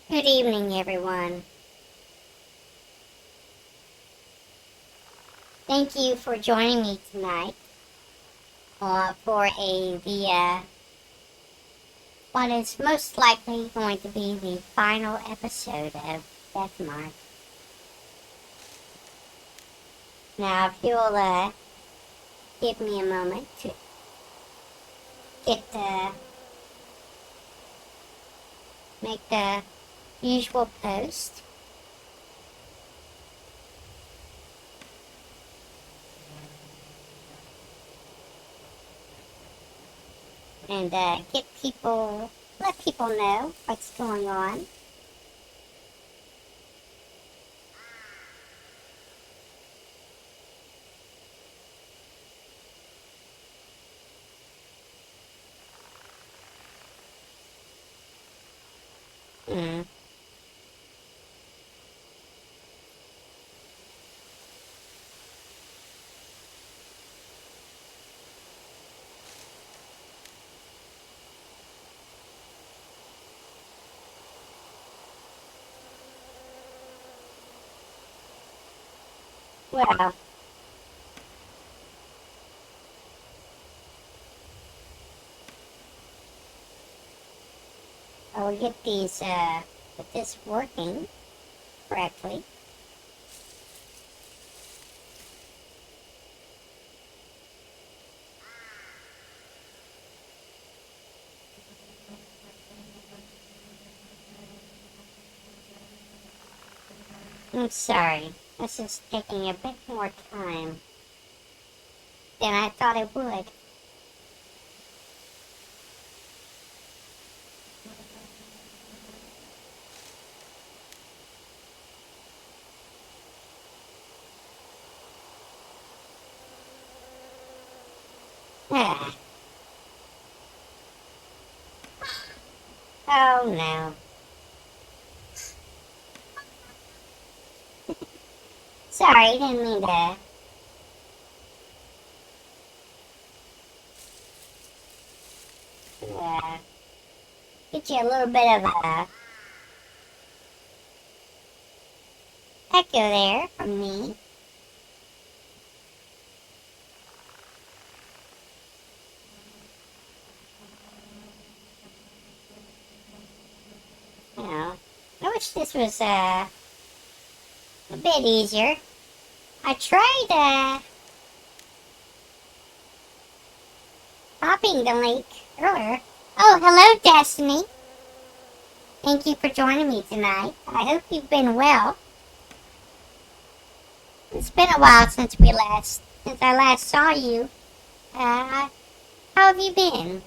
Good evening, everyone. Thank you for joining me tonight for what is most likely going to be the final episode of Deathmark. Now, if you'll give me a moment to make the usual post. And let people know what's going on. Mm. Well, I will get this working correctly. I'm sorry. This is taking a bit more time than I thought it would. Ah. Oh no. Sorry, didn't mean to. Get you a little bit of a echo there from me. You know, I wish this was a bit easier. I tried copying the link earlier. Oh, hello, Destiny. Thank you for joining me tonight. I hope you've been well. It's been a while since I last saw you. How have you been?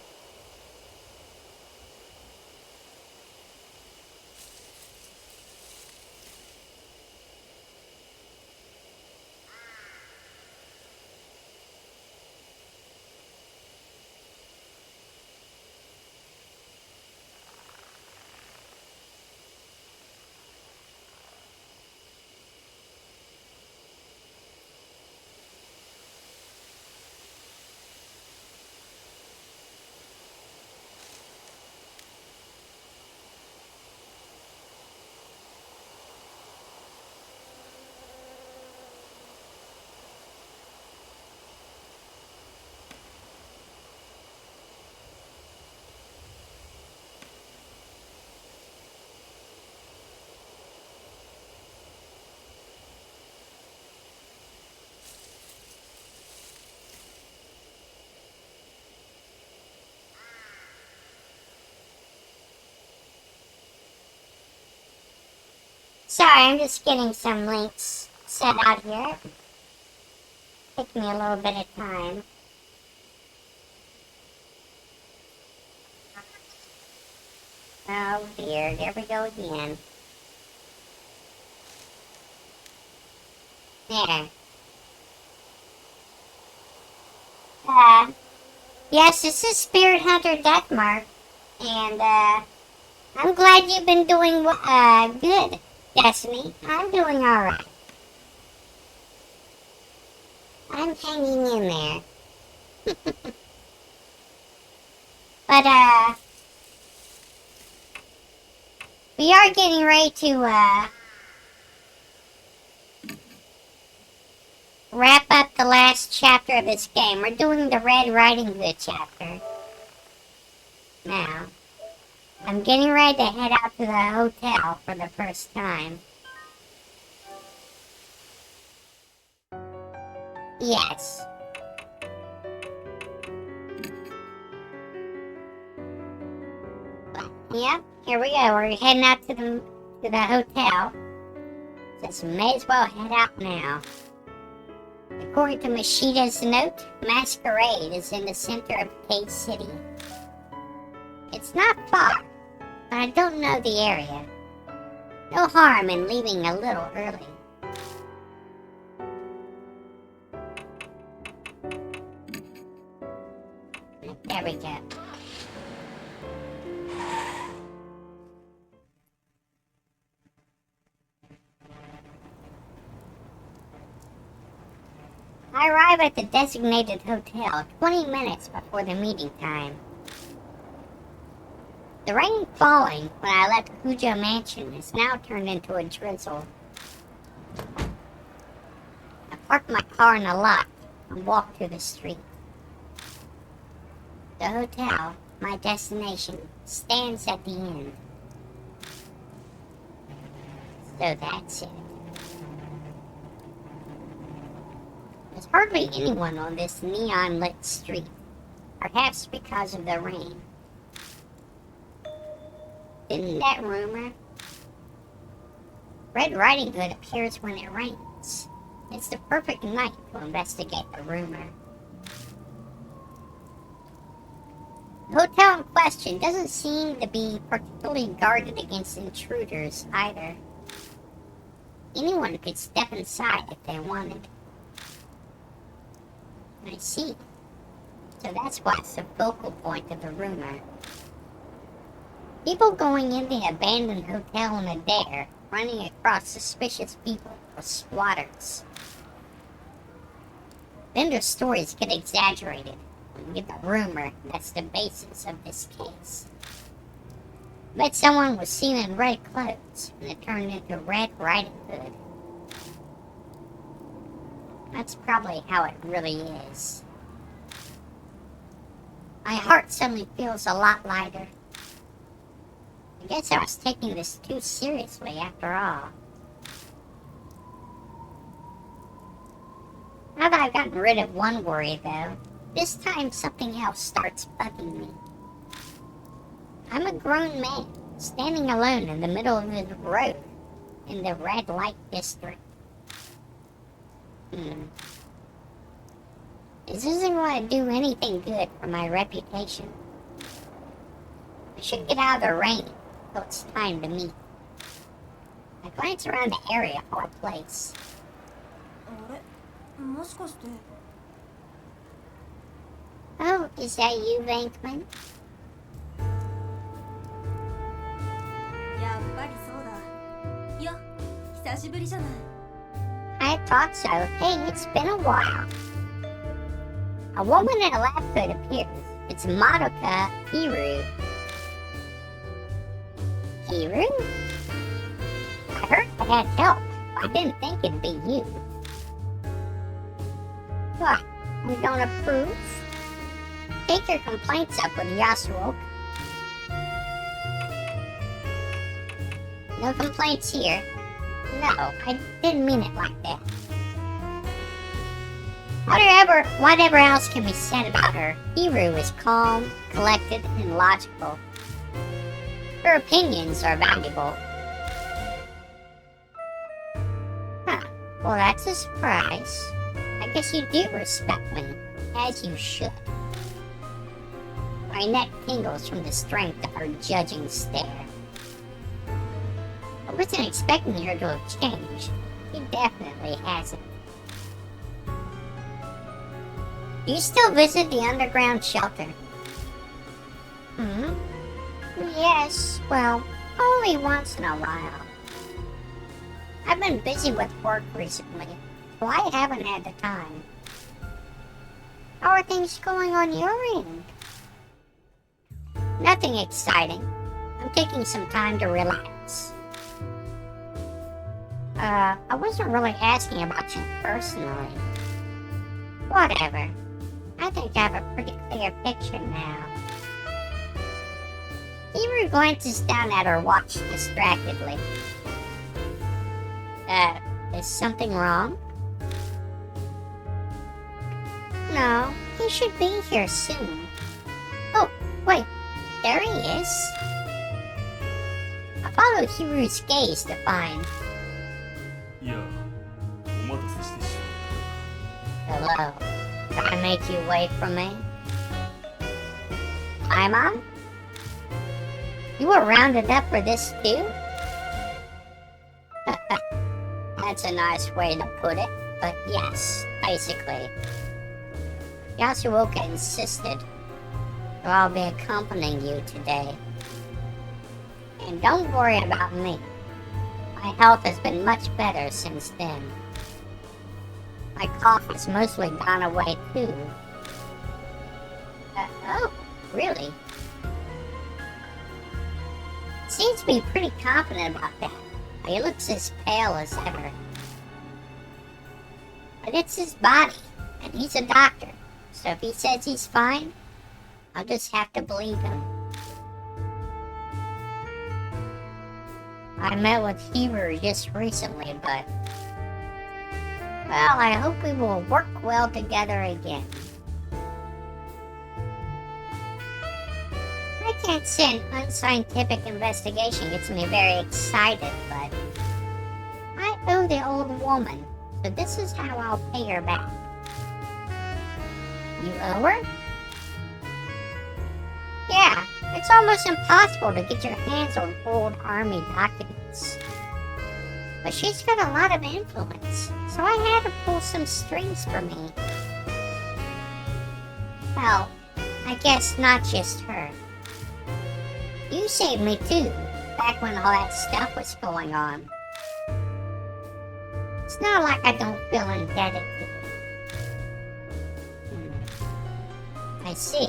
Sorry, I'm just getting some links set out here. Took me a little bit of time. Oh dear, there we go again. There. Yes, this is Spirit Hunter Deathmark, and I'm glad you've been doing good, Destiny. I'm doing alright. I'm hanging in there. But, We are getting ready to, wrap up the last chapter of this game. We're doing the Red Riding Hood chapter. Now, I'm getting ready to head out to the hotel for the first time. Yes. Yep, here we go. We're heading out to the hotel. So may as well head out now. According to Mashida's note, Masquerade is in the center of Cave City. It's not far, but I don't know the area. No harm in leaving a little early. There we go. I arrive at the designated hotel 20 minutes before the meeting time. The rain falling when I left Hujo Mansion is now turned into a drizzle. I park my car in the lot and walk through the street. The hotel, my destination, stands at the end. So that's it. There's hardly anyone on this neon-lit street, perhaps because of the rain. Isn't that rumor? Red Riding Hood appears when it rains. It's the perfect night to investigate the rumor. The hotel in question doesn't seem to be particularly guarded against intruders either. Anyone could step inside if they wanted. I see. So that's what's the focal point of the rumor. People going in the abandoned hotel in a dare, running across suspicious people or squatters. Then their stories get exaggerated and get the rumor that's the basis of this case. Bet someone was seen in red clothes and it turned into Red Riding Hood. That's probably how it really is. My heart suddenly feels a lot lighter. I guess I was taking this too seriously after all. Now that I've gotten rid of one worry though, this time something else starts bugging me. I'm a grown man, standing alone in the middle of the road, in the red light district. This isn't going to do anything good for my reputation. I should get out of the rain till it's time to meet. I glance around the area for a place. Oh, is that you, Venkman? I thought so. Hey, it's been a while. A woman in a lab coat appears. It's Madoka Hiru. Hiru? I heard I had help. I didn't think it'd be you. What? You don't approve? Take your complaints up with Yasuoka. No complaints here. No, I didn't mean it like that. Whatever else can be said about her, Hiru is calm, collected, and logical. Her opinions are valuable. Huh, well that's a surprise. I guess you do respect me, as you should. My neck tingles from the strength of her judging stare. I wasn't expecting her to have changed. She definitely hasn't. Do you still visit the underground shelter? Yes, well, only once in a while. I've been busy with work recently, so I haven't had the time. How are things going on your end? Nothing exciting. I'm taking some time to relax. I wasn't really asking about you personally. Whatever. I think I have a pretty clear picture now. Hiro glances down at her watch distractedly. Is something wrong? No, he should be here soon. Oh, wait, there he is. I followed Hiro's gaze to find. いや、お待たせしてしまった。 Hello. Can I make you wait for me? Hi, Mom? You were rounded up for this too? That's a nice way to put it, but yes, basically. Yasuoka insisted, so I'll be accompanying you today. And don't worry about me. My health has been much better since then. My cough has mostly gone away too. Oh, really? Seems to be pretty confident about that. He looks as pale as ever. But it's his body, and he's a doctor. So if he says he's fine, I'll just have to believe him. I met with Hiro just recently, but... well, I hope we will work well together again. I can't say an unscientific investigation gets me very excited, but... I owe the old woman, so this is how I'll pay her back. You owe her? Yeah, it's almost impossible to get your hands on old army documents. But she's got a lot of influence, so I had to pull some strings for me. Well, I guess not just her. You saved me too, back when all that stuff was going on. It's not like I don't feel indebted to you. I see.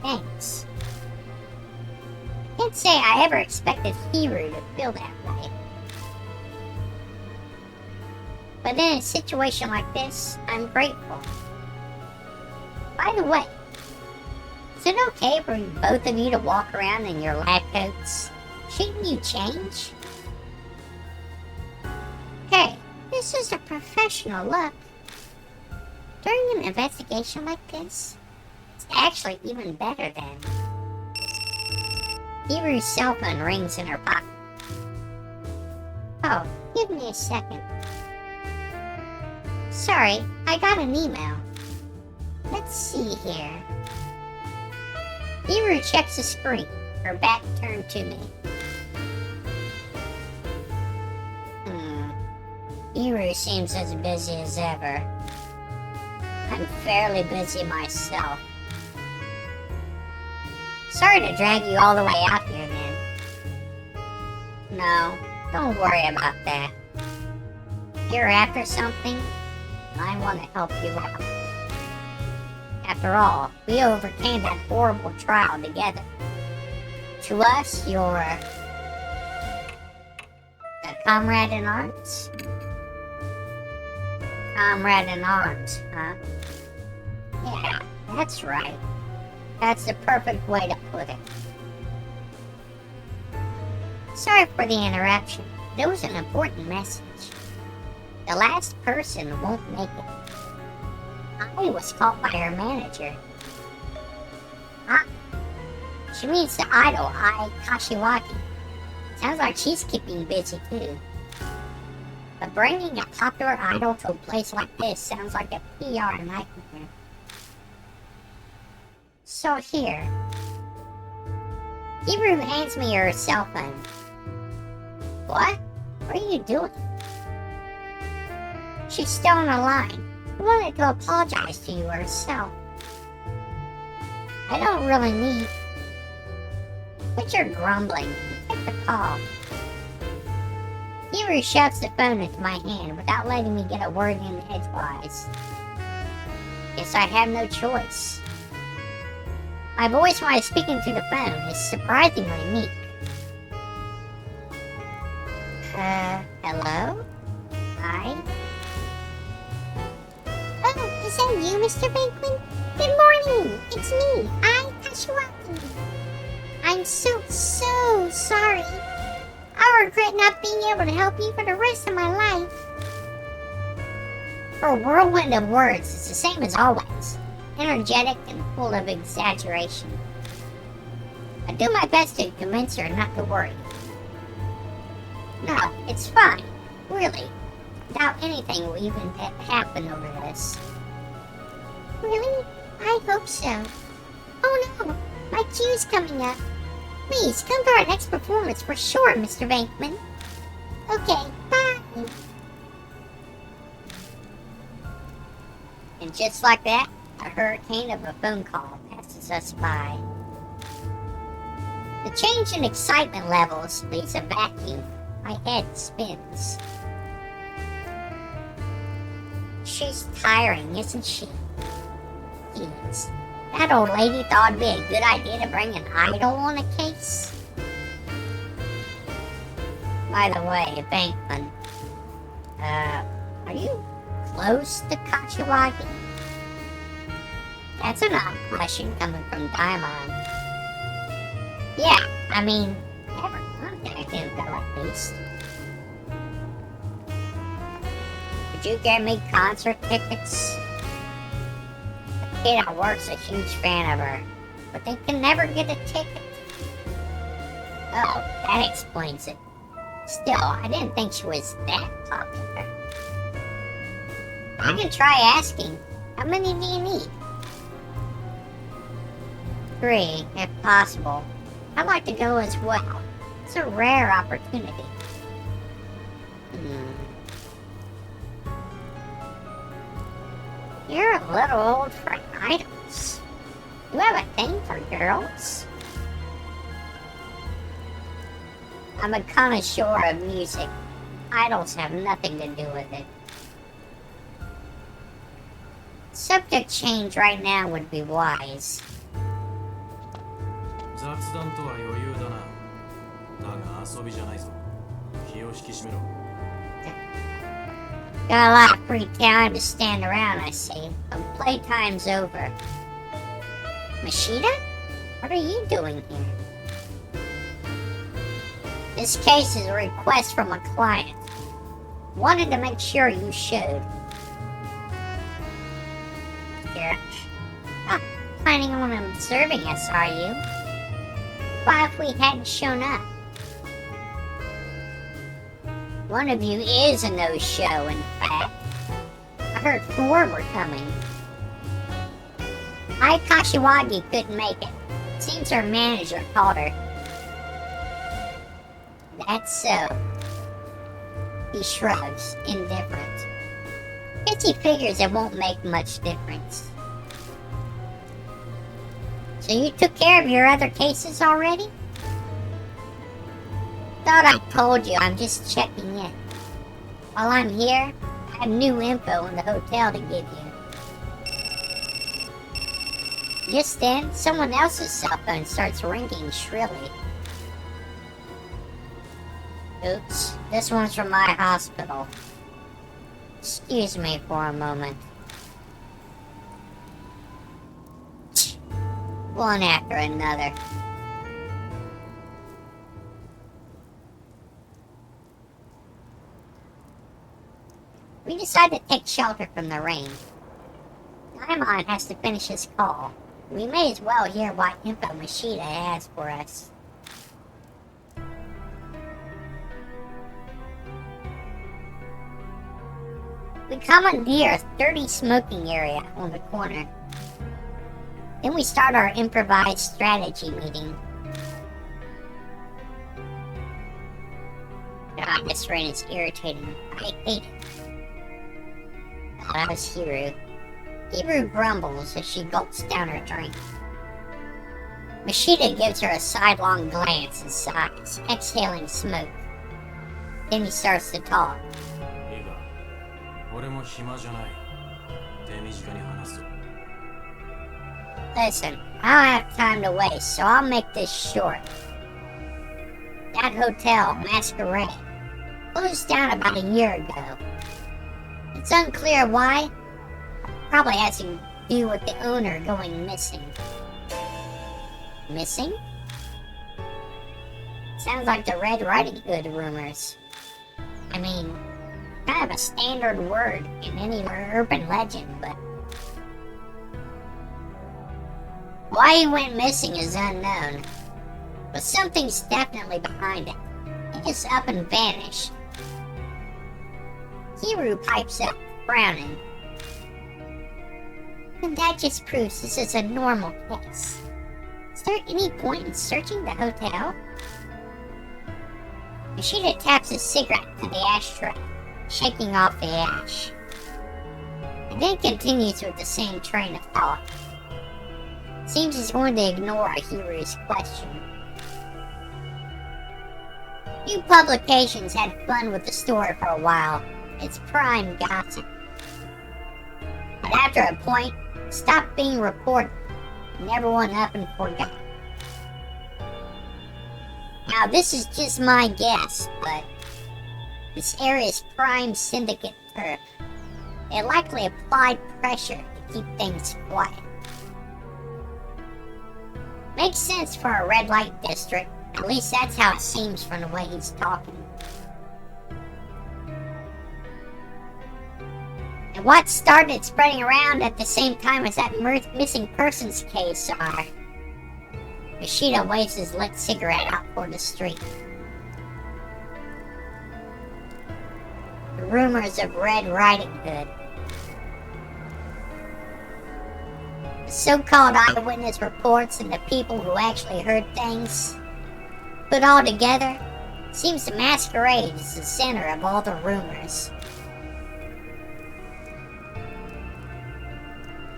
Thanks. Can't say I ever expected Hiro to feel that way. But in a situation like this, I'm grateful. By the way, is it okay for both of you to walk around in your lab coats? Shouldn't you change? Hey, this is a professional look. During an investigation like this, it's actually even better than... Hiru's cell phone rings in her pocket. Oh, give me a second. Sorry, I got an email. Let's see here. Hiru checks the screen, her back turned to me. Hiru seems as busy as ever. I'm fairly busy myself. Sorry to drag you all the way out here, then. No, don't worry about that. If you're after something, I want to help you out. After all, we overcame that horrible trial together. To us, you're a comrade in arms? Comrade in arms, huh? Yeah, that's right. That's the perfect way to put it. Sorry for the interruption. There was an important message. The last person won't make it. I was caught by her manager. Ah, she means the idol, Ai Kashiwaki. Sounds like she's keeping busy too. But bringing a popular idol to a place like this sounds like a PR nightmare. So here. Hiro hands me her cell phone. What? What are you doing? She's still on the line. She wanted to apologize to you herself. I don't really need... But you're grumbling. Take the call. Hiro shoves the phone into my hand without letting me get a word in edgewise. Guess I have no choice. My voice while speaking to the phone is surprisingly meek. so sorry. I regret not being able to help you for the rest of my life. Her whirlwind of words is the same as always, energetic and full of exaggeration. I do my best to convince her not to worry. No, it's fine, really. Doubt anything will even happen over this. Really? I hope so. Oh no, my cue's coming up. Please, come to our next performance for sure, Mr. Bankman. Okay, bye. And just like that, a hurricane of a phone call passes us by. The change in excitement levels leaves a vacuum. My head spins. She's tiring, isn't she? Jeez. That old lady thought it'd be a good idea to bring an idol on a case. By the way, Bankman, are you close to Kachiwagi? That's an odd question coming from Daimon. Yeah, I mean, never contacted him though, at least. Could you get me concert tickets? The kid at work's a huge fan of her, but they can never get a ticket. Oh, that explains it. Still, I didn't think she was that popular. I can try asking. How many do you need? 3, if possible. I'd like to go as well. It's a rare opportunity. You're a little old for idols. You have a thing for girls? I'm a connoisseur of music. Idols have nothing to do with it. Subject change right now would be wise. 雑談とは余裕だな。だが遊びじゃないぞ。気を引き締めろ。Got a lot of free time to stand around, I see. But playtime's over. Mashita? What are you doing here? This case is a request from a client. Wanted to make sure you showed. You're not planning on observing us, are you? Why if we hadn't shown up? One of you is a no-show, in fact. I heard 4 were coming. Ai Kashiwagi couldn't make it. Seems her manager called her. That's so. He shrugs, indifferent. Guess he figures it won't make much difference. So you took care of your other cases already? Thought I told you, I'm just checking in. While I'm here, I have new info in the hotel to give you. Just then, someone else's cell phone starts ringing shrilly. Oops, this one's from my hospital. Excuse me for a moment. One after another. We decide to take shelter from the rain. Daimon has to finish his call. We may as well hear what info Mashita has for us. We commandeer a dirty smoking area on the corner. Then we start our improvised strategy meeting. God, this rain is irritating. I hate it. That was Hiru. Hiru grumbles as she gulps down her drink. Mashita gives her a sidelong glance and sighs, exhaling smoke. Then he starts to talk. いいか、俺も暇じゃない。手短に話すぞ。 Listen, I don't have time to waste, so I'll make this short. That hotel, Masquerade, closed down about a year ago. It's unclear why. Probably has to do with the owner going missing. Missing? Sounds like the Red Riding Hood rumors. I mean, kind of a standard word in any urban legend, but why he went missing is unknown. But something's definitely behind it. He just up and vanished. Hiru pipes up, frowning. And that just proves this is a normal case. Is there any point in searching the hotel? Yoshida taps his cigarette to the ashtray, shaking off the ash. And then continues with the same train of thought. Seems he's going to ignore Hiru's question. Few publications had fun with the story for a while. It's prime gossip. But after a point, it stopped being reported, and everyone up and forgot. Now this is just my guess, but this area's prime syndicate turf. They likely applied pressure to keep things quiet. Makes sense for a red light district. At least that's how it seems from the way he's talking. And what started spreading around at the same time as that missing persons case are... Yoshida waves his lit cigarette out toward the street. The rumors of Red Riding Hood. The so-called eyewitness reports and the people who actually heard things, put all together, seems the masquerade is the center of all the rumors.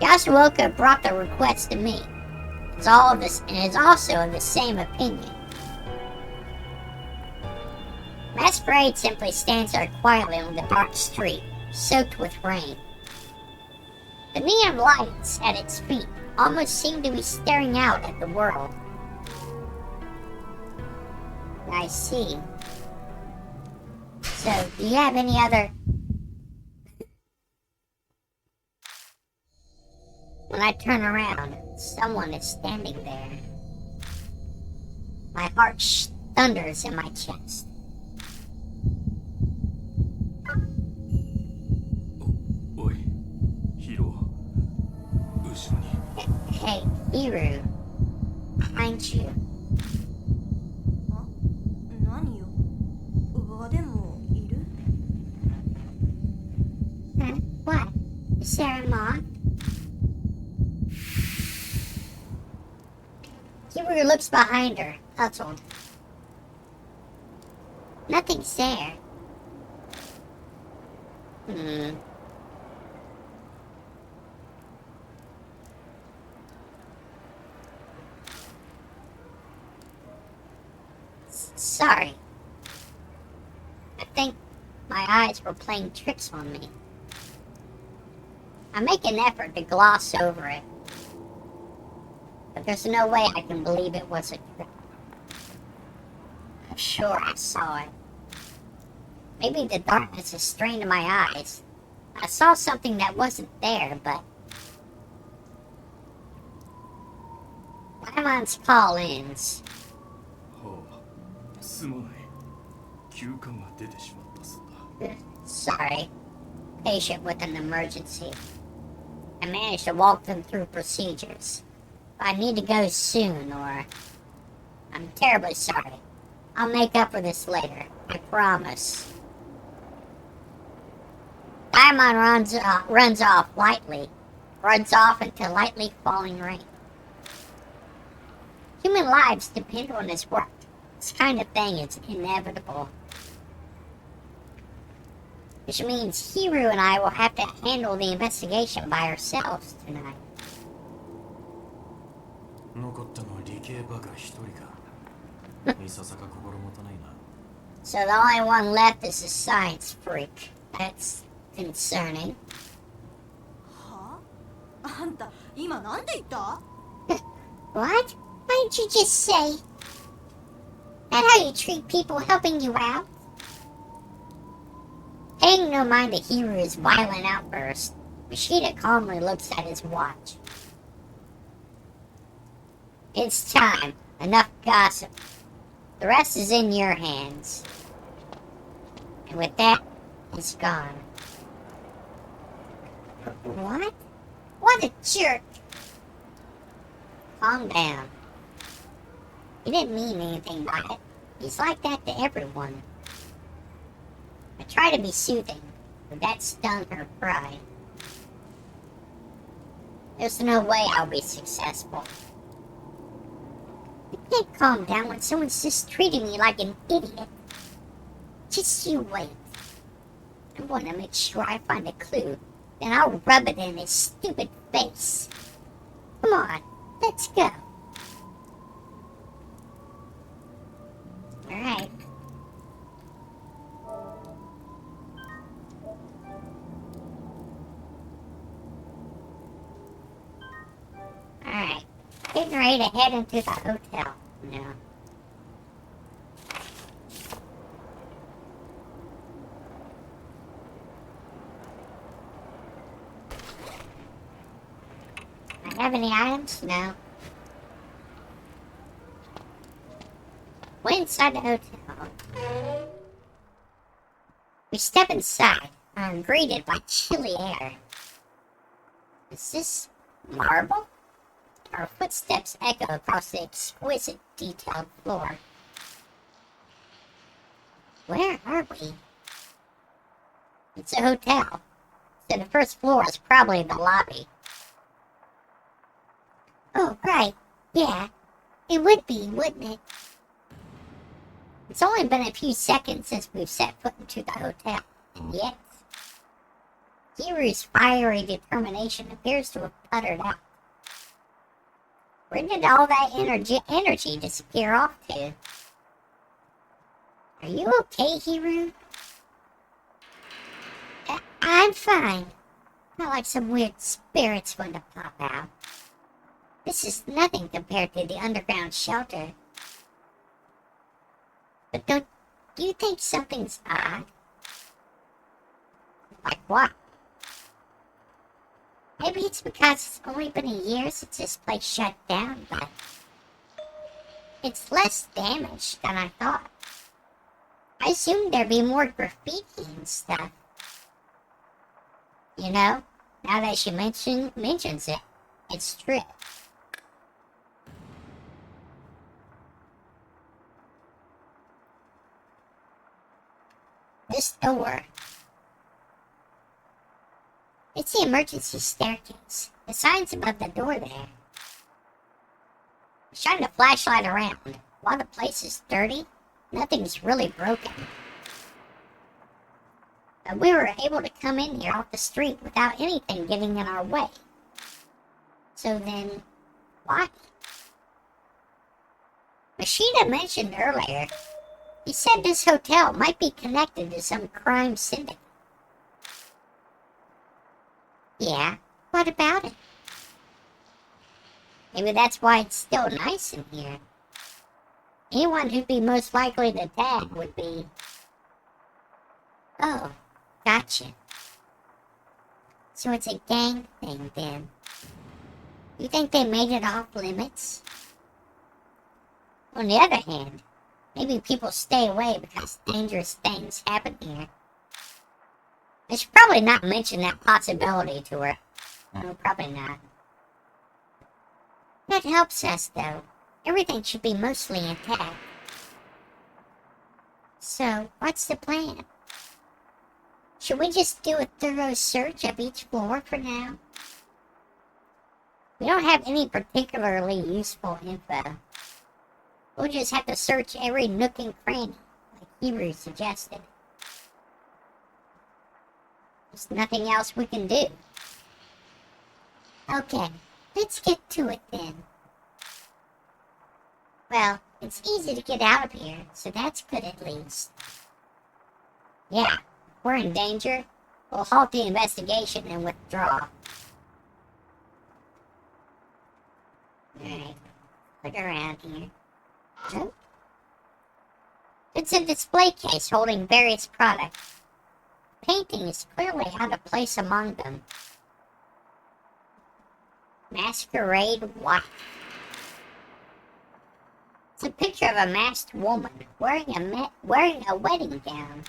Yasuoka brought the request to me. It's all of this, and is also of the same opinion. Masquerade simply stands there quietly on the dark street, soaked with rain. The neon lights at its feet almost seem to be staring out at the world. I see. So, do you have any other... When I turn around, someone is standing there. My heart thunders in my chest. Oi, Hiro. Ushiro ni. Hey, Hiru. Behind you. 何よ上でもいる Huh? What? Is there a moth? Hiru looks behind her, puzzled. Nothing's there. Sorry. I think my eyes were playing tricks on me. I make an effort to gloss over it, but there's no way I can believe it was a trick. I'm sure I saw it. Maybe the darkness is straining my eyes. I saw something that wasn't there, but... Lyman's call ends. はあ、すまない。休暇が出てしまったそうだ。Sorry. Patient with an emergency. I managed to walk them through procedures. I need to go soon, or... I'm terribly sorry. I'll make up for this later. I promise. Diamond runs off lightly. Runs off into lightly falling rain. Human lives depend on his work. This kind of thing is inevitable. Which means Hiru and I will have to handle the investigation by ourselves tonight. 残ったのは理系バカ一人か。いささか心もとないな。 So the only one left is a science freak. That's concerning. はあんた今なんで言った What? Why didn't you just say? That how you treat people helping you out? Paying no mind to Hiru's violent outburst, Yoshida calmly looks at his watch. It's time. Enough gossip. The rest is in your hands. And with that, it's gone. What? What a jerk! Calm down. He didn't mean anything by it. He's like that to everyone. I try to be soothing, but that stung her pride. There's no way I'll be successful. I can't calm down when someone's just treating me like an idiot. Just you wait. I want to make sure I find a clue. Then I'll rub it in his stupid face. Come on, let's go. Alright. Alright. Getting ready to head into the hotel now. Have any items? No. We're inside the hotel. We step inside and are greeted by chilly air. Is this marble? Our footsteps echo across the exquisite detailed floor. Where are we? It's a hotel, so the first floor is probably the lobby. Oh, right. Yeah. It would be, wouldn't it? It's only been a few seconds since we've set foot into the hotel, and yet Hiru's fiery determination appears to have puttered out. Where did all that energy disappear off to? Are you okay, Hiru? I'm fine. Not like some weird spirits want to pop out. This is nothing compared to the underground shelter. But don't you think something's odd? Like what? Maybe it's because it's only been a year since this place shut down, but it's less damaged than I thought. I assumed there'd be more graffiti and stuff. You know, now that she mentions it, it's true. This door. It's the emergency staircase. The sign's above the door there. Shine the flashlight around. While the place is dirty, nothing's really broken. But we were able to come in here off the street without anything getting in our way. So then, why? Mashida mentioned earlier, he said this hotel might be connected to some crime syndicate. Yeah, what about it? Maybe that's why it's still nice in here. Anyone who'd be most likely to tag would be... Oh, gotcha. So it's a gang thing then. You think they made it off limits? On the other hand, maybe people stay away because dangerous things happen here. I should probably not mention that possibility to her. No, probably not. That helps us, though. Everything should be mostly intact. So, what's the plan? Should we just do a thorough search of each floor for now? We don't have any particularly useful info. We'll just have to search every nook and cranny, like Hiru suggested. There's nothing else we can do. Okay, let's get to it then. Well, it's easy to get out of here, so that's good at least. Yeah, if we're in danger, we'll halt the investigation and withdraw. Alright, look around here. Oh. It's a display case holding various products. Painting is clearly out of place among them. Masquerade White. It's a picture of a masked woman wearing a wedding gown.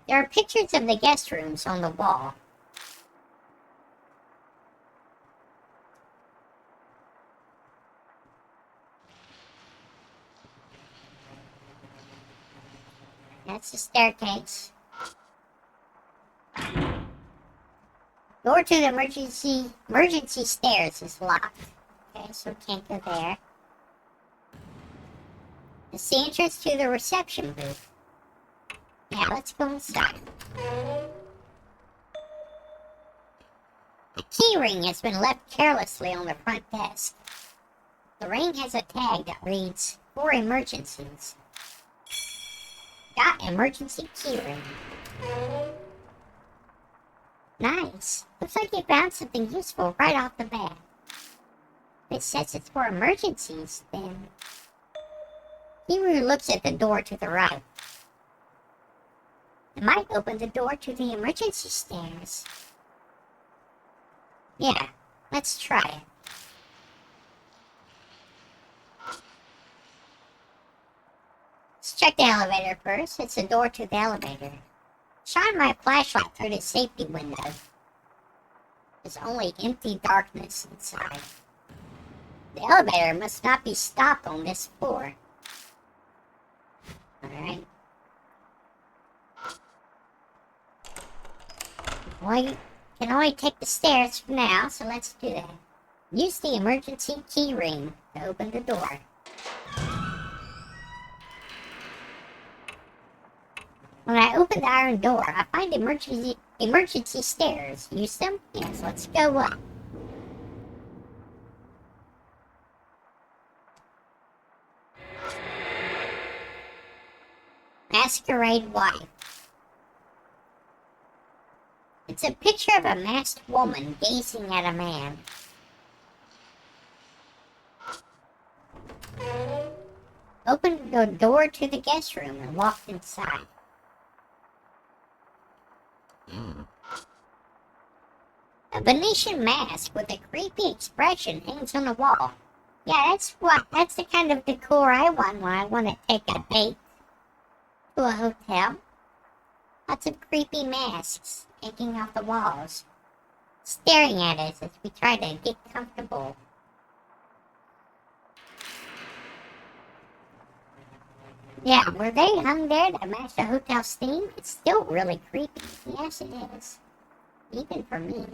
There are pictures of the guest rooms on the wall. That's the staircase. Door to the emergency stairs is locked. Okay, so we can't go there. It's the entrance to the reception booth. Yeah, let's go inside. A key ring has been left carelessly on the front desk. The ring has a tag that reads, "For emergencies." Got emergency key ring. Nice. Looks like you found something useful right off the bat. If it says it's for emergencies, then... Kiru looks at the door to the right. It might open the door to the emergency stairs. Yeah, let's try it. Let's check the elevator first. It's the door to the elevator. Shine my flashlight through the safety window. There's only empty darkness inside. The elevator must not be stopped on this floor. Alright. Well, you can only take the stairs for now, so let's do that. Use the emergency key ring to open the door. When I open the iron door, I find emergency stairs. Use them? Yes, let's go up. Masquerade wife. It's a picture of a masked woman gazing at a man. Opened the door to the guest room and walked inside. A Venetian mask with a creepy expression hangs on the wall. Yeah, that's the kind of decor I want when I want to take a date to a hotel. Lots of creepy masks hanging off the walls, staring at us as we try to get comfortable. Yeah, were they hung there to match the hotel's theme? It's still really creepy. Yes, it is. Even for me.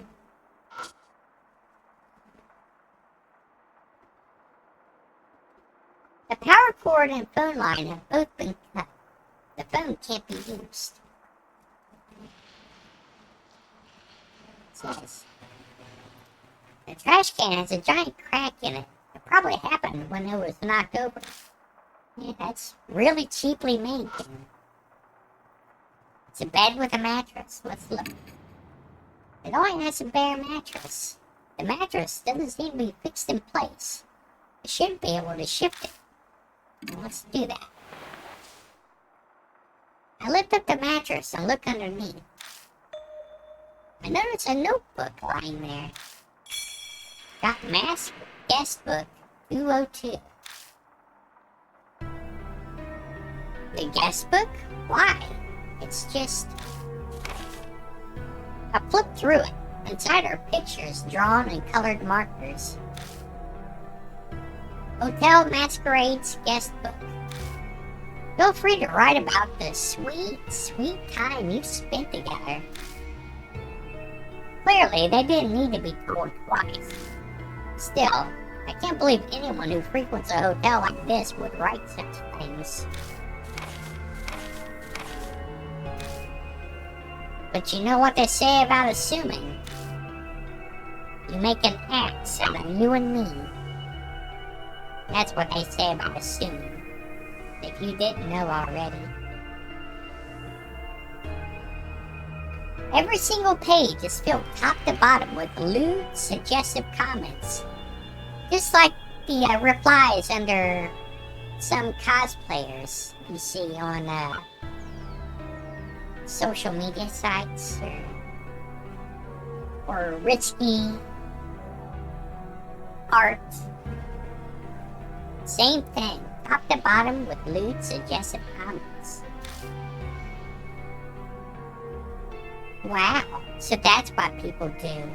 The power cord and phone line have both been cut. The phone can't be used. It says, the trash can has a giant crack in it. It probably happened when it was knocked over. Yeah, that's really cheaply made. It's a bed with a mattress. Let's look. It only has a bare mattress. The mattress doesn't seem to be fixed in place. I should be able to shift it. Well, let's do that. I lift up the mattress and look underneath. I notice a notebook lying there. Got mask guest book 202. The guest book? Why? It's just... I flipped through it. Inside are pictures drawn in colored markers. Hotel Masquerade's guest book. Feel free to write about the sweet, sweet time you spent together. Clearly, they didn't need to be told twice. Still, I can't believe anyone who frequents a hotel like this would write such things. But you know what they say about assuming? You make an axe out of you and me. That's what they say about assuming. If you didn't know already. Every single page is filled top to bottom with lewd, suggestive comments. Just like the replies under some cosplayers you see on social media sites or risky art. Same thing, top to bottom with lewd, suggestive comments. Wow, so that's what people do.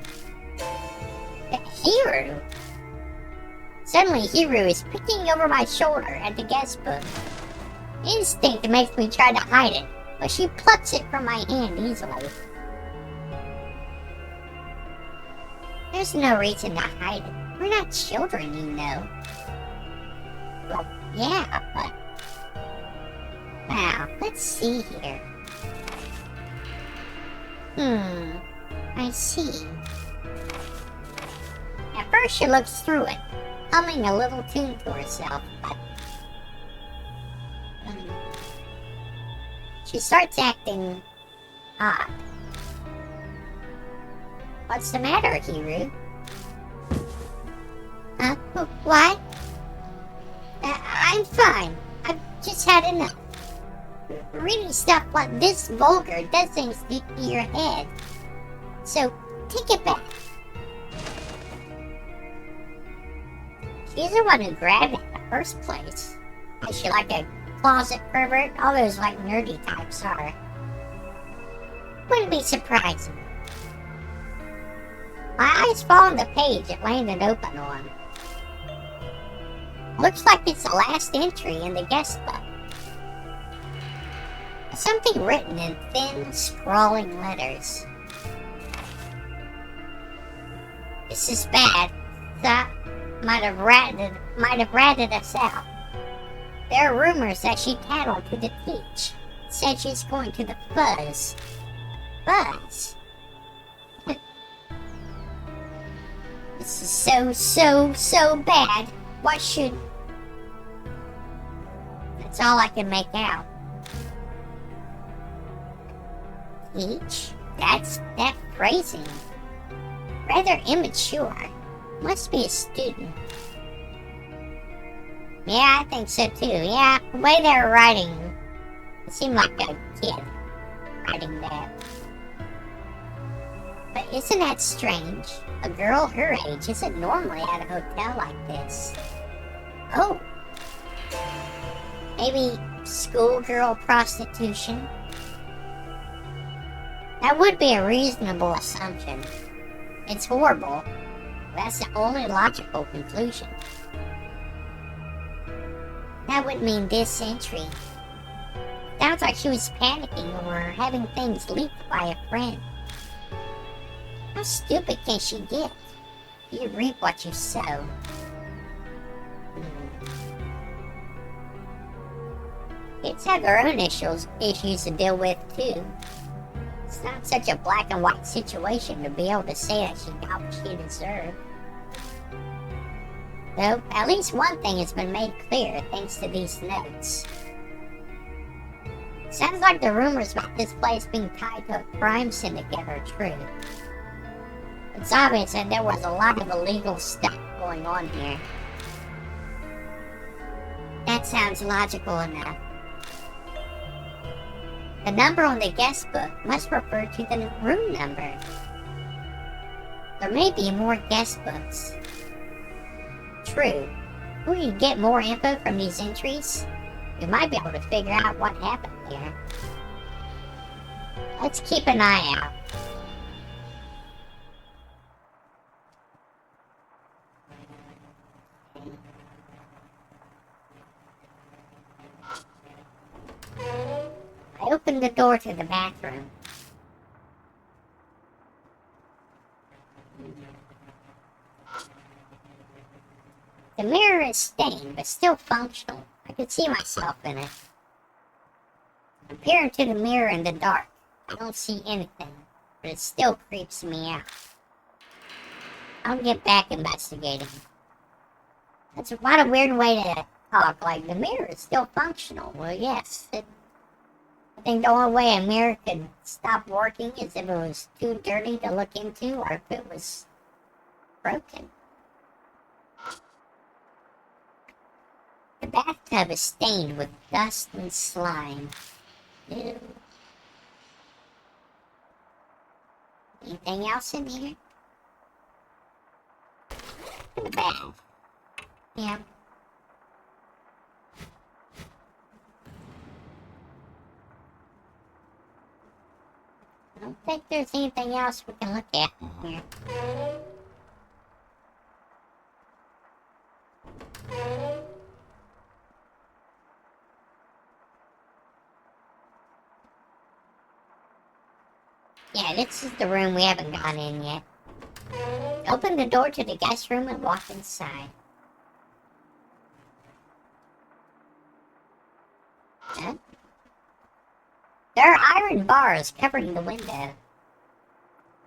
Hiru! Suddenly Hiru is peeking over my shoulder at the guest book. Instinct makes me try to hide it, but she plucks it from my hand easily. There's no reason to hide it. We're not children, you know. Well, yeah, but... Now, let's see here. I see. At first she looks through it, humming a little tune to herself, but... she starts acting odd. What's the matter, Hiru? What? I'm fine. I've just had enough. Reading stuff like this vulgar does things to your head. So, take it back. She's the one who grabbed it in the first place. Is she like a closet pervert? All those like nerdy types are. Wouldn't be surprising. My eyes fall on the page it landed open on. Looks like it's the last entry in the guest book. Something written in thin, sprawling letters. This is bad. That might have ratted us out. There are rumors that she tattled to the teach. Said she's going to the fuzz. Fuzz? This is so bad. What should... That's all I can make out. Teach? That's phrasing. Rather immature. Must be a student. Yeah, I think so too. Yeah, the way they were writing, it seemed like a kid writing that. But isn't that strange? A girl her age isn't normally at a hotel like this. Oh. Maybe schoolgirl prostitution? That would be a reasonable assumption. It's horrible. That's the only logical conclusion. That would mean this entry. Sounds like she was panicking over having things leaked by a friend. How stupid can she get? You reap what you sow. Kids have their own issues to deal with too. It's not such a black and white situation to be able to say that she got what she deserved. Though, at least one thing has been made clear thanks to these notes. Sounds like the rumors about this place being tied to a crime syndicate are true. It's obvious that there was a lot of illegal stuff going on here. That sounds logical enough. The number on the guest book must refer to the room number. There may be more guest books. True. If we can get more info from these entries, we might be able to figure out what happened here. Let's keep an eye out. I opened the door to the bathroom. The mirror is stained, but still functional. I could see myself in it. I peer into the mirror in the dark. I don't see anything, but it still creeps me out. I'll get back investigating. That's what a weird way to talk. Like, the mirror is still functional. Well, yes. I think the only way a mirror could stop working is if it was too dirty to look into, or if it was broken. The bathtub is stained with dust and slime. Ew. Anything else in here? the bath. Yep. I don't think there's anything else we can look at in here. Yeah, this is the room we haven't gone in yet. Open the door to the guest room and walk inside. Huh? There are iron bars covering the window.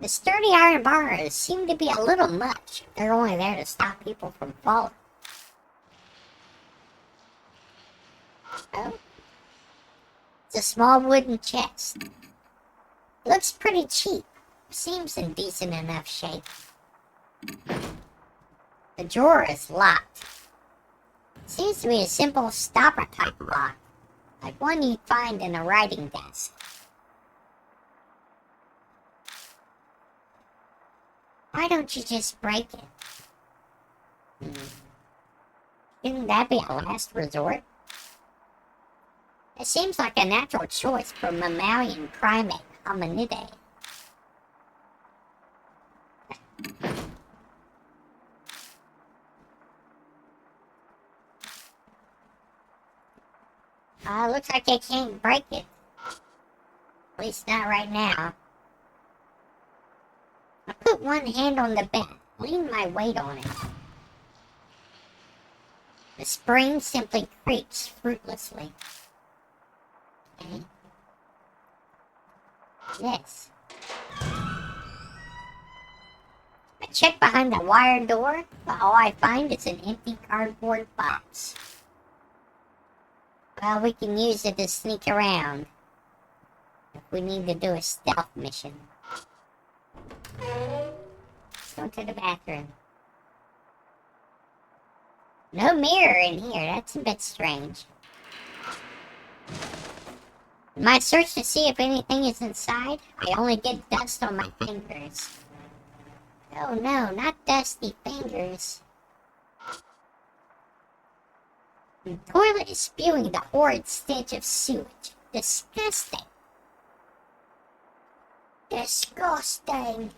The sturdy iron bars seem to be a little much. They're only there to stop people from falling. Oh. It's a small wooden chest. It looks pretty cheap. Seems in decent enough shape. The drawer is locked. Seems to be a simple stopper type lock, like one you'd find in a writing desk. Why don't you just break it? Shouldn't that be a last resort? It seems like a natural choice for mammalian primate hominidae. Looks like I can't break it. At least not right now. I put one hand on the bed, lean my weight on it. The spring simply creaks fruitlessly. Okay. Yes. I check behind the wire door, but all I find is an empty cardboard box. Well, we can use it to sneak around if we need to do a stealth mission. Let's go to the bathroom. No mirror in here, that's a bit strange. In my search to see if anything is inside, I only get dust on my fingers. Oh no, not dusty fingers. The toilet is spewing the horrid stench of sewage. Disgusting. Disgusting.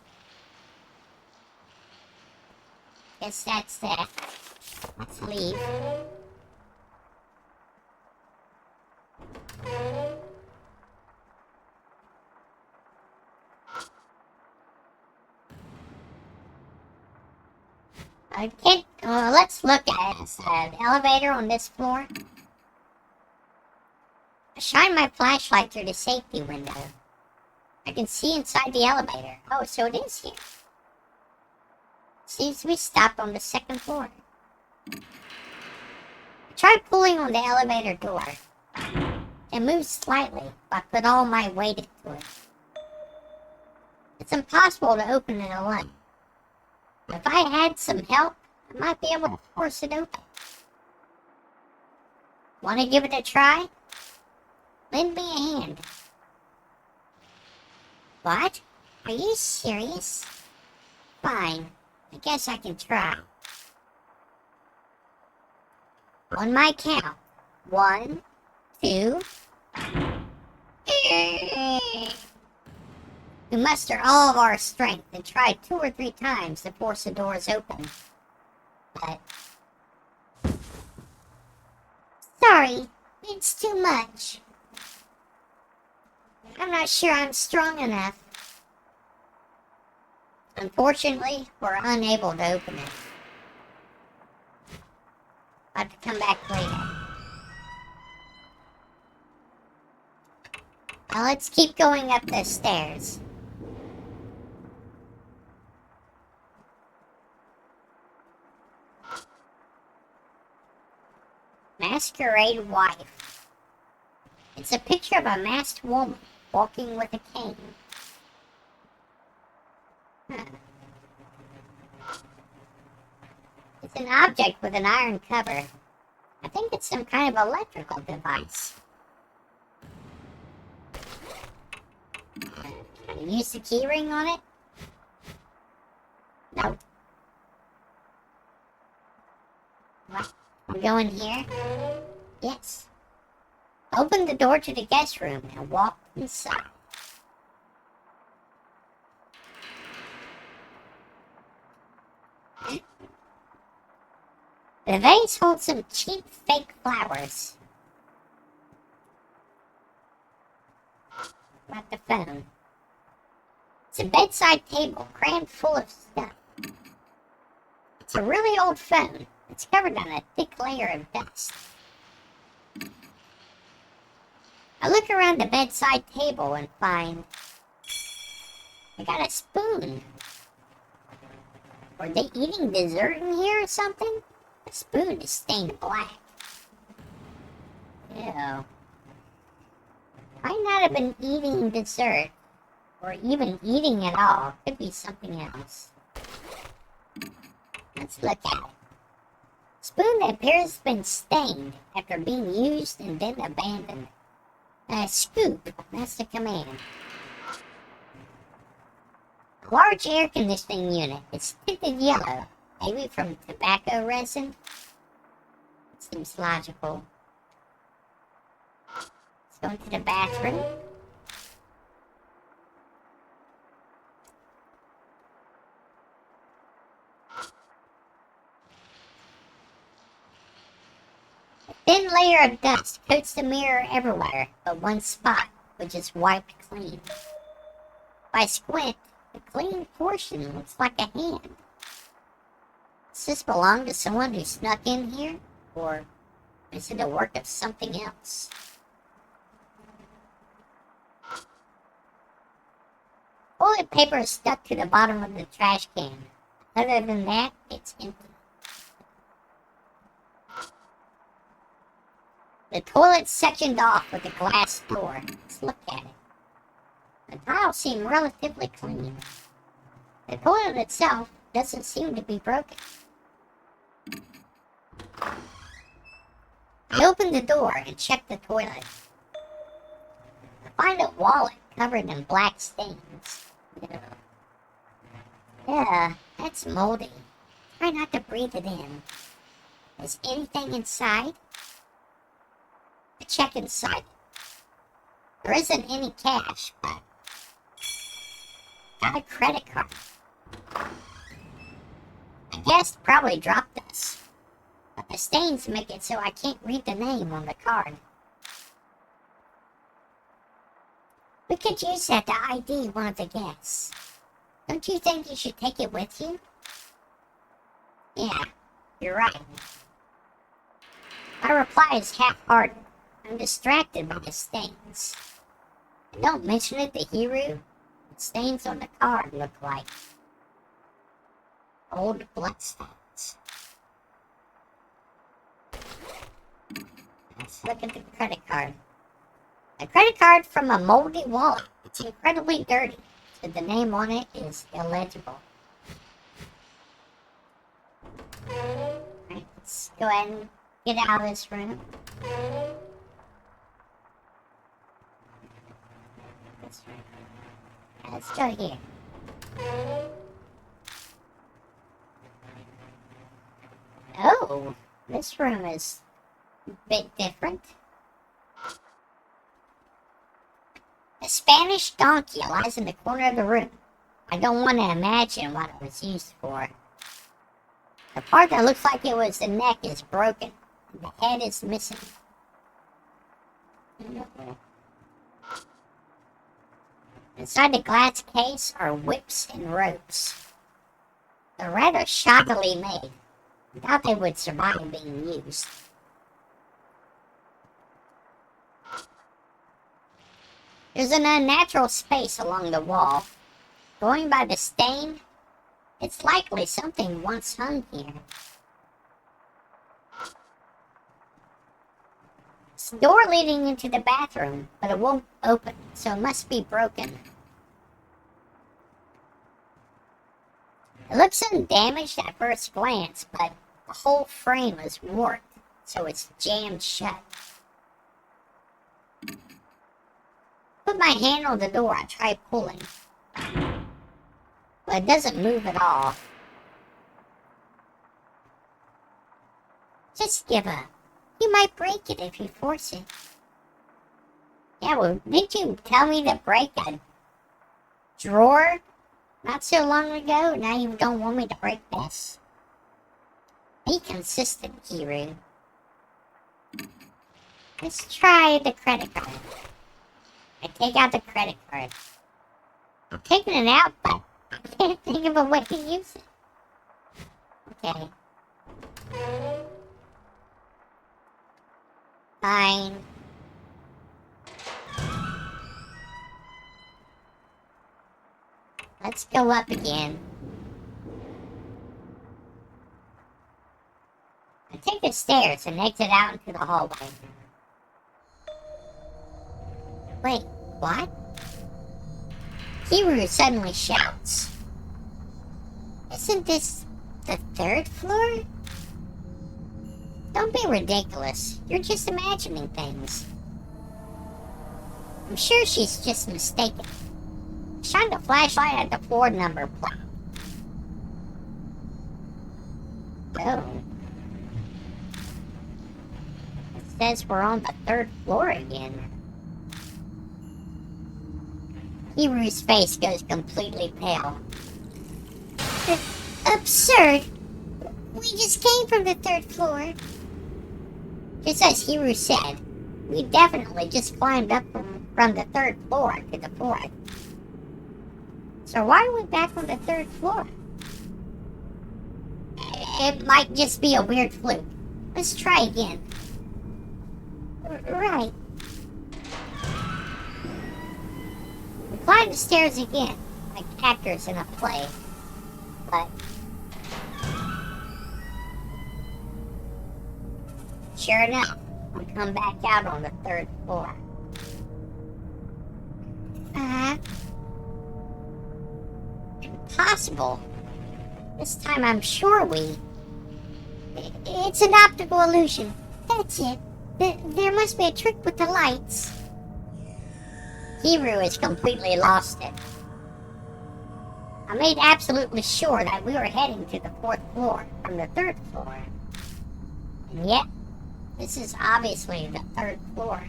Guess that's that. Let's leave. Okay, let's look at the elevator on this floor. I shine my flashlight through the safety window. I can see inside the elevator. Oh, so it is here. Seems to be stopped on the second floor. I tried pulling on the elevator door. It moved slightly, but I put all my weight into it. It's impossible to open it alone. If I had some help, I might be able to force it open. Want to give it a try? Lend me a hand. What? Are you serious? Fine. I guess I can try. On my count. 1, 2... We muster all of our strength and try 2 or 3 times to force the doors open. But... Sorry, it's too much. I'm not sure I'm strong enough. Unfortunately, we're unable to open it. I'll have to come back later. Now let's keep going up the stairs. Masquerade wife. It's a picture of a masked woman walking with a cane. Huh. It's an object with an iron cover. I think it's some kind of electrical device. Can you use the key ring on it? No. Right. I'm going here. Yes. Open the door to the guest room and walk inside. The vase holds some cheap fake flowers. About the phone. It's a bedside table crammed full of stuff. It's a really old phone. It's covered in a thick layer of dust. I look around the bedside table and find I got a spoon. Were they eating dessert in here or something? The spoon is stained black. Ew. Might not have been eating dessert, or even eating at all. Could be something else. Let's look at it. Spoon that appears to have been stained after being used and then abandoned. Scoop, that's the command. A large air conditioning unit. It's tinted yellow, maybe from tobacco resin. Seems logical. Let's go into the bathroom. A thin layer of dust coats the mirror everywhere but one spot, which is wiped clean. If I squint, the clean portion looks like a hand. Does this belong to someone who snuck in here? Or is it a work of something else? Toilet paper is stuck to the bottom of the trash can. Other than that, it's empty. The toilet's sectioned off with a glass door. Let's look at it. The tiles seem relatively clean. The toilet itself doesn't seem to be broken. I open the door and check the toilet. I find a wallet covered in black stains. Yeah, that's moldy. Try not to breathe it in. Is anything inside? I check inside. There isn't any cash, but got a credit card. I guess probably dropped this, but the stains make it so I can't read the name on the card. We could use that to ID one of the guests. Don't you think you should take it with you? Yeah, you're right. My reply is half-hearted. I'm distracted by the stains. And don't mention it to Hiru. The stains on the card look like old blood spots. Let's look at the credit card. A credit card from a moldy wallet. It's incredibly dirty, so the name on it is illegible. Alright, let's go ahead and get out of this room. This room. Let's go here. Oh, this room is a bit different. A Spanish donkey lies in the corner of the room. I don't want to imagine what it was used for. The part that looks like it was the neck is broken, and the head is missing. Inside the glass case are whips and ropes. They're rather shoddily made. I doubt they would survive being used. There's an unnatural space along the wall. Going by the stain, it's likely something once hung here. It's a door leading into the bathroom, but it won't open, so it must be broken. It looks undamaged at first glance, but the whole frame is warped, so it's jammed shut. Put my hand on the door, I try pulling. But it doesn't move at all. Just give up. You might break it if you force it. Yeah, well, didn't you tell me to break a drawer not so long ago? Now you don't want me to break this? Be consistent, Kiru. Let's try the credit card. I take out the credit card. I'm taking it out, but I can't think of a way to use it. Okay. Fine. Let's go up again. I take the stairs and exit out into the hallway. Wait, what? Kiru suddenly shouts. Isn't this the 3rd floor? Don't be ridiculous. You're just imagining things. I'm sure she's just mistaken. Shine the flashlight at the floor number plate. Oh. It says we're on the 3rd floor again. Kiru's face goes completely pale. Absurd! We just came from the 3rd floor. Just as Hiru said, we definitely just climbed up from the 3rd floor to the 4th. So why are we back on the 3rd floor? It might just be a weird fluke. Let's try again. Right. We climb the stairs again, like actors in a play. But sure enough, we come back out on the 3rd floor. Impossible. This time I'm sure it's an optical illusion. That's it. There must be a trick with the lights. Kiru has completely lost it. I made absolutely sure that we were heading to the 4th floor from the 3rd floor. And yet, this is obviously the 3rd floor.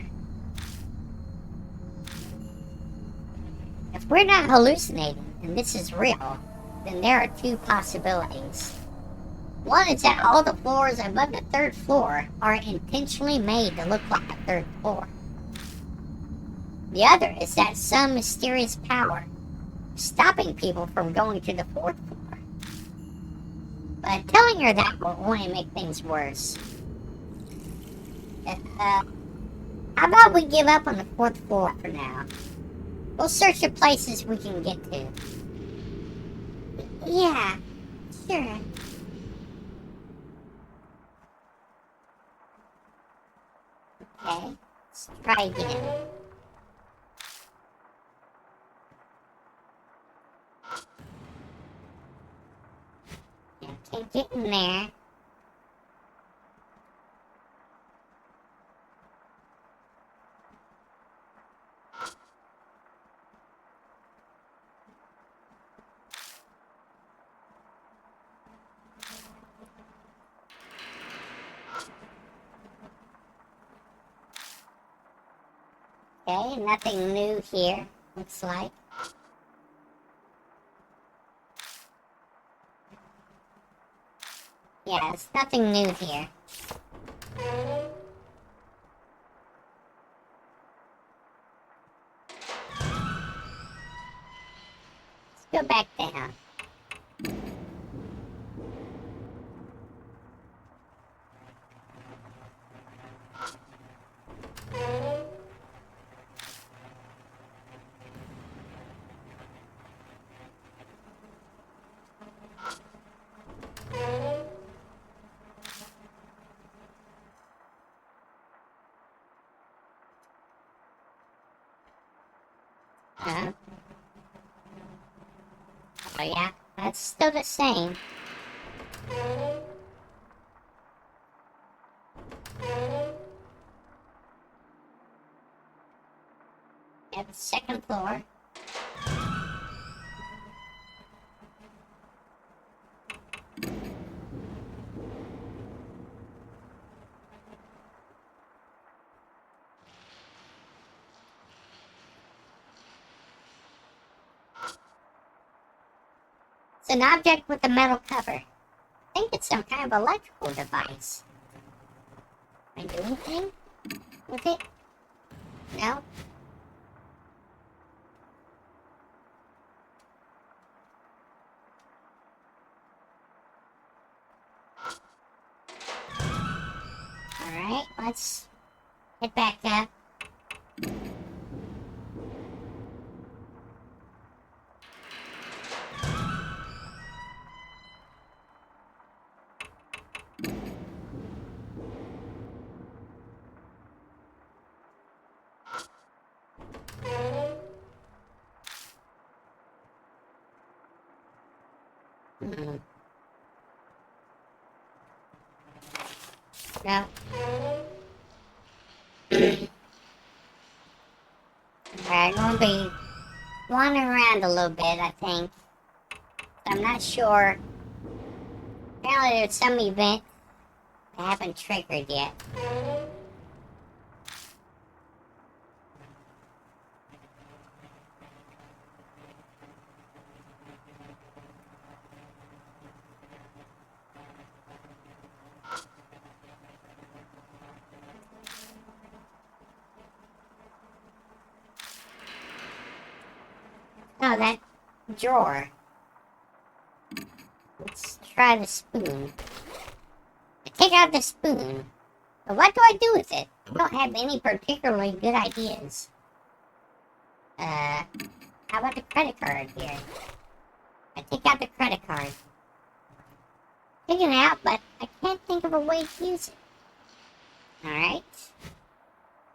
If we're not hallucinating and this is real, then there are 2 possibilities. One is that all the floors above the 3rd floor are intentionally made to look like a 3rd floor. The other is that some mysterious power is stopping people from going to the 4th floor. But telling her that will only make things worse. How about we give up on the 4th floor for now? We'll search the places we can get to. Yeah, sure. Okay, let's try again. Okay, get in there. Okay, nothing new here, looks like. Yeah, there's nothing new here. Let's go back down. Oh yeah, that's still the same. At the 2nd floor. an object with a metal cover. I think it's some kind of electrical device. Can I do anything with it? No? Alright, let's head back up. Hmm. No. Alright, I'm gonna be wandering around a little bit, I think. I'm not sure. Apparently there's some event I haven't triggered yet. Oh, that drawer. Let's try the spoon. I take out the spoon. But what do I do with it? I don't have any particularly good ideas. How about the credit card here? I take out the credit card. Take it out, but I can't think of a way to use it. Alright.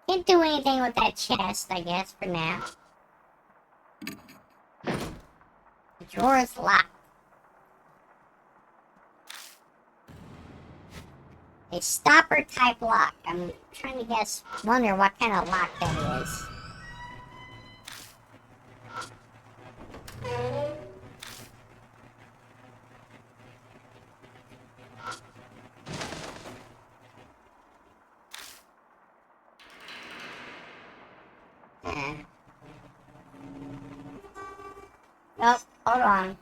Can't do anything with that chest, I guess, for now. The drawer is locked. A stopper type lock. I'm trying to wonder what kind of lock that is. Oh, hold on.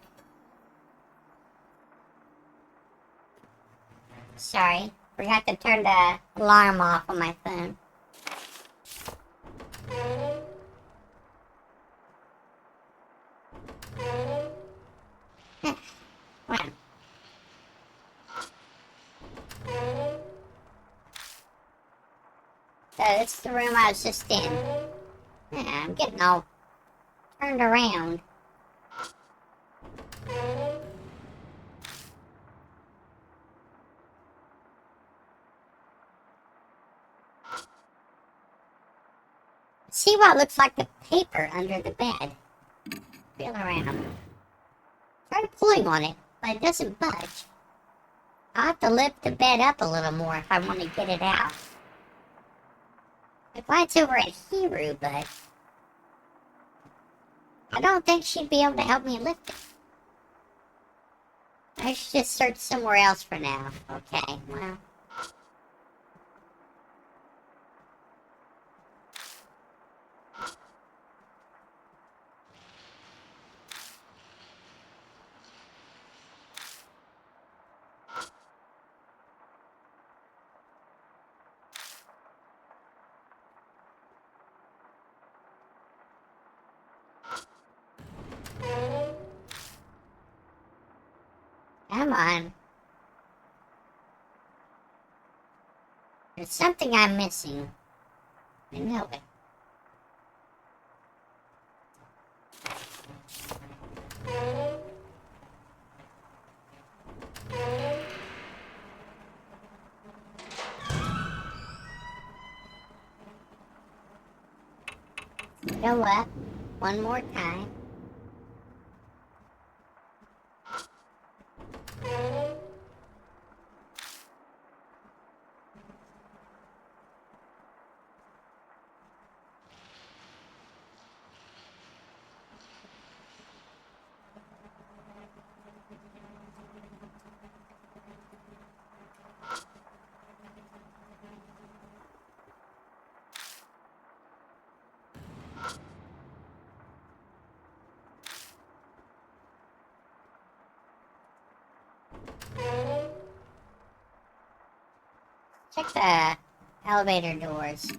Sorry, forgot to turn the alarm off on my phone. Wow. So it's the room I was just in. Yeah, I'm getting all turned around. See what looks like the paper under the bed. Feel around. Try pulling on it, but it doesn't budge. I'll have to lift the bed up a little more if I want to get it out. I glanced over at Hiru, but I don't think she'd be able to help me lift it. I should just search somewhere else for now. Okay, well. Come on. There's something I'm missing. I know it. Go up one more time. Check the elevator doors.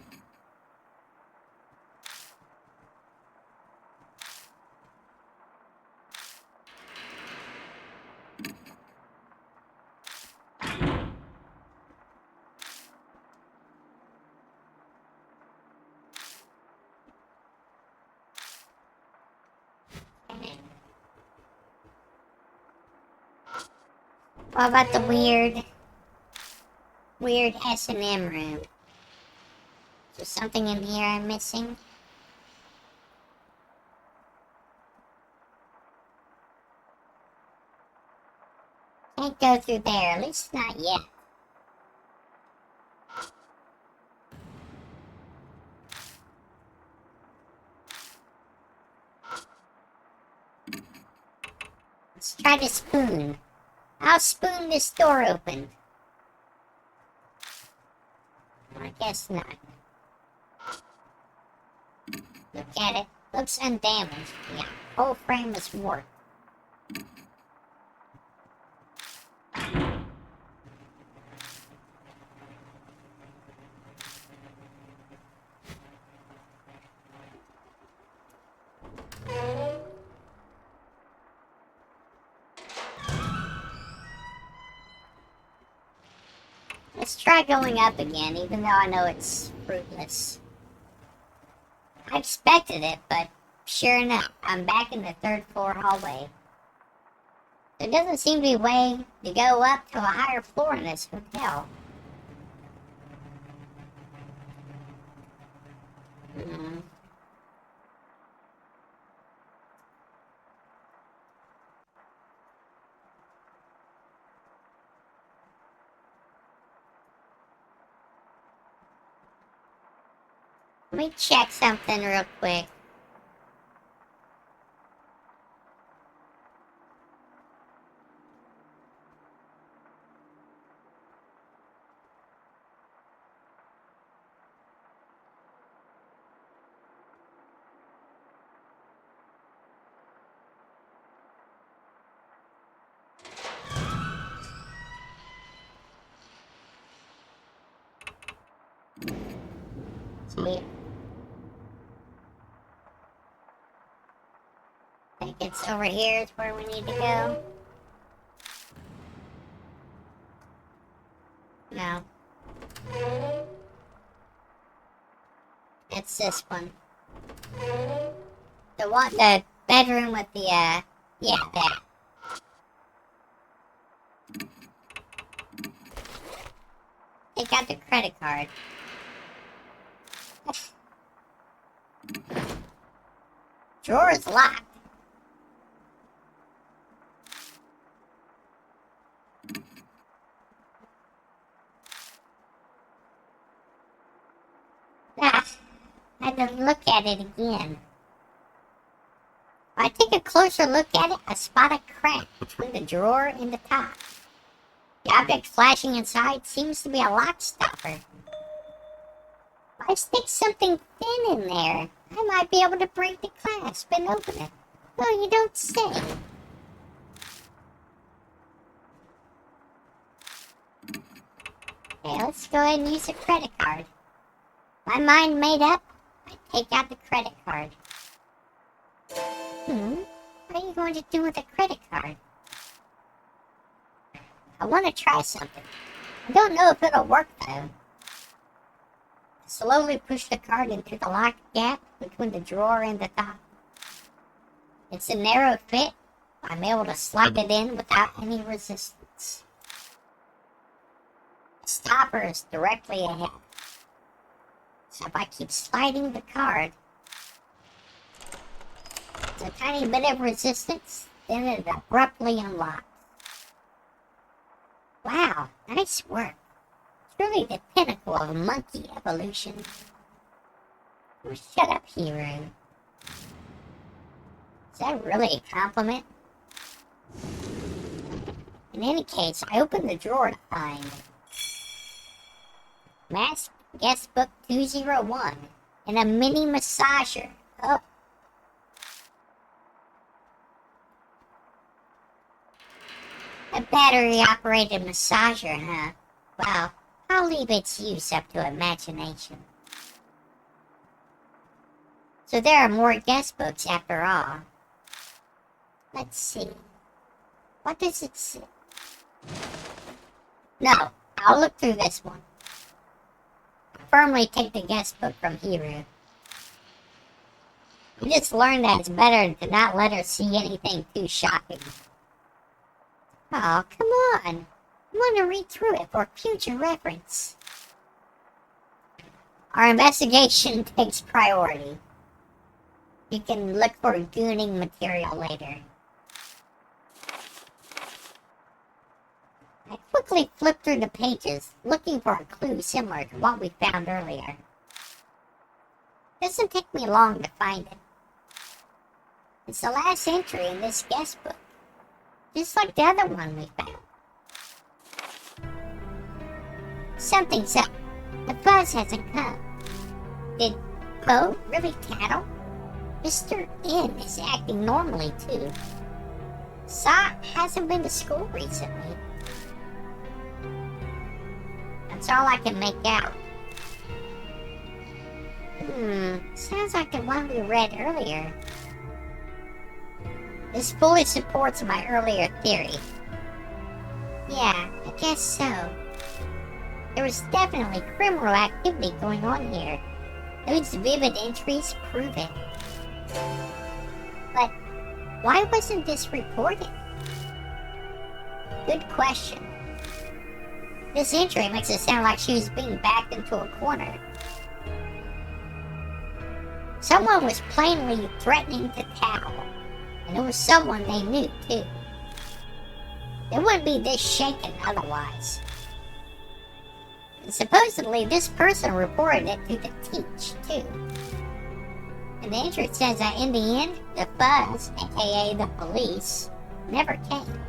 What about the weird S&M room? Is there something in here I'm missing? Can't go through there, at least not yet. Let's try to spoon. I'll spoon this door open. I guess not. Look at it. Looks undamaged. Yeah, whole frame is warped. Let's try going up again, even though I know it's fruitless. I expected it, but sure enough, I'm back in the third floor hallway. There doesn't seem to be a way to go up to a higher floor in this hotel. Hmm. Let me check something real quick. See? I think it's over here is where we need to go. No. It's this one. The bedroom with the, yeah, that. Take out the credit card. Drawer is locked. Ah, I had to look at it again. When I take a closer look at it, I spot a crack between the drawer and the top. The object flashing inside seems to be a lock stopper. If I stick something thin in there, I might be able to break the clasp and open it. Oh, you don't say. Okay, let's go ahead and use a credit card. My mind made up, I take out the credit card. What are you going to do with a credit card? I want to try something. I don't know if it'll work though. Slowly push the card into the locked gap between the drawer and the top. It's a narrow fit. I'm able to slide it in without any resistance. The stopper is directly ahead. So if I keep sliding the card, it's a tiny bit of resistance, then it abruptly unlocks. Wow, nice work. Truly the pinnacle of monkey evolution. Oh, shut up, hero. Is that really a compliment? In any case, I open the drawer to find Mask Guest Book 201 and a mini massager. Oh. A battery-operated massager, huh? Wow, I'll leave its use up to imagination. So there are more guest books after all. Let's see. What does it say? No, I'll look through this one. I firmly take the guest book from Hiru. We just learned that it's better to not let her see anything too shocking. Oh, come on. I want to read through it for future reference. Our investigation takes priority. You can look for gooning material later. I quickly flipped through the pages, looking for a clue similar to what we found earlier. Doesn't take me long to find it. It's the last entry in this guest book, just like the other one we found. Something's up. The buzz hasn't come. Did Poe really tattle? Mr. N is acting normally too. Sa hasn't been to school recently. That's all I can make out. Sounds like the one we read earlier. This fully supports my earlier theory. Yeah, I guess so. There was definitely criminal activity going on here. Those vivid entries prove it. But why wasn't this reported? Good question. This entry makes it sound like she was being backed into a corner. Someone was plainly threatening to tattle, and it was someone they knew too. They wouldn't be this shaken otherwise. And supposedly this person reported it to the teach too. And the entry says that in the end, the fuzz, aka the police, never came.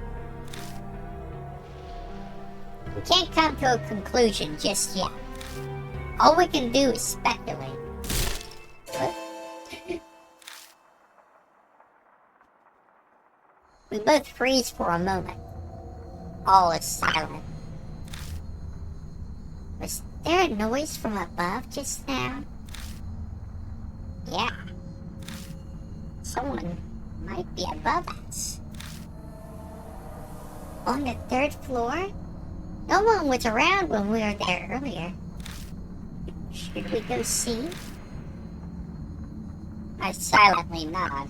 We can't come to a conclusion just yet. All we can do is speculate. We both freeze for a moment. All is silent. Was there a noise from above just now? Yeah. Someone might be above us. On the 3rd floor? No one was around when we were there earlier. Should we go see? I silently nod.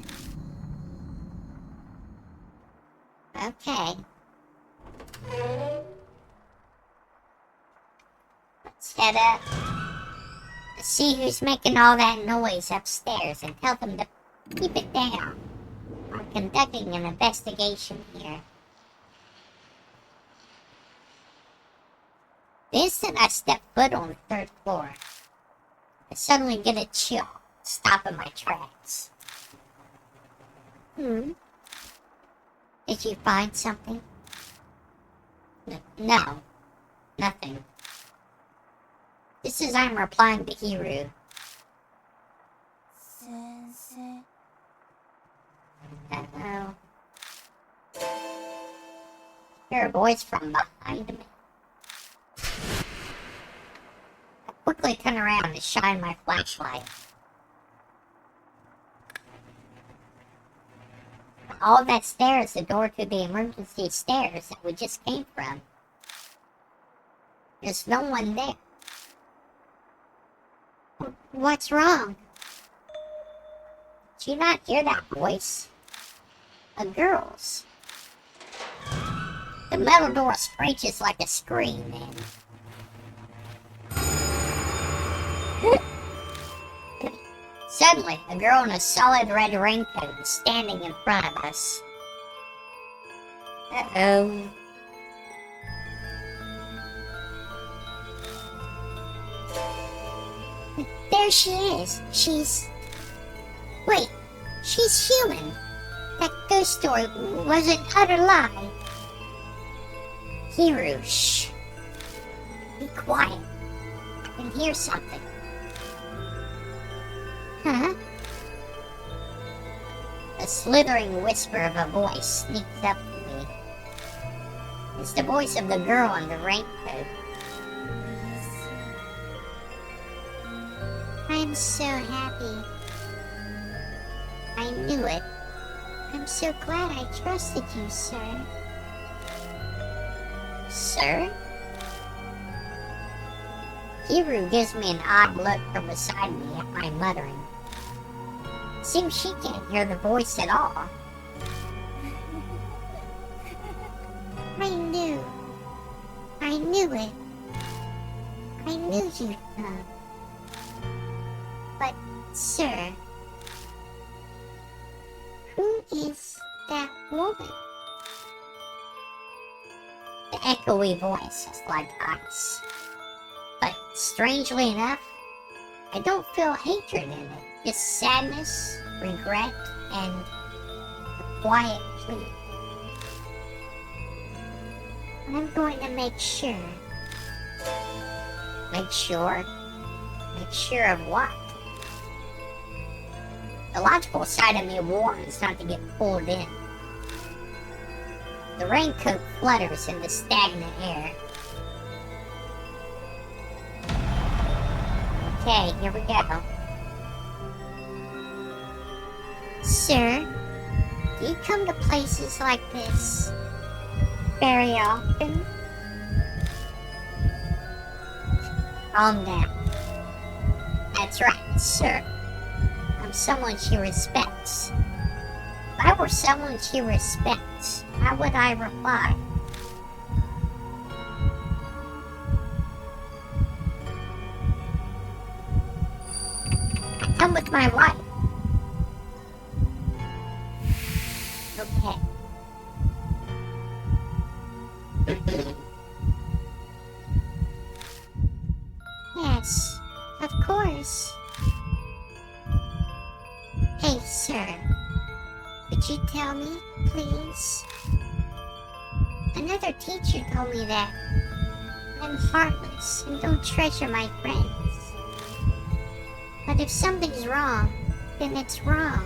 Okay. Let's head up. Let's see who's making all that noise upstairs and tell them to keep it down. I'm conducting an investigation here. The instant I step foot on the 3rd floor, I suddenly get a chill, stopping my tracks. Did you find something? No, nothing. Just as I'm replying to Hiru. Sensei. Uh-oh. Hear a voice from behind me. I quickly turn around and shine my flashlight. All that's there is the door to the emergency stairs that we just came from. There's no one there. What's wrong? Did you not hear that voice? A girl's. The metal door screeches like a scream, man. Suddenly, a girl in a solid red raincoat is standing in front of us. Uh-oh. There she is. Wait, she's human. That ghost story was an utter lie. Hiru, shh. Be quiet. I can hear something. Huh? A slithering whisper of a voice sneaks up to me. It's the voice of the girl in the raincoat. I'm so happy. I knew it. I'm so glad I trusted you, sir. Sir? Hiru gives me an odd look from beside me at my muttering. Seems she can't hear the voice at all. I knew it. I knew you'd come. But, sir, who is that woman? The echoey voice is like ice. But, strangely enough, I don't feel hatred in it. Just sadness, regret, and a quiet plea. I'm going to make sure. Make sure? Make sure of what? The logical side of me warns not to get pulled in. The raincoat flutters in the stagnant air. Okay, here we go. Sir, do you come to places like this very often? Calm down. That's right, sir. I'm someone she respects. If I were someone she respects, how would I reply? I come with my wife. Okay. Yes, of course. Hey, sir. Could you tell me, please? Another teacher told me that I'm heartless and don't treasure my friends. But if something's wrong, then it's wrong.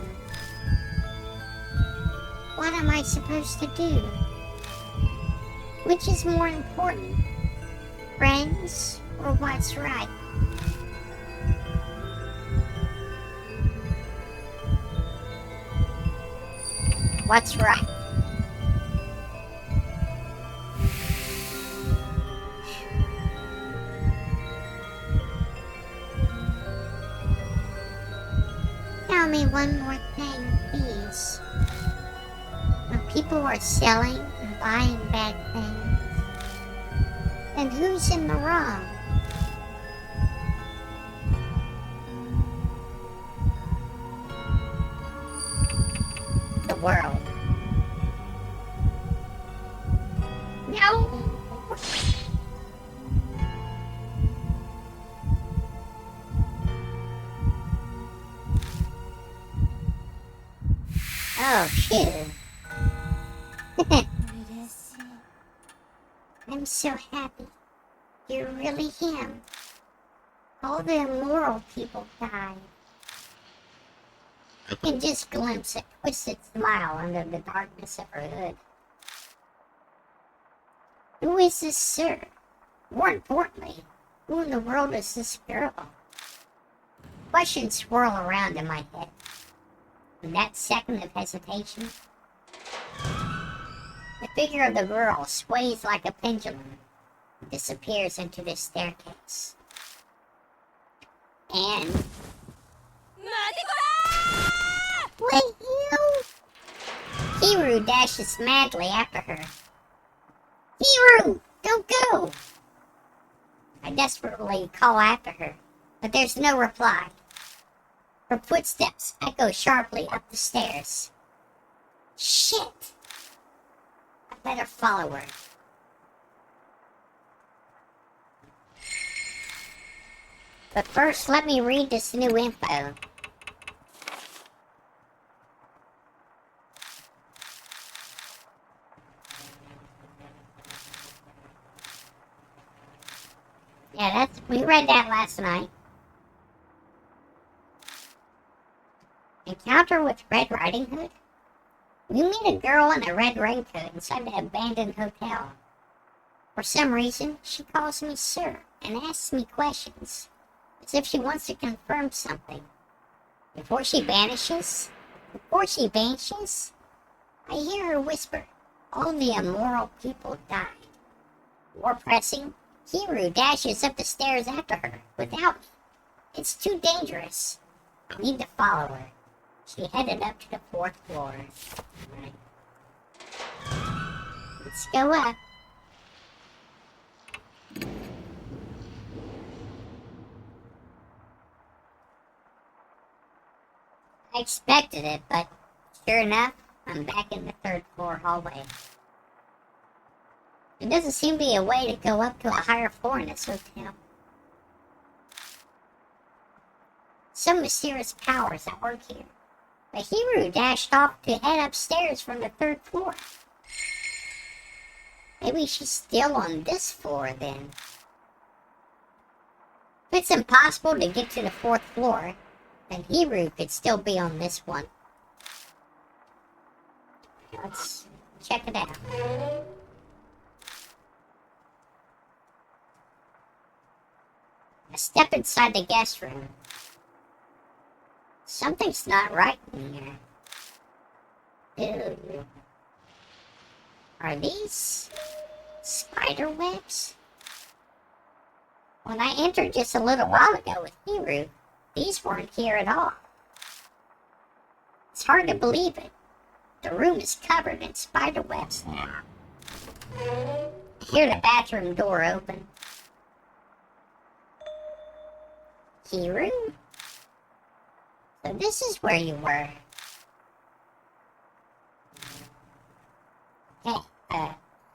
What am I supposed to do? Which is more important? Friends or what's right? What's right? Tell me one more thing, please. When people are selling and buying bad things, then who's in the wrong? The world. No! Oh, phew. I'm so happy. You're really him. All the immoral people died. I can just glimpse a twisted smile under the darkness of her hood. Who is this sir? More importantly, who in the world is this girl? Questions swirl around in my head. In that second of hesitation, the figure of the girl sways like a pendulum and disappears into the staircase. And... Wait, you! Hiru dashes madly after her. Hiru! Don't go! I desperately call after her, but there's no reply. Her footsteps echo sharply up the stairs. Shit! I better follow her. But first, let me read this new info. Yeah, we read that last night. Encounter with Red Riding Hood? We meet a girl in a red raincoat inside the abandoned hotel. For some reason, she calls me sir and asks me questions. as if she wants to confirm something. Before she vanishes, I hear her whisper, all the immoral people died. More pressing, Hiru dashes up the stairs after her, without me. It's too dangerous. I need to follow her. She headed up to the 4th floor. Right. Let's go up. I expected it, but sure enough, I'm back in the 3rd floor hallway. There doesn't seem to be a way to go up to a higher floor in this hotel. Some mysterious powers at work here. But Hiru dashed off to head upstairs from the 3rd floor. Maybe she's still on this floor then. If it's impossible to get to the 4th floor, then Hiru could still be on this one. Let's check it out. I step inside the guest room. Something's not right in here. Ew. Are these spider webs? When I entered just a little while ago with Hiru, these weren't here at all. It's hard to believe it. The room is covered in spider webs now. I hear the bathroom door open. Hiru? So this is where you were. Hey,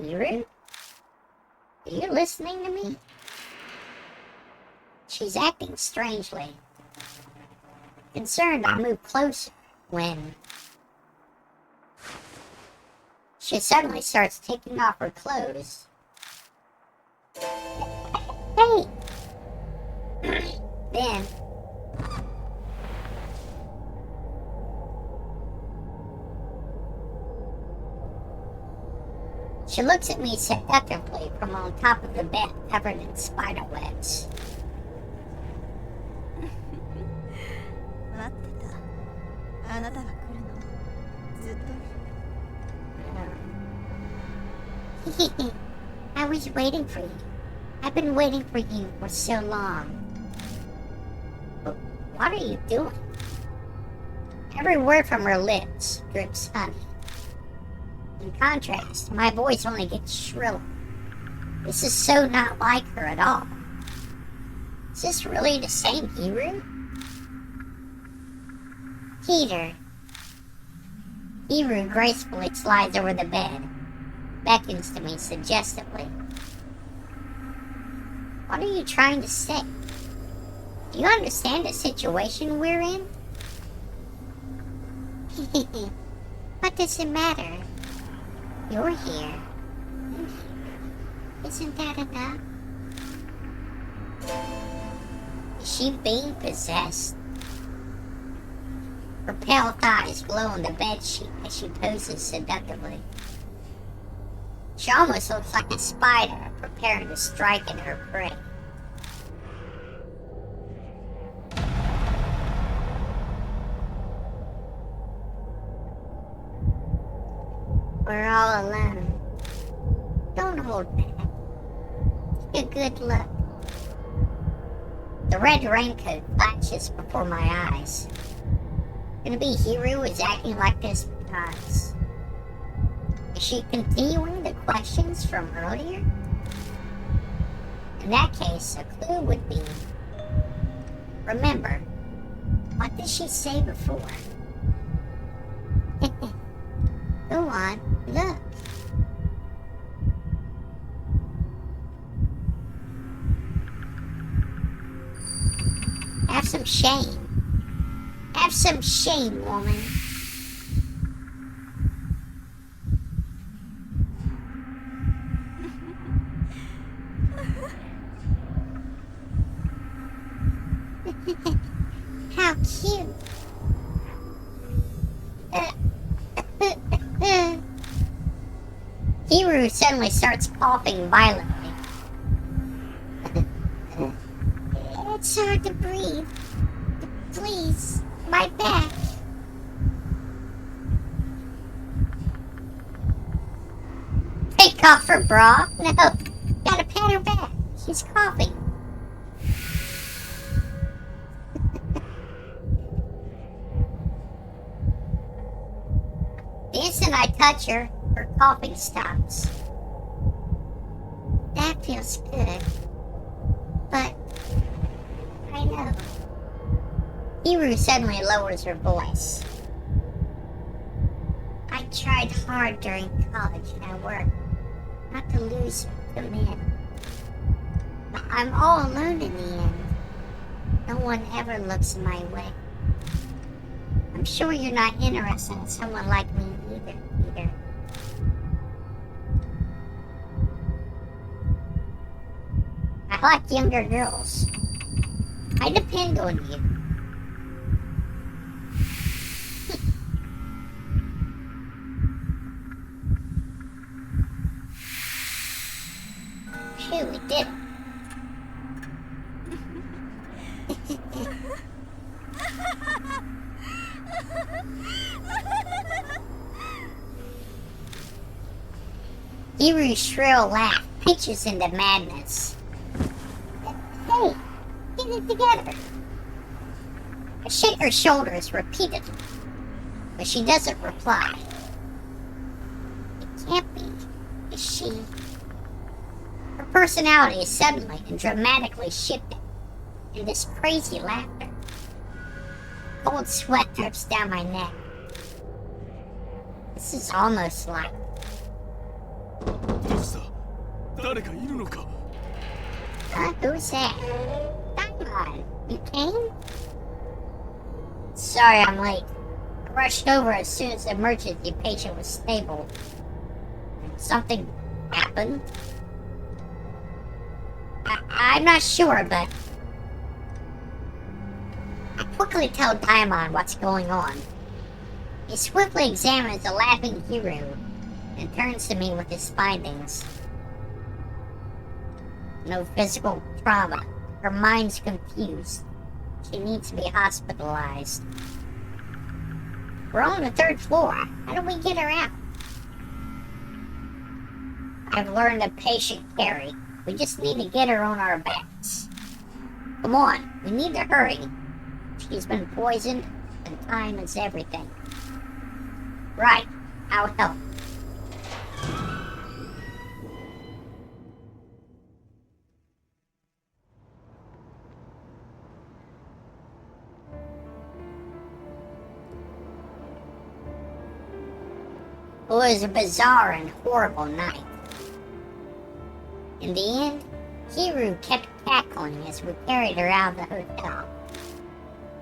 Hiru? Are you listening to me? She's acting strangely. Concerned, I move closer when she suddenly starts taking off her clothes. Hey! Then she looks at me seductively from on top of the bed covered in spider webs. 待ってた。あなたが来るのずっと。I was waiting for you. I've been waiting for you for so long. But what are you doing? Every word from her lips drips honey. In contrast, my voice only gets shriller. This is so not like her at all. Is this really the same Hiru? Peter. Hiru gracefully slides over the bed, beckons to me suggestively. What are you trying to say? Do you understand the situation we're in? What does it matter? You're here. Isn't that enough? Is she being possessed? Her pale thighs glow on the bedsheet as she poses seductively. She almost looks like a spider preparing to strike at her prey. We're all alone. Don't hold back. Take a good look. The red raincoat flashes before my eyes. Could it be Hiru is acting like this because... Is she continuing the questions from earlier? In that case, a clue would be... Remember, what did she say before? Go on, look. Have some shame. Have some shame, woman. How cute. Hiru suddenly starts coughing violently. It's hard to breathe. Please, my back. Take off her bra. No, gotta pat her back. She's coughing. The instant I touch her, her coughing stops. That feels good. But I know. Hiru suddenly lowers her voice. I tried hard during college and at work not to lose the men. But I'm all alone in the end. No one ever looks my way. I'm sure you're not interested in someone like me either, Peter. I like younger girls. I depend on you. Phew, we did it. Hiru's shrill laugh pitches into madness. Hey, get it together. I shake her shoulders repeatedly, but she doesn't reply. It can't be. Is she? Her personality is suddenly and dramatically shifted in this crazy laughter. Cold sweat drips down my neck. This is almost like... どうした？誰かいるのか？ Who's that? Diamond, you came? Sorry I'm late. I rushed over as soon as the emergency patient was stable. Something happened? I'm not sure, but... I quickly tell Diamond what's going on. He swiftly examines the laughing Hiru and turns to me with his findings. No physical trauma. Her mind's confused. She needs to be hospitalized. We're on the 3rd floor. How do we get her out? I've learned a patient carry. We just need to get her on our backs. Come on, we need to hurry. She's been poisoned, and time is everything. Right, I'll help. It was a bizarre and horrible night. In the end, Hiru kept cackling as we carried her out of the hotel.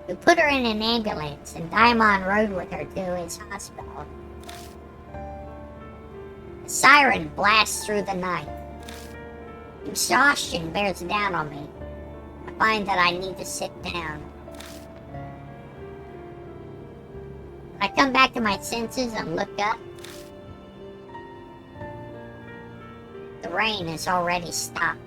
We put her in an ambulance and Daimon rode with her to his hospital. A siren blasts through the night. Exhaustion bears down on me. I find that I need to sit down. When I come back to my senses and look up, the rain has already stopped.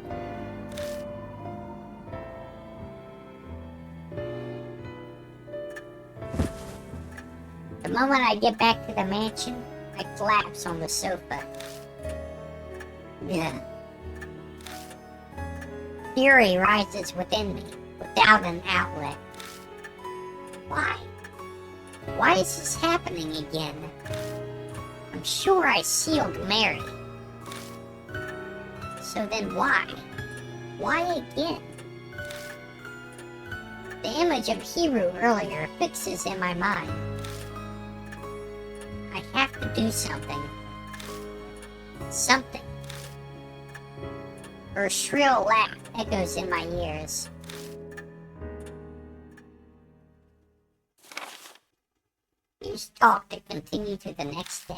The moment I get back to the mansion, I collapse on the sofa. Ugh. Fury rises within me, without an outlet. Why? Why is this happening again? I'm sure I sealed Mary. So then why? Why again? The image of Hiru earlier fixes in my mind. I have to do something. Something. Her shrill laugh echoes in my ears. Use talk to continue to the next day.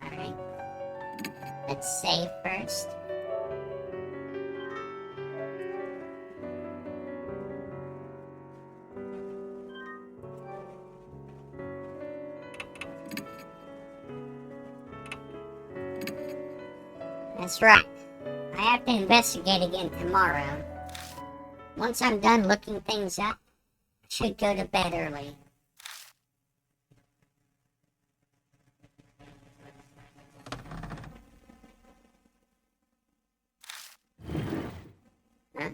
Alright. Let's save first. That's right. I have to investigate again tomorrow. Once I'm done looking things up, I should go to bed early. Huh?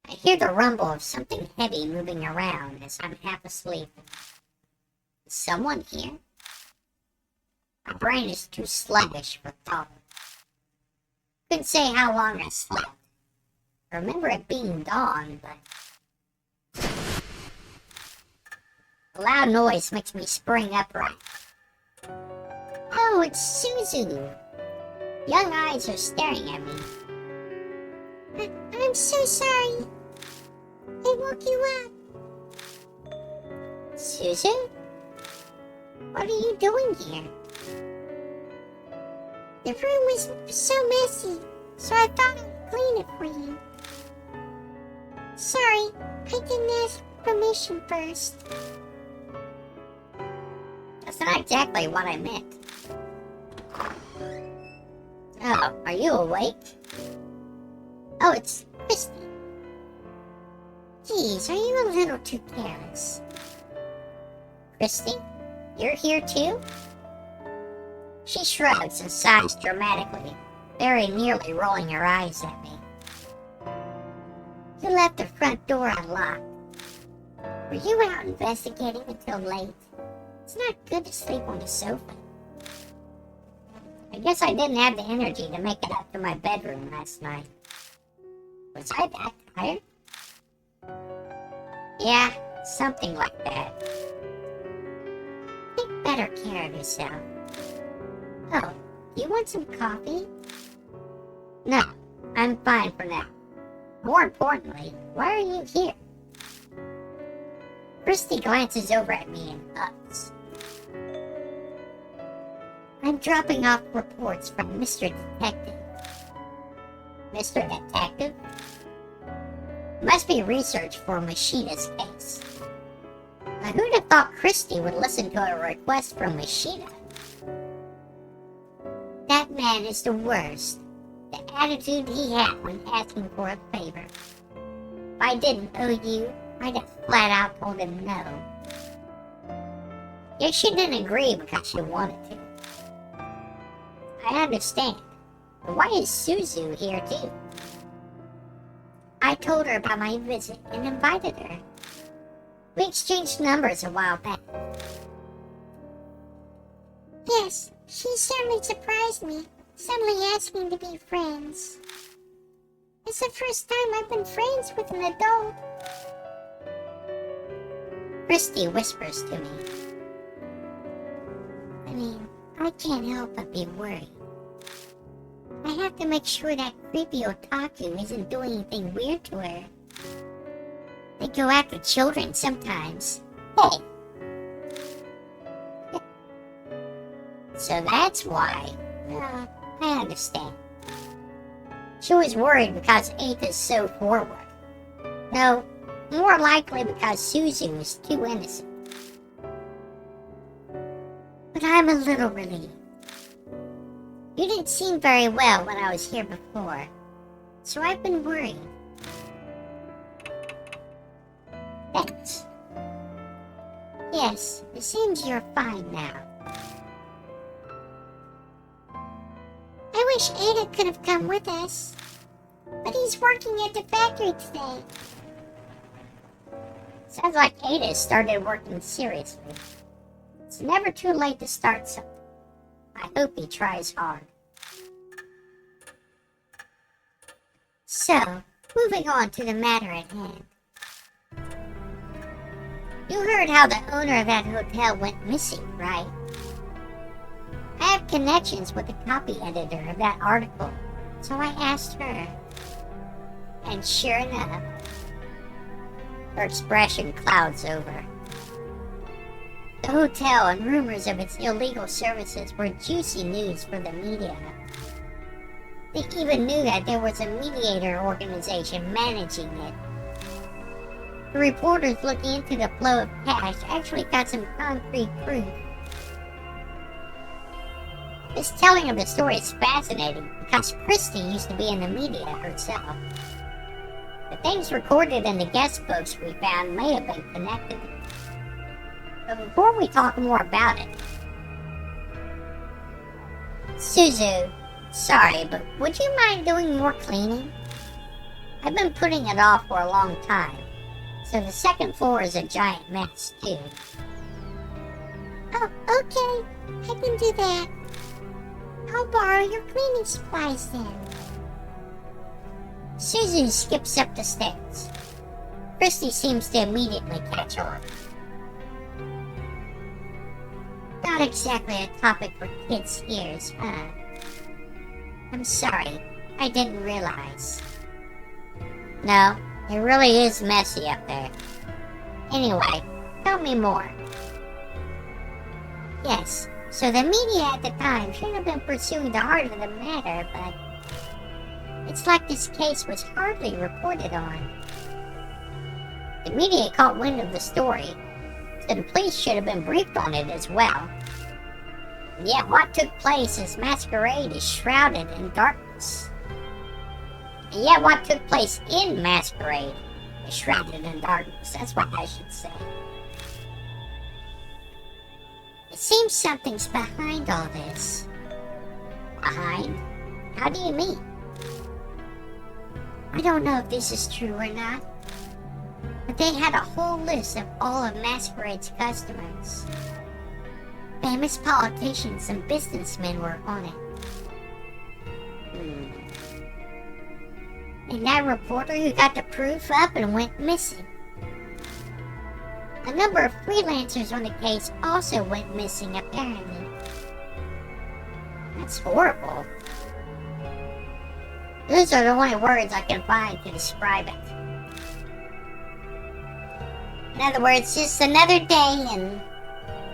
I hear the rumble of something heavy moving around as I'm half asleep. Is someone here? My brain is too sluggish for thought. Couldn't say how long I slept. I remember it being dawn, but a loud noise makes me spring upright. Oh, it's Suzu. Young eyes are staring at me. I'm so sorry. I woke you up. Suzu? What are you doing here? The room was so messy, so I thought I'd clean it for you. Sorry, I didn't ask permission first. That's not exactly what I meant. Oh, are you awake? Oh, it's Christy. Geez, are you a little too careless? Christy, you're here too? She shrugs and sighs dramatically, very nearly rolling her eyes at me. You left the front door unlocked. Were you out investigating until late? It's not good to sleep on the sofa. I guess I didn't have the energy to make it up to my bedroom last night. Was I that tired? Yeah, something like that. Take better care of yourself. Oh, do you want some coffee? No, I'm fine for now. More importantly, why are you here? Christy glances over at me and ups. I'm dropping off reports from Mr. Detective. Mr. Detective? Must be research for Mashida's case. Now, who'd have thought Christy would listen to a request from Mashida? That man is the worst. The attitude he had when asking for a favor. If I didn't owe you, I'd have flat out told him no. Yet she didn't agree because she wanted to. I understand. But why is Suzu here too? I told her about my visit and invited her. We exchanged numbers a while back. Yes, she certainly surprised me, suddenly asking to be friends. It's the first time I've been friends with an adult. Christy whispers to me. I mean, I can't help but be worried. I have to make sure that creepy otaku isn't doing anything weird to her. They go after children sometimes. Hey! So that's why. I understand. She was worried because Ata's so forward. No, more likely because Suzu was too innocent. But I'm a little relieved. You didn't seem very well when I was here before, so I've been worried. Thanks. Yes, it seems you're fine now. I wish Ada could have come with us, but he's working at the factory today. Sounds like Ada started working seriously. It's never too late to start something. I hope he tries hard. So, moving on to the matter at hand. You heard how the owner of that hotel went missing, right? I have connections with the copy editor of that article, so I asked her. And sure enough, her expression clouds over. The hotel and rumors of its illegal services were juicy news for the media. They even knew that there was a mediator organization managing it. The reporters looking into the flow of cash actually got some concrete proof. This telling of the story is fascinating because Christy used to be in the media herself. things recorded in the guest books we found may have been connected. But before we talk more about it, Suzu, sorry, but would you mind doing more cleaning? I've been putting it off for a long time, so the second floor is a giant mess too. Oh, okay. I can do that. I'll borrow your cleaning supplies then. Suzu skips up the stairs. Christy seems to immediately catch on. Not exactly a topic for kids' ears, huh? I'm sorry, I didn't realize. No, it really is messy up there. Anyway, tell me more. Yes, so the media at the time should have been pursuing the heart of the matter, but it's like this case was hardly reported on. The media caught wind of the story, so the police should have been briefed on it as well. And yet what took place as Masquerade is shrouded in darkness. And yet what took place in Masquerade is shrouded in darkness. That's what I should say. It seems something's behind all this. Behind? How do you mean? I don't know if this is true or not, but they had a whole list of all of Masquerade's customers. Famous politicians and businessmen were on it. And that reporter who got the proof up and went missing. A number of freelancers on the case also went missing, apparently. That's horrible. Those are the only words I can find to describe it. In other words, just another day and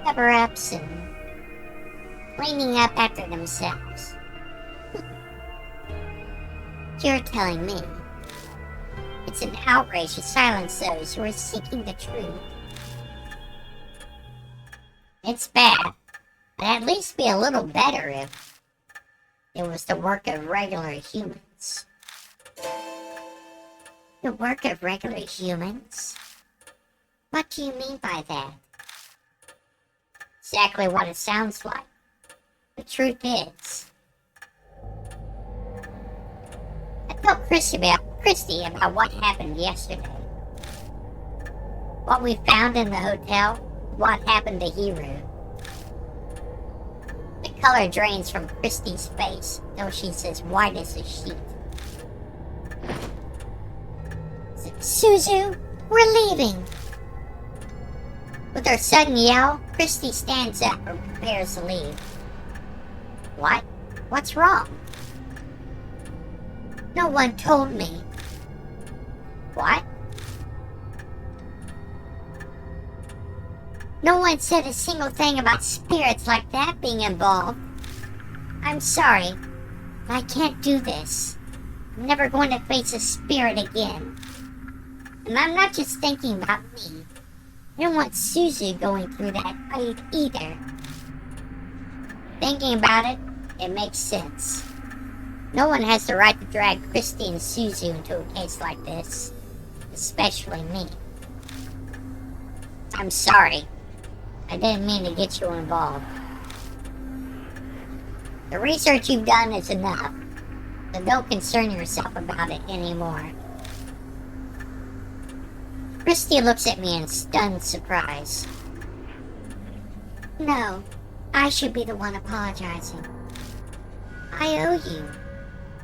cover-ups and cleaning up after themselves. You're telling me it's an outrage to silence those who are seeking the truth. It's bad, but at least be a little better if it was the work of regular humans. The work of regular humans? What do you mean by that? Exactly what it sounds like. The truth is, I told Christy about what happened yesterday. What we found in the hotel, what happened to Hiru. The color drains from Christy's face, though she's as white as a sheet. Suzu, we're leaving! With her sudden yell, Christy stands up and prepares to leave. What? What's wrong? No one told me. What? No one said a single thing about spirits like that being involved. I'm sorry, but I can't do this. I'm never going to face a spirit again. And I'm not just thinking about me. I don't want Suzu going through that either. Thinking about it, it makes sense. No one has the right to drag Christy and Suzu into a case like this. Especially me. I'm sorry. I didn't mean to get you involved. The research you've done is enough, so don't concern yourself about it anymore. Christy looks at me in stunned surprise. No, I should be the one apologizing. I owe you.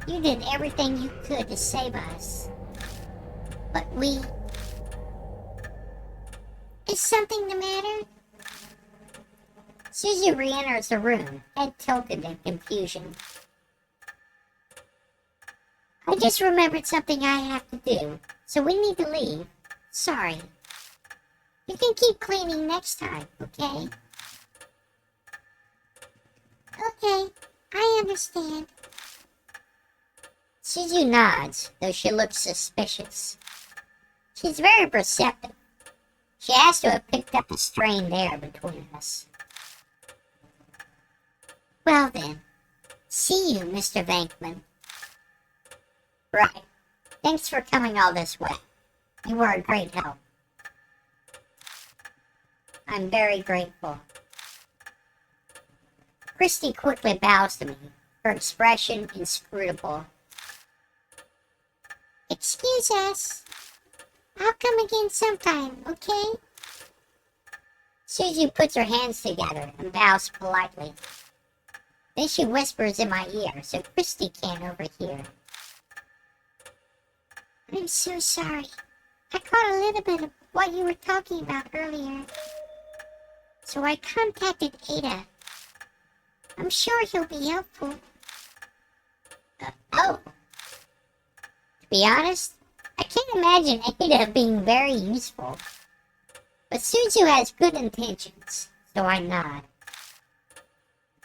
You did everything you could to save us. But Is something the matter? Suzu re-enters the room, head tilted in confusion. I just remembered something I have to do, so we need to leave. Sorry. You can keep cleaning next time, okay? Okay, I understand. Suzu nods, though she looks suspicious. She's very perceptive. She has to have picked up a strained air between us. Well then, see you, Mr. Venkman. Right. Thanks for coming all this way. You were a great help. I'm very grateful. Christy quickly bows to me, her expression inscrutable. Excuse us. I'll come again sometime, okay? Susie puts her hands together and bows politely. Then she whispers in my ear so Christy can't overhear. I'm so sorry. I caught a little bit of what you were talking about earlier. So I contacted Ada. I'm sure he'll be helpful. Oh. To be honest, I can't imagine Ada being very useful. But Suzu has good intentions, so I nod.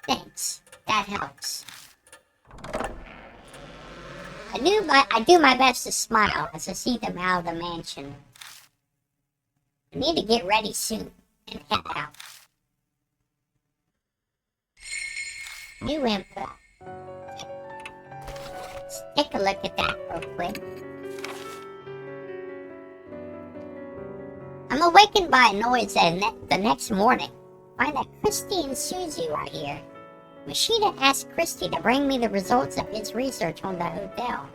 Thanks, that helps. I do my best to smile as I see them out of the mansion. I need to get ready soon and head out. New info. Let's take a look at that real quick. I'm awakened by a noise the next morning. I find that Christy and Suzu are here. Machida asked Christy to bring me the results of his research on the hotel.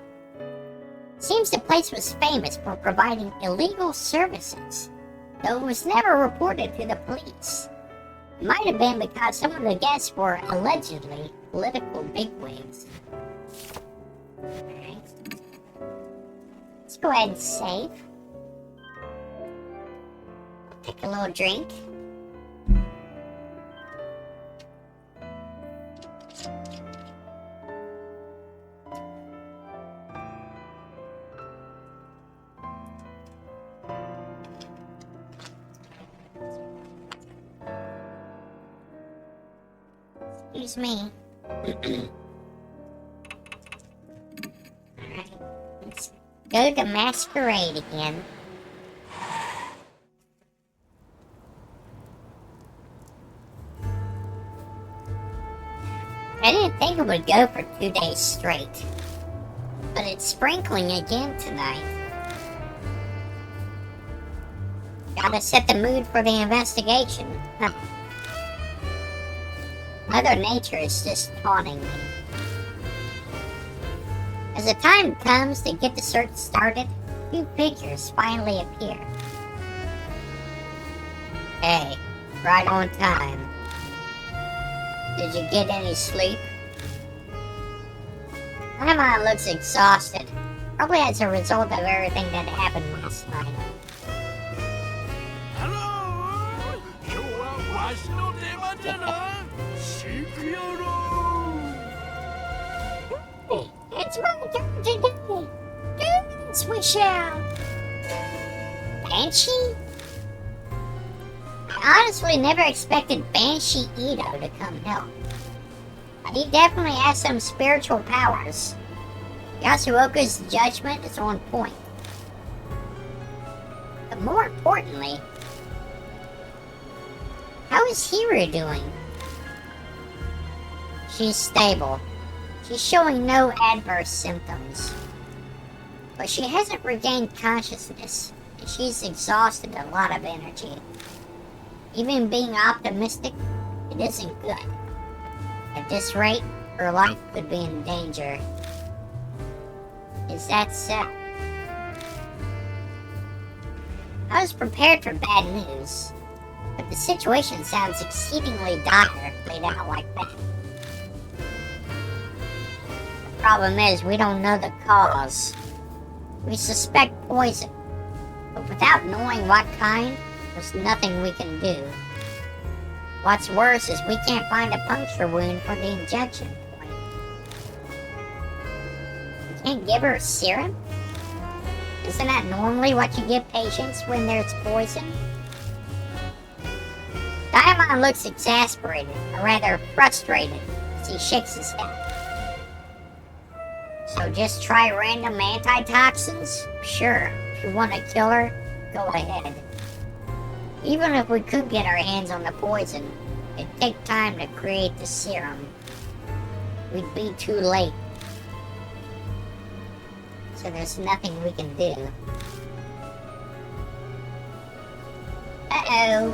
Seems the place was famous for providing illegal services, though it was never reported to the police. It might have been because some of the guests were allegedly political bigwigs. Alright. Let's go ahead and save. Take a little drink. Excuse me. Alright, let's go to Masquerade again. I didn't think it would go for 2 days straight, but it's sprinkling again tonight. Gotta set the mood for the investigation. Huh. Mother Nature is just taunting me. As the time comes to get the search started, 2 figures finally appear. Hey, right on time. Did you get any sleep? Grandma looks exhausted, probably as a result of everything that happened last night. Hello! 今日はわしの出番じゃな。シクヨロ It's my turn today. Dance we shall. Banshee? I honestly never expected Banshee Ito to come help. But he definitely has some spiritual powers. Yasuoka's judgment is on point. But more importantly, how is Hiru doing? She's stable. She's showing no adverse symptoms. But she hasn't regained consciousness, and she's exhausted a lot of energy. Even being optimistic, it isn't good. At this rate, her life could be in danger. Is that so? I was prepared for bad news, but the situation sounds exceedingly dire laid out like that. The problem is we don't know the cause. We suspect poison, but without knowing what kind, there's nothing we can do. What's worse is we can't find a puncture wound for the injection point. We can't give her a serum? Isn't that normally what you give patients when there's poison? Diamond looks exasperated, or rather frustrated, as he shakes his head. So just try random antitoxins? Sure, if you want to kill her, go ahead. Even if we could get our hands on the poison, it'd take time to create the serum. We'd be too late. So there's nothing we can do. Uh-oh.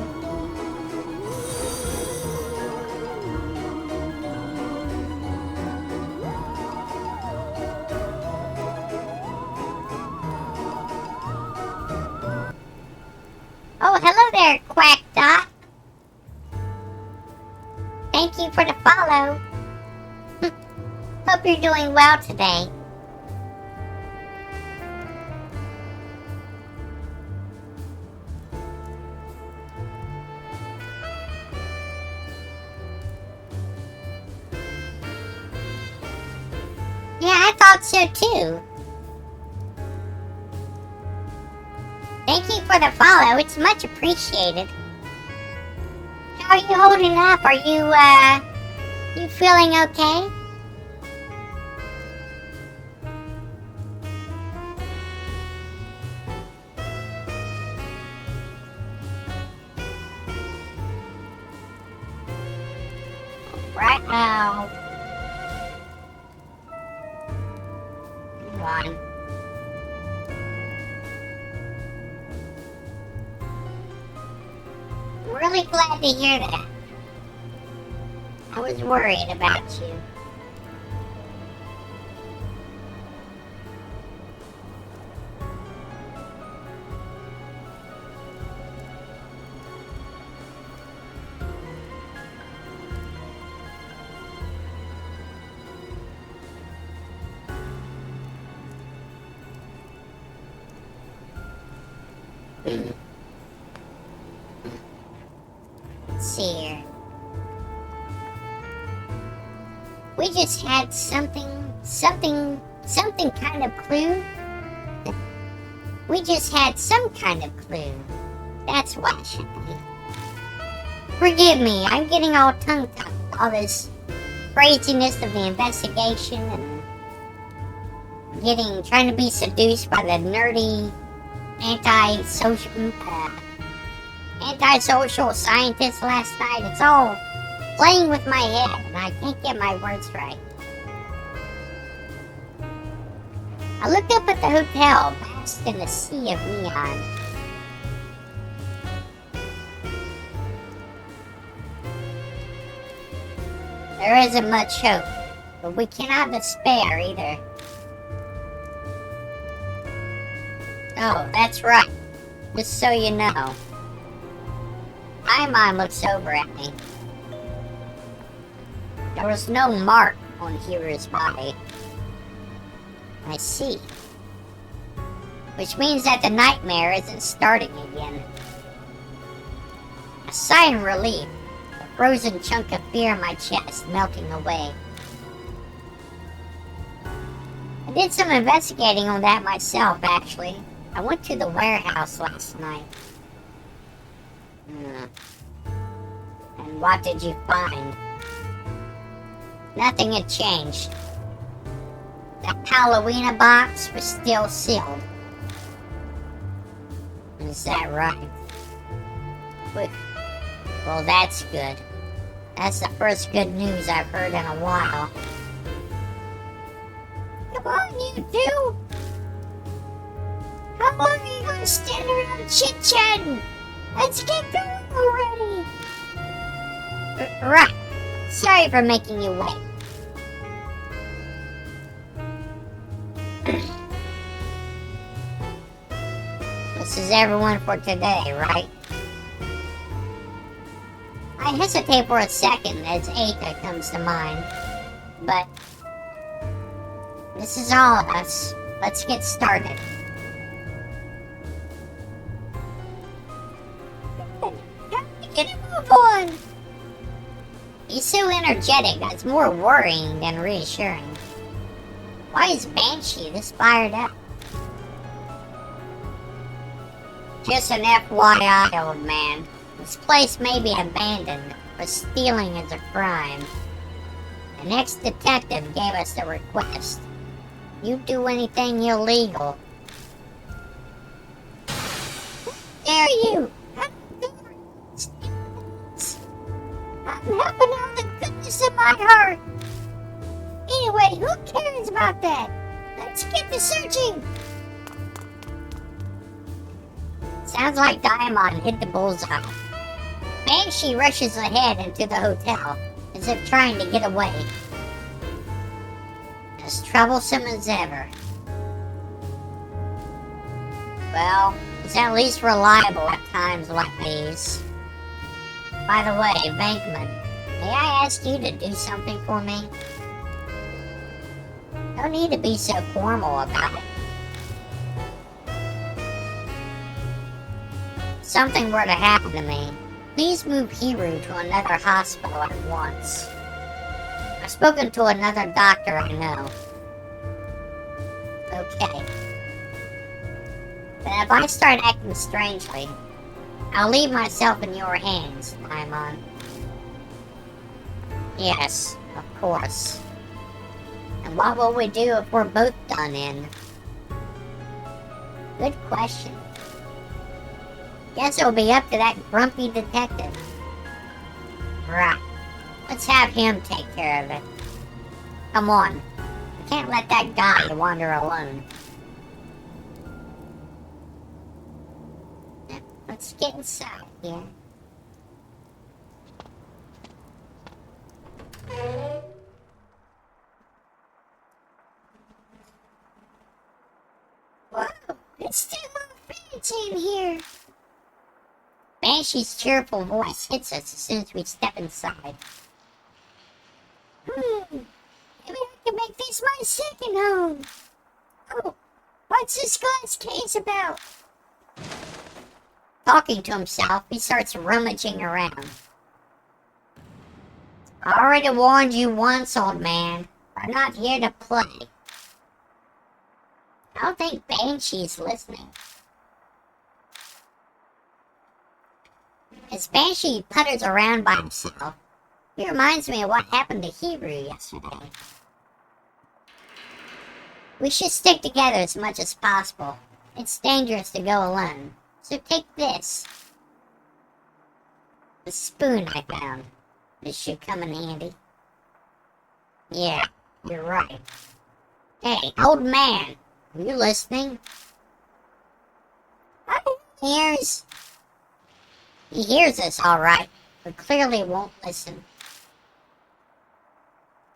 Oh, hello there, Quack Dot. Thank you for the follow. Hope you're doing well today. Yeah, I thought so too. Thank you for the follow. It's much appreciated. How are you holding up? Are you feeling okay? Right now. Come on. I'm really glad to hear that. I was worried about you. Let's see here. We just had something kind of clue. We just had some kind of clue. That's what should be. Forgive me, I'm getting all tongue-tied. All this craziness of the investigation and trying to be seduced by the nerdy antisocial scientist last night. It's all playing with my head, and I can't get my words right. I looked up at the hotel, basked in a sea of neon. There isn't much hope, but we cannot despair either. Oh, that's right. Just so you know. Paimon looks over at me. There was no mark on Hiru's body. I see. Which means that the nightmare isn't starting again. A sigh of relief. A frozen chunk of fear in my chest melting away. I did some investigating on that myself, actually. I went to the warehouse last night. And what did you find? Nothing had changed. That Halloween box was still sealed. Is that right? Well, that's good. That's the first good news I've heard in a while. Come on, you two! How long are you gonna stand around chit-chatting? Let's get going already! Right. Sorry for making you wait. This is everyone for today, right? I hesitate for a second as Eita comes to mind, but this is all of us. Let's get started. Get a move on! He's so energetic, that's more worrying than reassuring. Why is Banshee this fired up? Just an FYI, old man. This place may be abandoned, but stealing is a crime. The next detective gave us the request. You do anything illegal. Dare you! I'm helping out the goodness of my heart. Anyway, who cares about that? Let's get to searching. Sounds like Diamond hit the bullseye. Banshee rushes ahead into the hotel, as if trying to get away. As troublesome as ever. Well, it's at least reliable at times like these. By the way, Venkman, may I ask you to do something for me? No need to be so formal about it. If something were to happen to me, please move Hiru to another hospital at once. I've spoken to another doctor I know. Okay. Then if I start acting strangely, I'll leave myself in your hands, Daimon. Yes, of course. And what will we do if we're both done in? Good question. Guess it'll be up to that grumpy detective. Right. Let's have him take care of it. Come on. We can't let that guy wander alone. Let's get inside here. Whoa, it's still more fancy in here. Banshee's cheerful voice hits us as soon as we step inside. Maybe I can make this my second home. Oh, what's this glass case about? Talking to himself, he starts rummaging around. I already warned you once, old man. We're not here to play. I don't think Banshee's listening. As Banshee putters around by himself, he reminds me of what happened to Hiru yesterday. We should stick together as much as possible. It's dangerous to go alone. So take this. The spoon I found. This should come in handy. Yeah, you're right. Hey, old man, are you listening? He hears us all right, but clearly won't listen.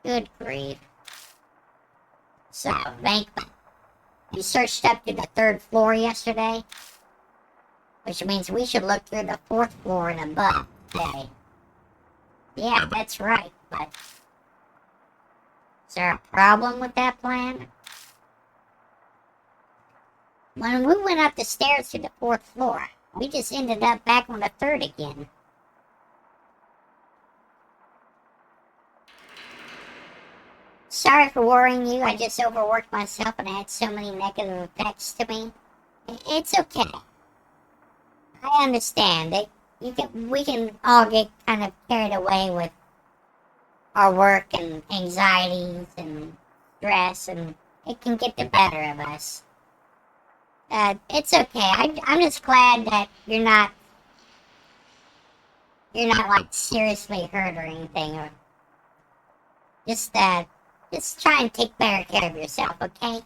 Good grief. So, Venkman, you searched up to the 3rd floor yesterday? Which means we should look through the 4th floor and above today. Yeah, that's right, but... Is there a problem with that plan? When we went up the stairs to the 4th floor, we just ended up back on the 3rd again. Sorry for worrying you, I just overworked myself and I had so many negative effects to me. It's okay. I understand that we can all get kind of carried away with our work and anxieties and stress, and it can get the better of us. It's okay. I'm just glad that you're not like seriously hurt or anything, or just try and take better care of yourself, okay?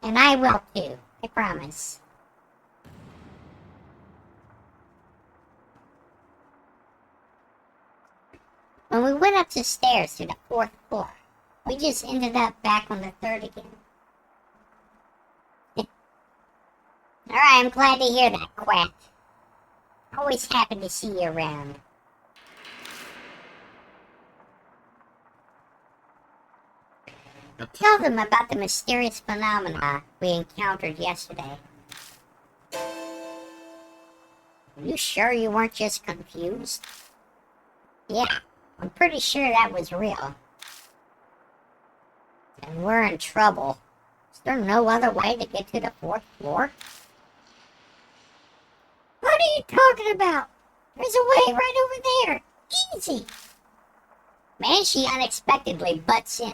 And I will too. I promise. When we went up the stairs to the 4th floor, we just ended up back on the 3rd again. Alright, I'm glad to hear that, Quack. Always happy to see you around. Tell them about the mysterious phenomena we encountered yesterday. Are you sure you weren't just confused? Yeah, I'm pretty sure that was real. And we're in trouble. Is there no other way to get to the 4th floor? What are you talking about? There's a way right over there. Easy. Banshee unexpectedly butts in.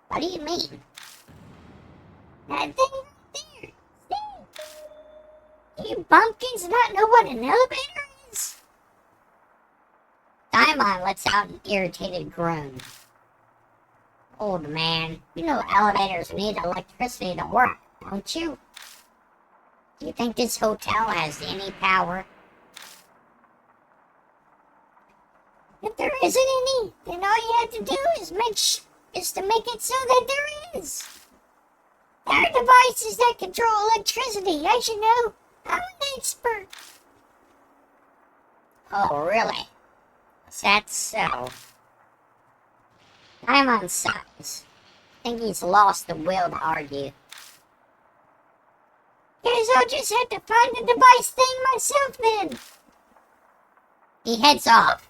What do you mean? That thing right there. See? Do you bumpkins not know what an elevator is? Daimon lets out an irritated groan. Old man, you know elevators need electricity to work, don't you? Do you think this hotel has any power? If there isn't any, then all you have to do is to make it so that there is. There are devices that control electricity. I should know. I'm an expert. Oh, really? Is that so? I'm on sides. I think he's lost the will to argue. Guess I'll just have to find the device thing myself then. He heads off.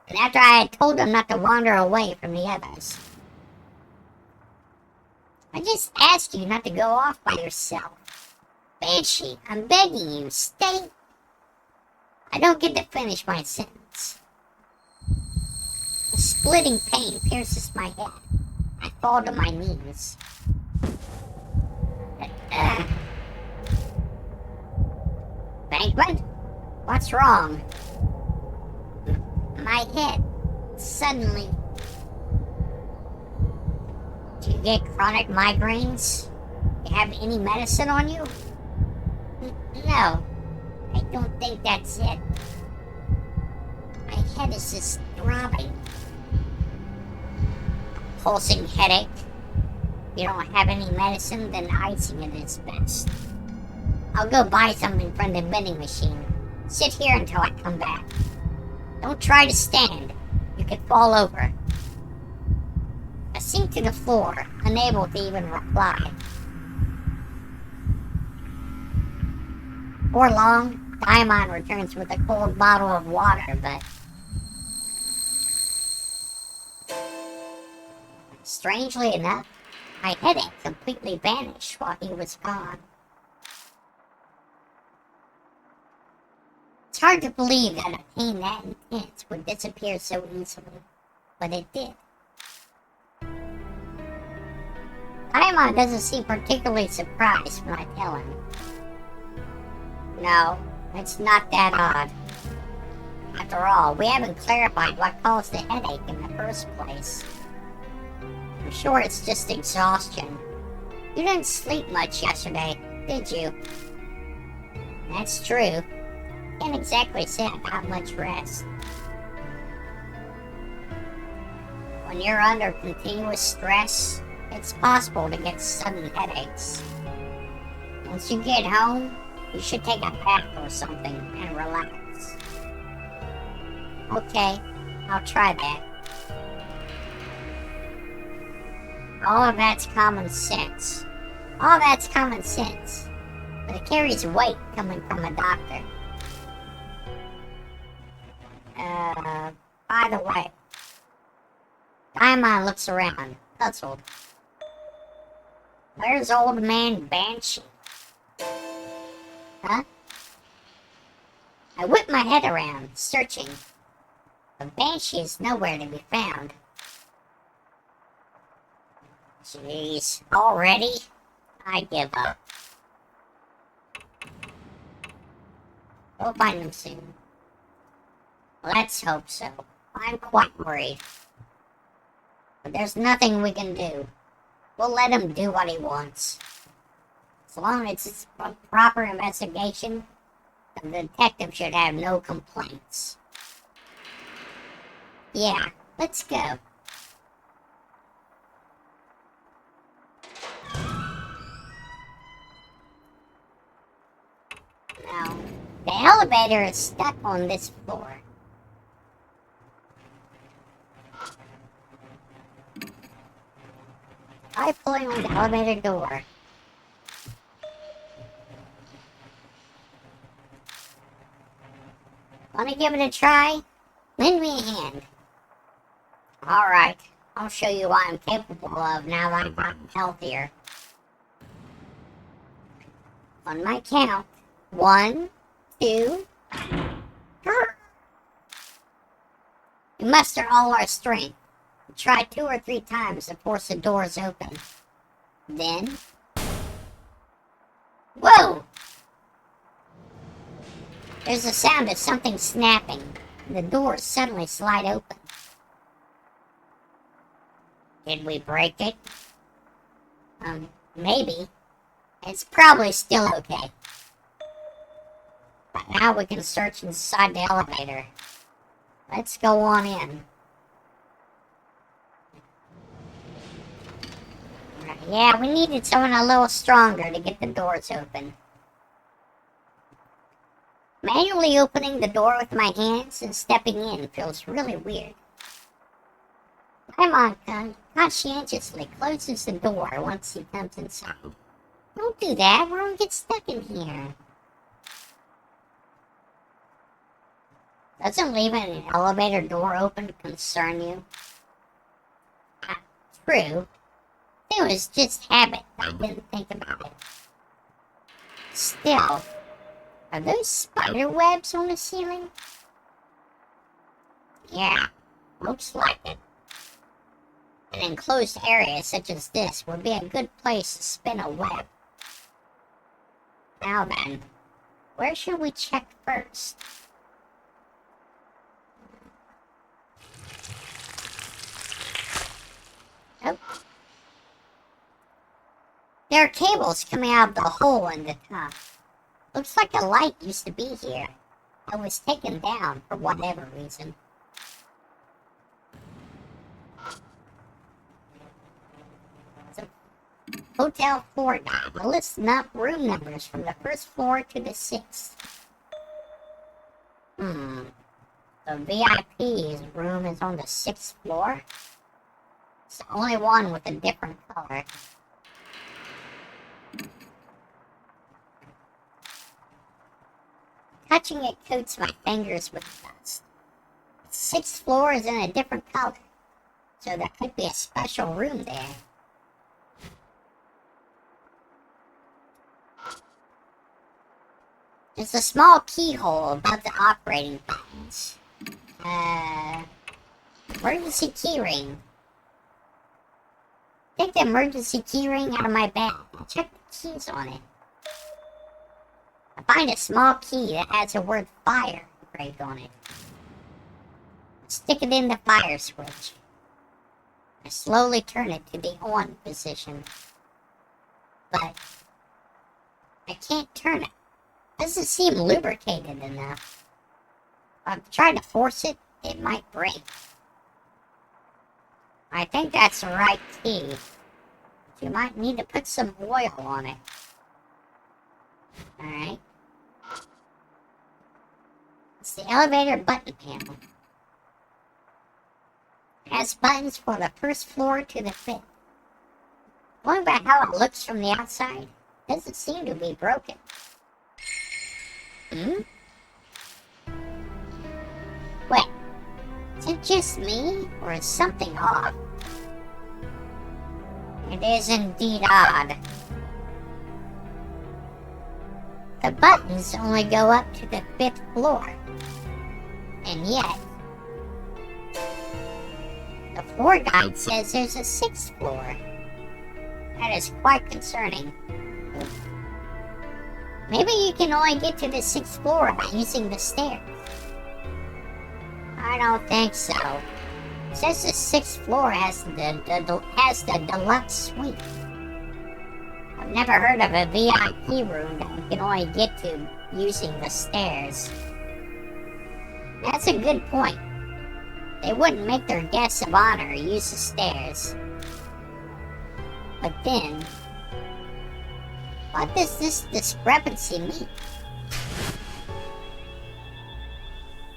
And after I had told him not to wander away from the others. I just asked you not to go off by yourself. Banshee, I'm begging you, stay. I don't get to finish my sentence. A splitting pain pierces my head. I fall to my knees. Banquet? What's wrong? My head, suddenly. Do you get chronic migraines? You have any medicine on you? No, I don't think that's it. My head is just throbbing. Pulsing headache. You don't have any medicine, then icing it is best. I'll go buy something from the vending machine. Sit here until I come back. Don't try to stand. You could fall over. I sink to the floor, unable to even reply. Before long, Diamond returns with a cold bottle of water, but... strangely enough, my headache completely vanished while he was gone. It's hard to believe that a pain that intense would disappear so easily, but it did. Diamond doesn't seem particularly surprised when I tell him. No, it's not that odd. After all, we haven't clarified what caused the headache in the first place. I'm sure it's just exhaustion. You didn't sleep much yesterday, did you? That's true. Can't exactly say I got much rest. When you're under continuous stress, it's possible to get sudden headaches. Once you get home, you should take a bath or something and relax. Okay, I'll try that. All of that's common sense. All that's common sense. But it carries weight coming from a doctor. By the way. Diamond looks around, puzzled. Where's old man Banshee? Huh? I whip my head around, searching. But Banshee is nowhere to be found. Jeez, already? I give up. We'll find him soon. Let's hope so. I'm quite worried. But there's nothing we can do. We'll let him do what he wants. As long as it's a proper investigation, the detective should have no complaints. Yeah, let's go. Now, the elevator is stuck on this floor. Try pulling on the elevator door. Wanna give it a try? Lend me a hand. Alright, I'll show you what I'm capable of now that I've gotten healthier. On my count, 1, 2, 3. We muster all our strength. We try 2 or 3 times to force the doors open. Then... Whoa! There's a sound of something snapping, and the doors suddenly slide open. Did we break it? Maybe. It's probably still okay. But now we can search inside the elevator. Let's go on in. Yeah, we needed someone a little stronger to get the doors open. Manually opening the door with my hands and stepping in feels really weird. Paimon conscientiously closes the door once he comes inside. Don't do that, we're gonna get stuck in here. Doesn't leaving an elevator door open concern you? True. It was just habit. I didn't think about it. Still, are those spider webs on the ceiling? Yeah, looks like it. An enclosed area such as this would be a good place to spin a web. Now then, where should we check first? Oh. There are cables coming out of the hole in the top. Looks like a light used to be here. It was taken down for whatever reason. So, Hotel 4 guide. Listing up room numbers from the first floor to the 6th. The VIP's room is on the 6th floor. It's the only one with a different color. Touching it coats my fingers with dust. The 6th floor is in a different color, so there could be a special room there. There's a small keyhole above the operating buttons. Emergency keyring. Take the emergency keyring out of my bag and check the keys on it. I find a small key that has the word fire engraved on it. Stick it in the fire switch. I slowly turn it to the on position. But I can't turn it. Doesn't seem lubricated enough. If I try to force it, it might break. I think that's the right key. But you might need to put some oil on it. Alright. It's the elevator button panel. It has buttons for the first floor to the 5th. Going by how it looks from the outside, it doesn't seem to be broken. Wait, is it just me, or is something off? It is indeed odd. The buttons only go up to the 5th floor. And yet, the floor guide says there's a 6th floor. That is quite concerning. Maybe you can only get to the 6th floor by using the stairs. I don't think so. It says the 6th floor has the deluxe suite. I've never heard of a VIP room that you can only get to using the stairs. That's a good point. They wouldn't make their guests of honor use the stairs. But then, what does this discrepancy mean?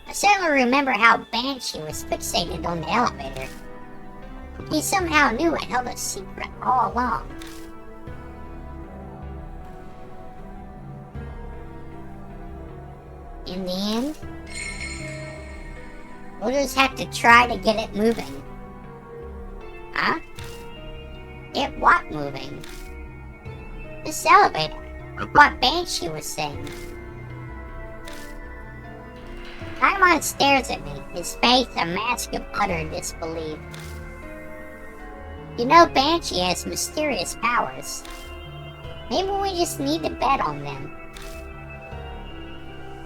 I certainly remember how Banshee was fixated on the elevator. He somehow knew it held a secret all along. In the end, we'll just have to try to get it moving. Huh? Get what moving? This elevator. What Banshee was saying. Paimon stares at me, his face a mask of utter disbelief. You know Banshee has mysterious powers. Maybe we just need to bet on them.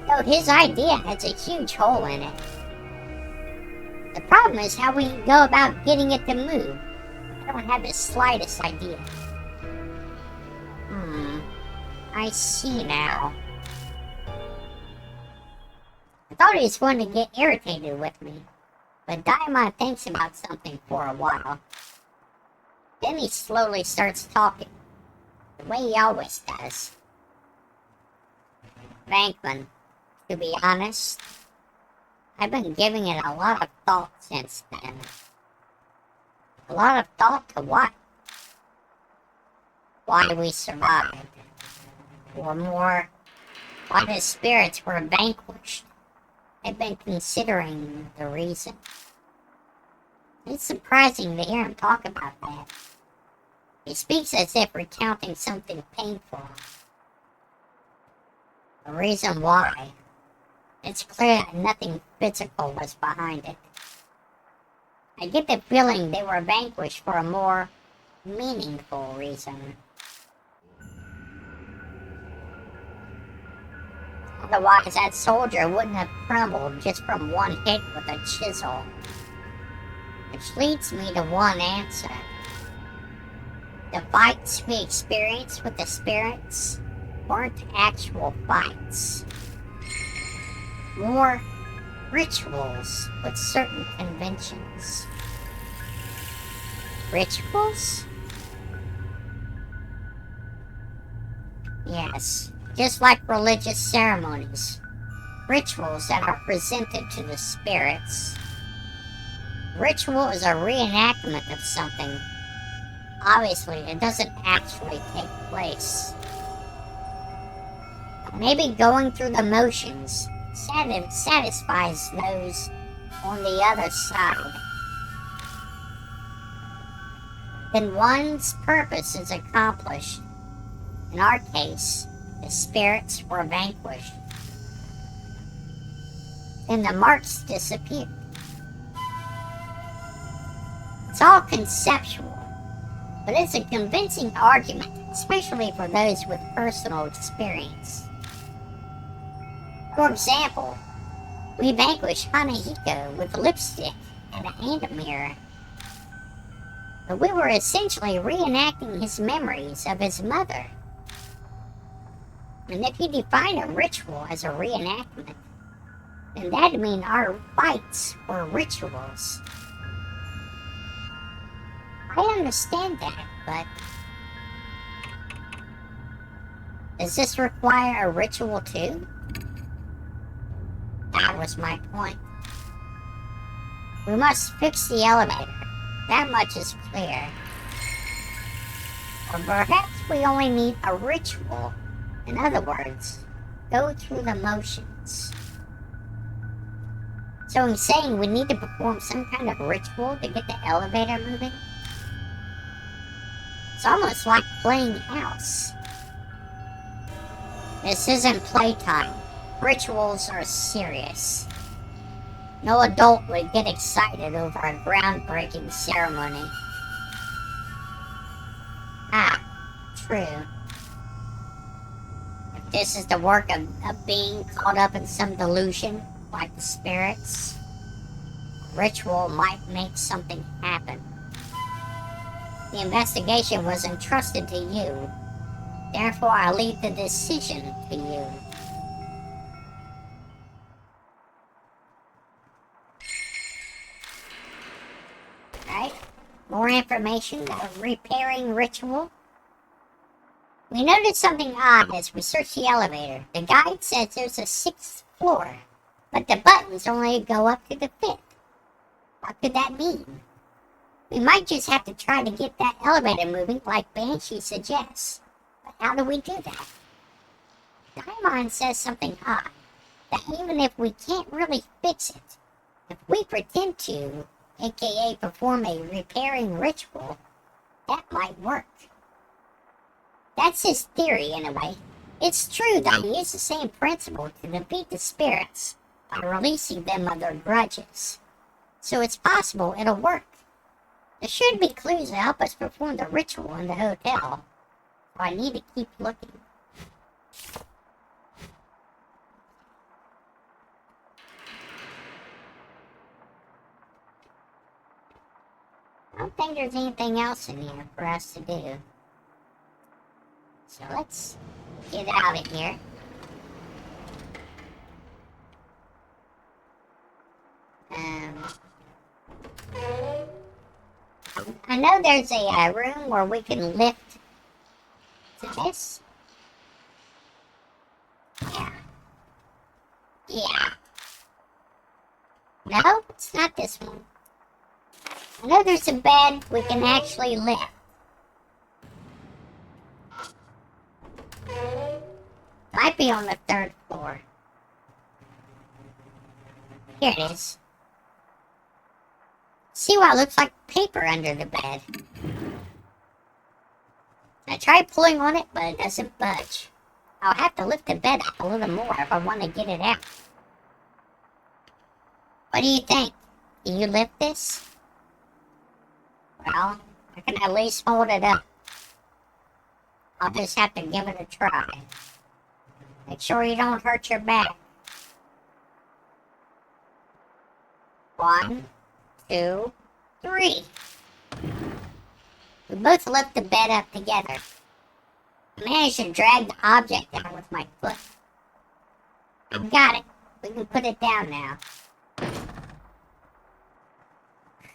Though his idea has a huge hole in it. The problem is how we can go about getting it to move. I don't have the slightest idea. I see now. thought he was going to get irritated with me, but Diamond thinks about something for a while. Then he slowly starts talking, the way he always does. Venkman, to be honest, I've been giving it a lot of thought since then. A lot of thought to what? Why we survived. Or more, why the spirits were vanquished. I've been considering the reason. It's surprising to hear him talk about that. He speaks as if recounting something painful. The reason why. It's clear that nothing physical was behind it. I get the feeling they were vanquished for a more meaningful reason. Otherwise, that soldier wouldn't have crumbled just from one hit with a chisel. Which leads me to one answer. The fights we experienced with the spirits weren't actual fights. More rituals with certain conventions. Rituals? Yes, just like religious ceremonies. Rituals that are presented to the spirits. Ritual is a reenactment of something. Obviously, it doesn't actually take place. Maybe going through the motions satisfies those on the other side. Then one's purpose is accomplished. In our case, the spirits were vanquished. Then the marks disappear. It's all conceptual, but it's a convincing argument, especially for those with personal experience. For example, we vanquished Hanahiko with lipstick and a hand mirror. But we were essentially reenacting his memories of his mother. And if you define a ritual as a reenactment, then that'd mean our fights were rituals. I understand that, but does this require a ritual too? That was my point. We must fix the elevator. That much is clear. Or perhaps we only need a ritual. In other words, go through the motions. So I'm saying we need to perform some kind of ritual to get the elevator moving? It's almost like playing house. This isn't playtime. Rituals are serious. No adult would get excited over a groundbreaking ceremony. Ah, true. If this is the work of a being caught up in some delusion, like the spirits, ritual might make something happen. The investigation was entrusted to you. Therefore, I leave the decision to you. Alright, more information of repairing ritual. We noticed something odd as we searched the elevator. The guide says there's a 6th floor, but the buttons only go up to the 5th. What could that mean? We might just have to try to get that elevator moving like Banshee suggests. But how do we do that? Daimon says something odd, that even if we can't really fix it, if we pretend to, aka perform a repairing ritual, that might work. That's his theory anyway. It's true that he used the same principle to defeat the spirits by releasing them of their grudges. So it's possible it'll work. There should be clues to help us perform the ritual in the hotel. So I need to keep looking. I don't think there's anything else in here for us to do. So let's get out of here. know there's a room where we can lift to this. Yeah. Yeah. No, it's not this one. I know there's a bed we can actually lift. Might be on the 3rd floor. Here it is. See what looks like paper under the bed. I tried pulling on it, but it doesn't budge. I'll have to lift the bed up a little more if I want to get it out. What do you think? Can you lift this? Well, I can at least hold it up. I'll just have to give it a try. Make sure you don't hurt your back. 1, 2, 3. We both lift the bed up together. I managed to drag the object down with my foot. I've got it. We can put it down now.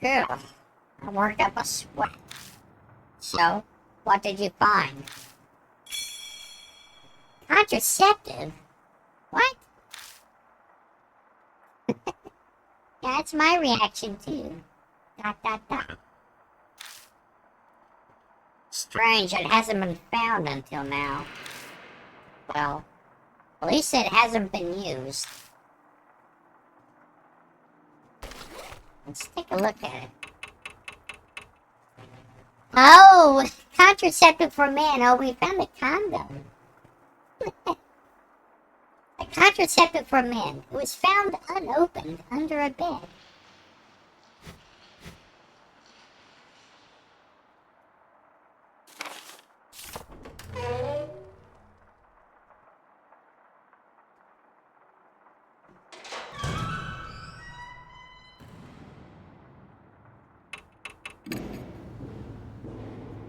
Phew. I worked up a sweat. So, what did you find? Contraceptive? What? That's my reaction too. ... Strange, it hasn't been found until now. Well, at least it hasn't been used. Let's take a look at it. Oh, contraceptive for men. Oh, we found a condom. A contraceptive for men. It was found unopened under a bed.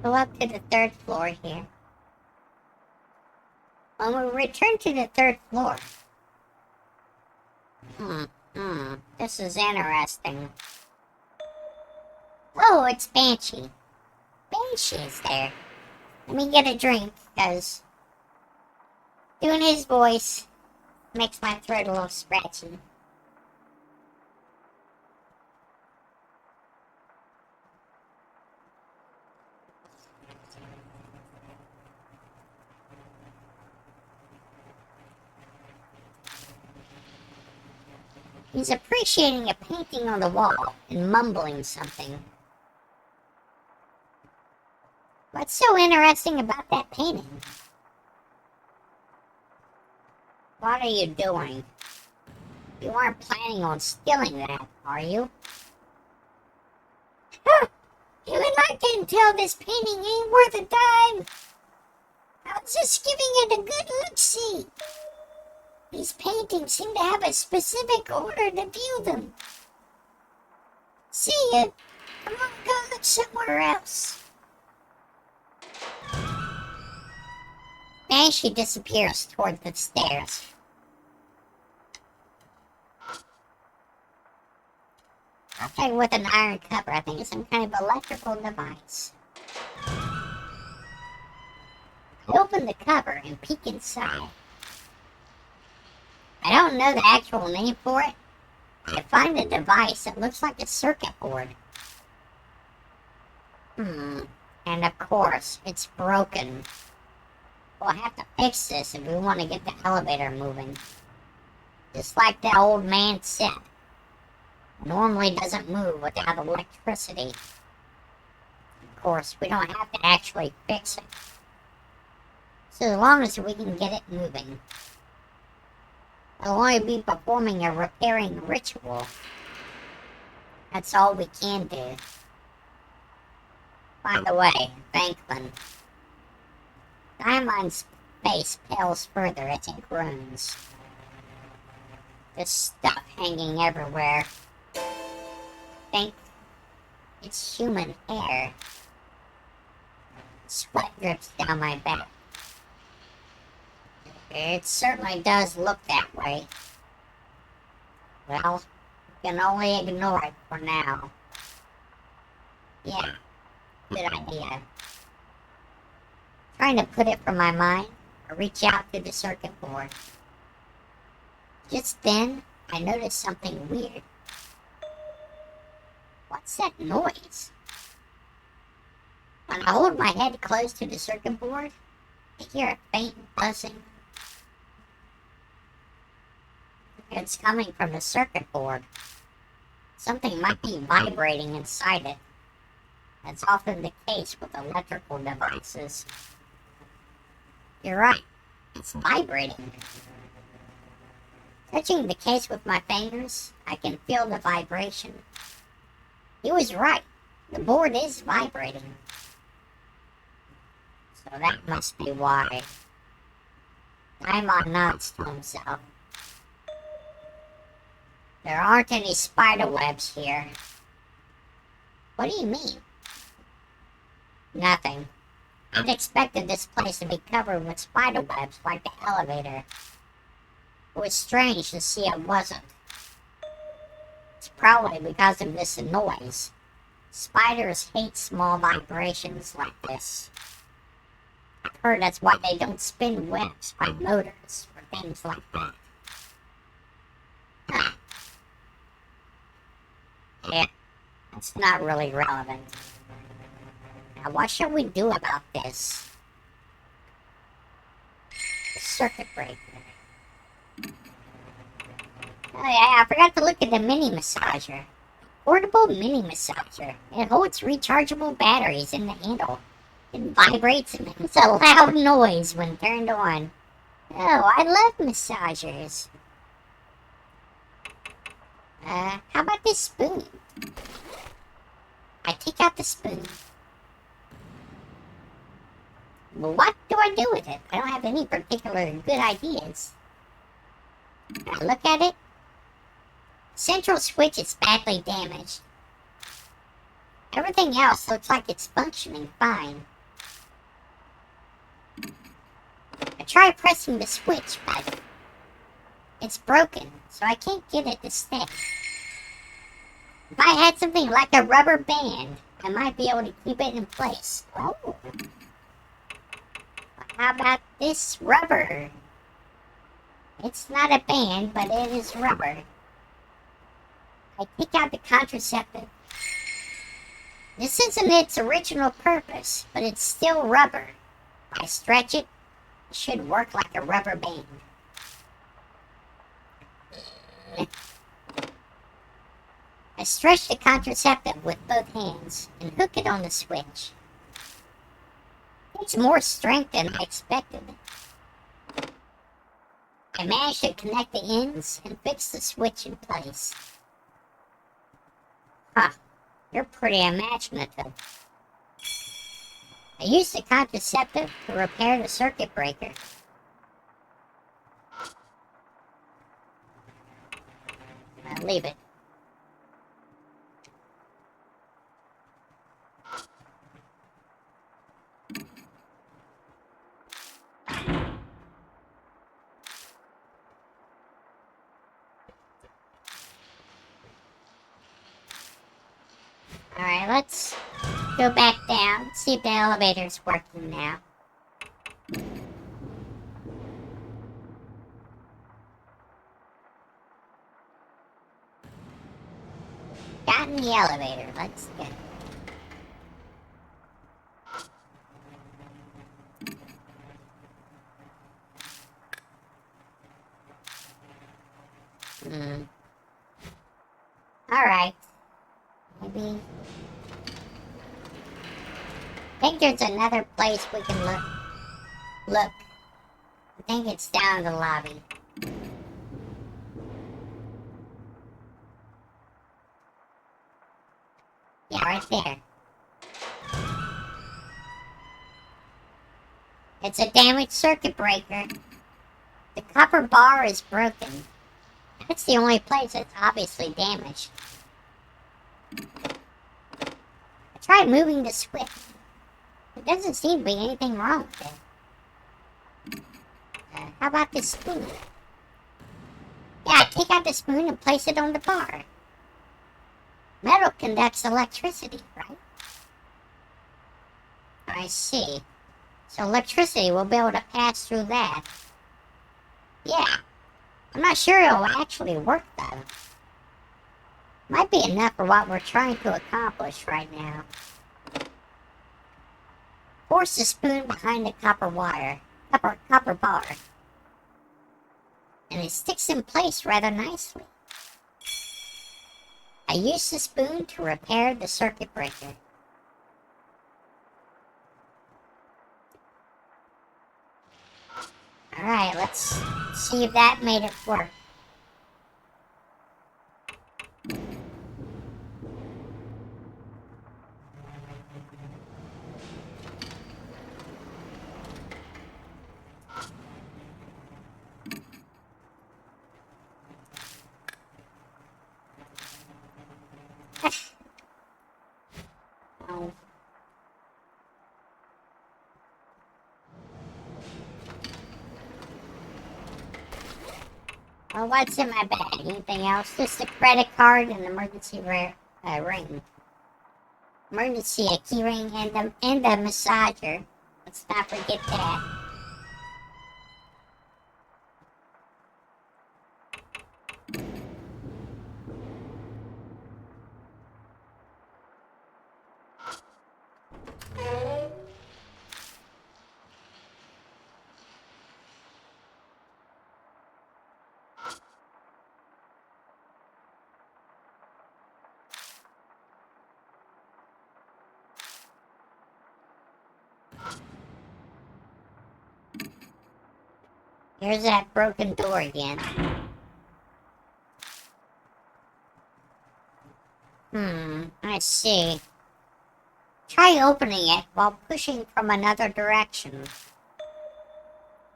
Go up to the 3rd floor here. When we return to the 3rd floor. This is interesting. Oh, it's Banshee. Banshee is there. Let me get a drink, because doing his voice makes my throat a little scratchy. He's appreciating a painting on the wall and mumbling something. What's so interesting about that painting? What are you doing? You aren't planning on stealing that, are you? Huh! Even I can tell this painting ain't worth a dime. I was just giving it a good look-see. These paintings seem to have a specific order to view them. See ya. I'm gonna go look somewhere else. Banshee disappears toward the stairs. Okay, with an iron cover. I think it's some kind of electrical device. I open the cover and peek inside. I don't know the actual name for it. I find a device that looks like a circuit board. And of course, it's broken. We'll have to fix this if we want to get the elevator moving. Just like that old man said. Normally doesn't move without electricity. Of course, we don't have to actually fix it. So as long as we can get it moving. We'll only be performing a repairing ritual. That's all we can do. By the way, Bankman. Diamond's face pales further as it groans. This stuff hanging everywhere. Think it's human hair. Sweat drips down my back. It certainly does look that way. Well, we can only ignore it for now. Yeah, Good idea. Trying to put it from my mind, I reach out to the circuit board. Just then, I noticed something weird. What's that noise? When I hold my head close to the circuit board, I hear a faint buzzing. It's coming from the circuit board. Something might be vibrating inside it. That's often the case with electrical devices. You're right, it's vibrating. Touching the case with my fingers, I can feel the vibration. He was right, the board is vibrating. So that must be why. Daimon nods to himself. There aren't any spider webs here. What do you mean? Nothing. I'd expected this place to be covered with spider webs like the elevator. It was strange to see it wasn't. It's probably because of this noise. Spiders hate small vibrations like this. I've heard that's why they don't spin webs by motors or things like that. Huh. Yeah, it's not really relevant. Now, what should we do about this? The circuit breaker. Oh yeah, I forgot to look at the mini massager. Portable mini massager. It holds rechargeable batteries in the handle. It vibrates and makes a loud noise when turned on. Oh, I love massagers. How about this spoon? I take out the spoon. Well, what do I do with it? I don't have any particular good ideas. I look at it. Central switch is badly damaged. Everything else looks like it's functioning fine. I try pressing the switch, but it's broken, so I can't get it to stay. If I had something like a rubber band, I might be able to keep it in place. Oh. How about this rubber? It's not a band, but it is rubber. I take out the contraceptive. This isn't its original purpose, but it's still rubber. If I stretch it, it should work like a rubber band. I stretch the contraceptive with both hands and hook it on the switch. It's more strength than I expected. I managed to connect the ends and fix the switch in place. Huh, you're pretty imaginative. I used the contraceptive to repair the circuit breaker. I'll leave it. Alright, let's go back down, see if the elevator's working now. Got in the elevator, let's go. Alright. Maybe... I think there's another place we can look. Look. I think it's down in the lobby. Yeah, right there. It's a damaged circuit breaker. The copper bar is broken. That's the only place that's obviously damaged. I tried moving the switch. There doesn't seem to be anything wrong with it. How about this spoon? Yeah, I take out the spoon and place it on the bar. Metal conducts electricity, right? I see. So electricity will be able to pass through that. Yeah. I'm not sure it'll actually work though. Might be enough for what we're trying to accomplish right now. Force the spoon behind the copper wire. Copper bar. And it sticks in place rather nicely. I use the spoon to repair the circuit breaker. Alright, let's see if that made it work. Oh. Well, what's in my bag? Anything else? Just a credit card and emergency ring. Emergency a key ring and a massager. Let's not forget that. Here's that broken door again. I see. Try opening it while pushing from another direction.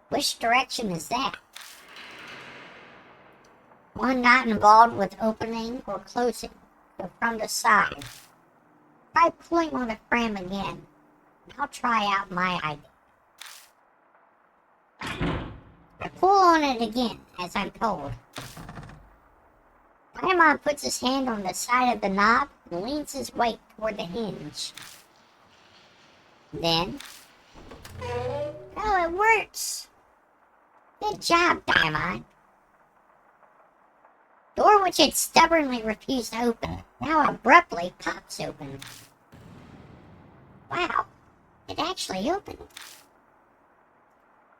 Which direction is that? One not involved with opening or closing, but from the side. Try pulling on the frame again. I'll try out my idea. I pull on it again, as I'm told. Grandma puts his hand on the side of the knob and leans his weight toward the hinge. Then... Oh, it works! Good job, Diamond. Door which had stubbornly refused to open, now abruptly pops open. Wow, it actually opened.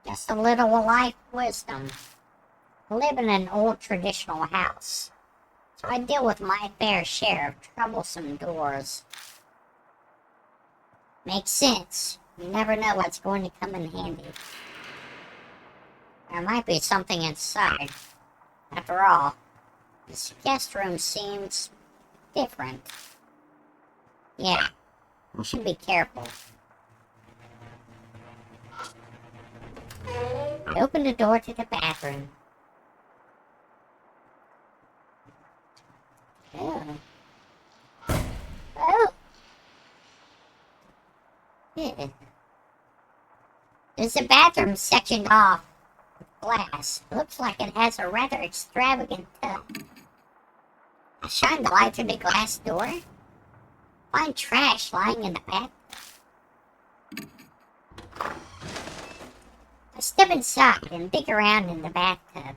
Just a little life wisdom. I live in an old traditional house, so I deal with my fair share of troublesome doors. Makes sense. You never know what's going to come in handy. There might be something inside. After all, this guest room seems different. Yeah, I should be careful. I open the door to the bathroom. Oh. Oh! Yeah. There's a bathroom sectioned off with glass. Looks like it has a rather extravagant tub. I shine the light through the glass door. Find trash lying in the bathtub. I step inside and dig around in the bathtub.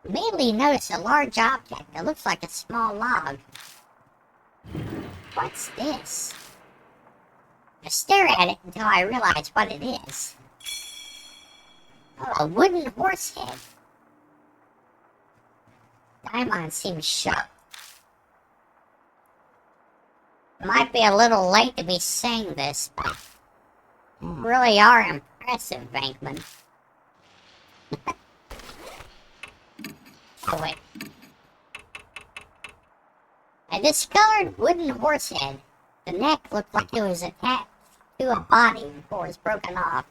Immediately notice a large object that looks like a small log. What's this? I stare at it until I realize what it is. Oh, a wooden horse head. Diamond seems shocked. Might be a little late to be saying this, but you really are impressive, Bankman. Oh, wait. I discovered wooden horse head. The neck looked like it was attached to a body before it was broken off.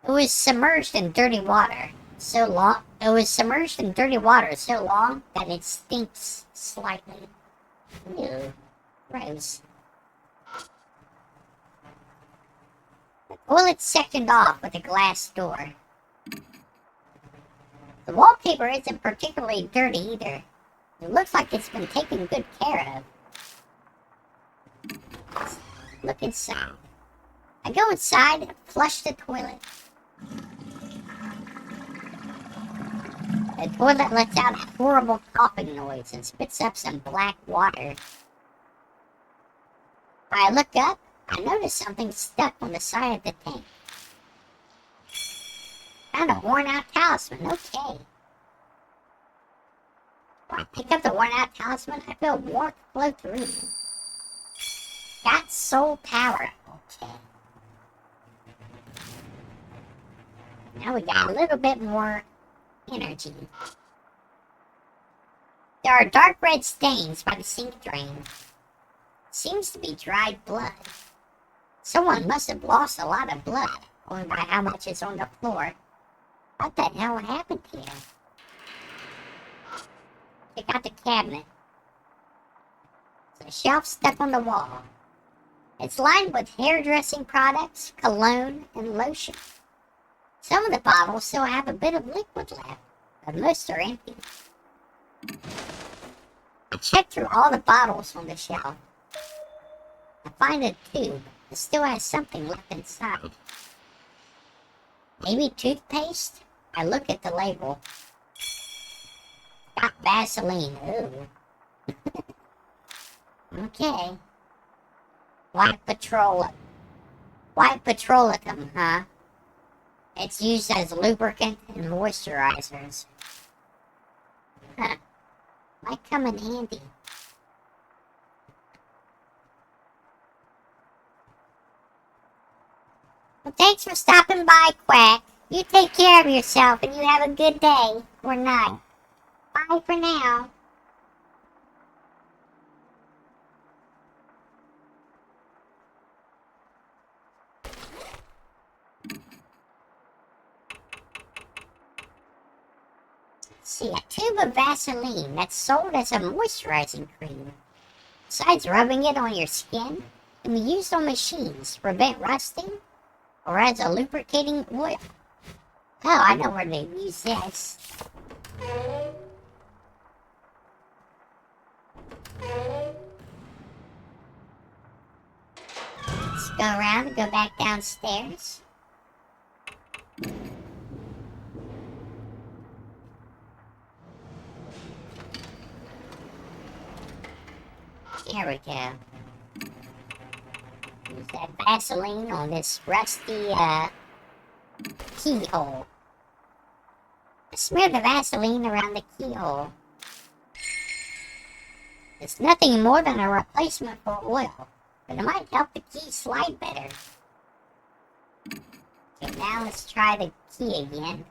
It was submerged in dirty water so long that it stinks slightly. Ew. Gross. The toilet's sectioned off with a glass door. The wallpaper isn't particularly dirty either. It looks like it's been taken good care of. Let's look inside. I go inside and flush the toilet. The toilet lets out a horrible coughing noise and spits up some black water. When I look up, I notice something stuck on the side of the tank. Found a worn-out talisman, okay. When I pick up the worn-out talisman, I feel warmth flow through. Got soul power, okay. Now we got a little bit more energy. There are dark red stains by the sink drain. Seems to be dried blood. Someone must have lost a lot of blood, going by how much is on the floor. What the hell happened here? Check out the cabinet. It's a shelf stuck on the wall. It's lined with hairdressing products, cologne, and lotion. Some of the bottles still have a bit of liquid left, but most are empty. I check through all the bottles on the shelf. I find a tube that still has something left inside. Maybe toothpaste? I look at the label. Got Vaseline. Ooh. Okay. White petroleum, huh? It's used as lubricant and moisturizers. Huh. Might come in handy. Well, thanks for stopping by, Quack. You take care of yourself and you have a good day or night. Bye for now. See, a tube of Vaseline that's sold as a moisturizing cream. Besides rubbing it on your skin, it can be used on machines to prevent rusting or as a lubricating oil. Oh, I know where they use this. Let's go around and go back downstairs. There we go. Use that Vaseline on this rusty, keyhole. Smear the Vaseline around the keyhole. It's nothing more than a replacement for oil, but it might help the key slide better. Okay, now let's try the key again.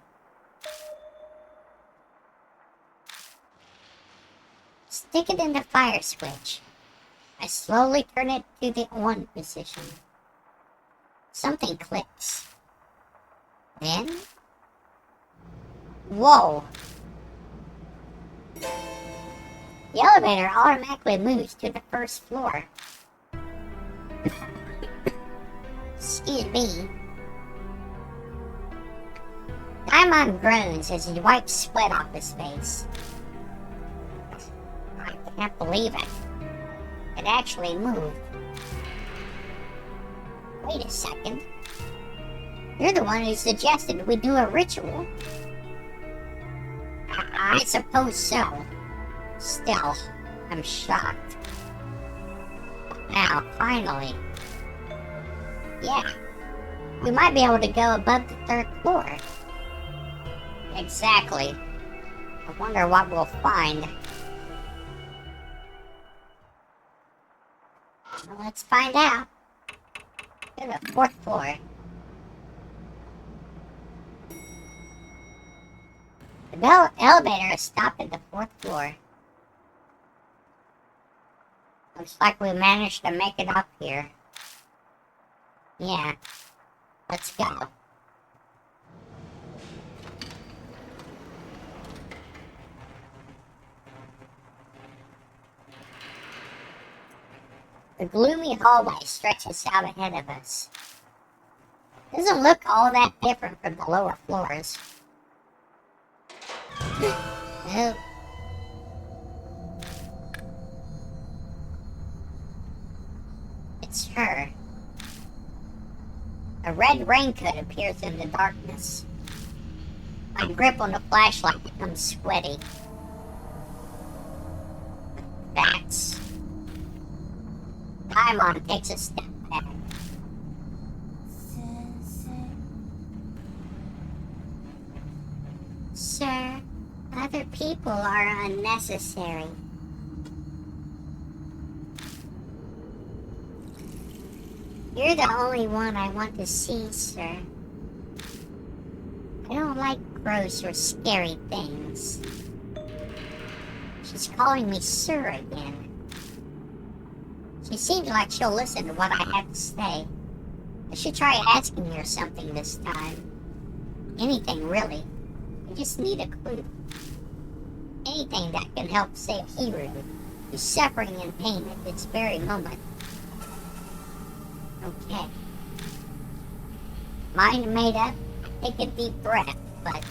Stick it in the fire switch. I slowly turn it to the on position. Something clicks. Then... whoa! The elevator automatically moves to the first floor. Excuse me. Daimon groans as he wipes sweat off his face. I can't believe it. It actually moved. Wait a second. You're the one who suggested we do a ritual. I suppose so. Still, I'm shocked. Now, finally. Yeah. We might be able to go above the third floor. Exactly. I wonder what we'll find. Well, let's find out. Go to the fourth floor. The elevator is stopped at the fourth floor. Looks like we managed to make it up here. Yeah. Let's go. The gloomy hallway stretches out ahead of us. Doesn't look all that different from the lower floors. Oh. It's her. A red raincoat appears in the darkness. My grip on the flashlight becomes sweaty. Bats. Daimon takes a step back. Sir, other people are unnecessary. You're the only one I want to see, sir. I don't like gross or scary things. She's calling me sir again. She seems like she'll listen to what I have to say. I should try asking her something this time. Anything, really. I just need a clue. Anything that can help save Hiru, who's suffering in pain at this very moment. Okay. Mind made up, take a deep breath, but...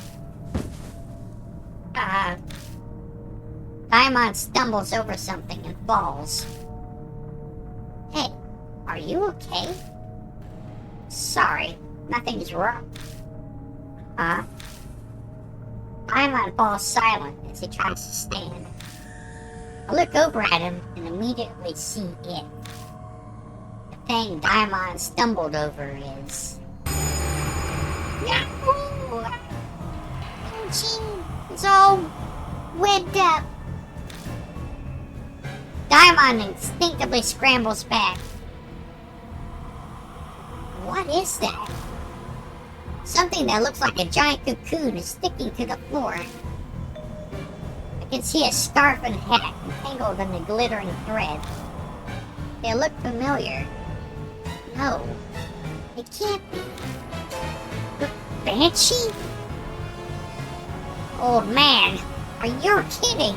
Daimon stumbles over something and falls. Hey, are you okay? Sorry, nothing's wrong. Huh? Daimon falls silent as he tries to stand. I look over at him and immediately see it. The thing Daimon stumbled over is... No! It's all webbed up. Daimon instinctively scrambles back. What is that? Something that looks like a giant cocoon is sticking to the floor. I can see a scarf and hat entangled in the glittering thread. They look familiar. No, it can't be. The Banshee? Old man, are you kidding?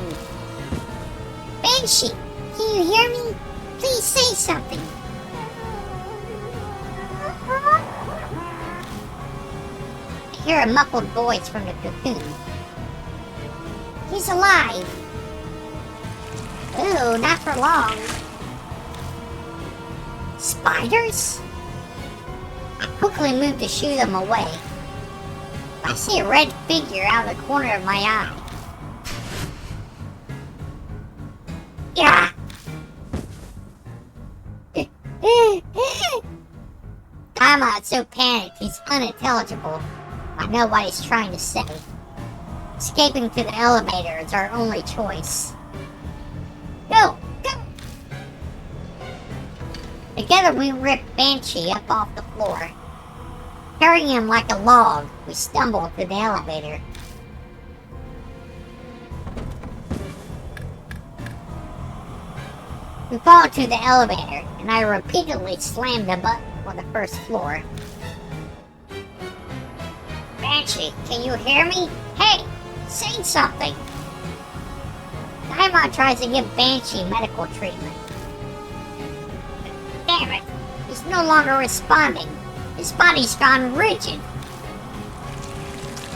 Banshee, can you hear me? Please say something. I hear a muffled voice from the cocoon. He's alive. Ooh, not for long. Spiders? I quickly move to shoo them away. I see a red figure out of the corner of my eye. Yeah. Daimon's so panicked he's unintelligible. I know what he's trying to say. Escaping to the elevator is our only choice. Go! Go! Together we rip Banshee up off the floor. Carrying him like a log, we stumble to the elevator. We fall into the elevator, and I repeatedly slam the button on the first floor. Banshee, can you hear me? Hey, say something! Daimon tries to give Banshee medical treatment. Damn it, he's no longer responding. His body's gone rigid.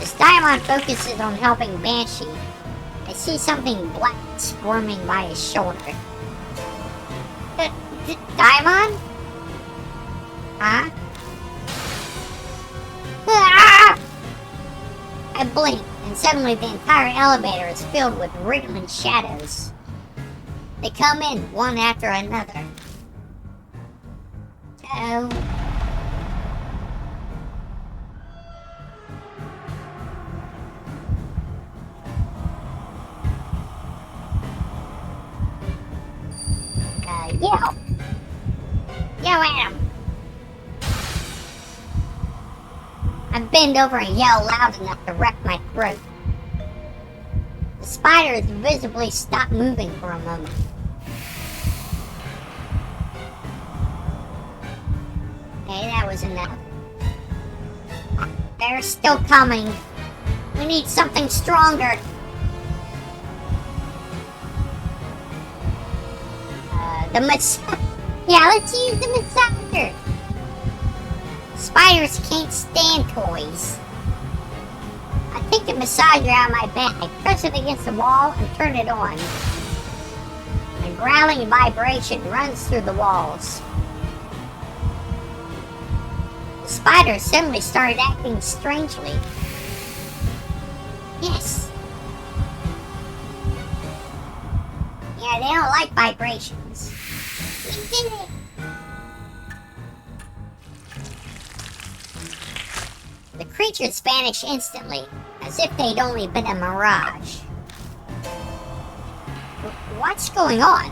As Daimon focuses on helping Banshee, I see something black squirming by his shoulder. Daimon? Huh? Ah! I blink, and suddenly the entire elevator is filled with wriggling shadows. They come in one after another. Oh. Yell. Yell at him. I bend over and yell loud enough to wreck my throat. The spiders visibly stop moving for a moment. Okay, that was enough. They're still coming. We need something stronger. Yeah, let's use the massager. Spiders can't stand toys. I take the massager out of my bag, press it against the wall, and turn it on. A growling vibration runs through the walls. spiders suddenly started acting strangely. Yes. Yeah, they don't like vibrations. We did it! The creatures vanished instantly, as if they'd only been a mirage. What's going on?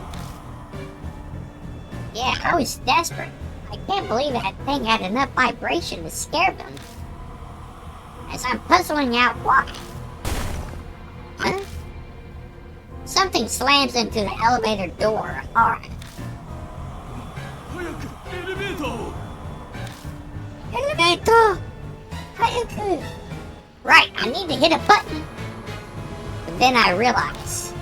Yeah, I was desperate. I can't believe that thing had enough vibration to scare them. As I'm puzzling out why. Huh? Something slams into the elevator door hard. 早くエレベーターを Elevator! Hayaku! Right, I need to hit a button. But then I realize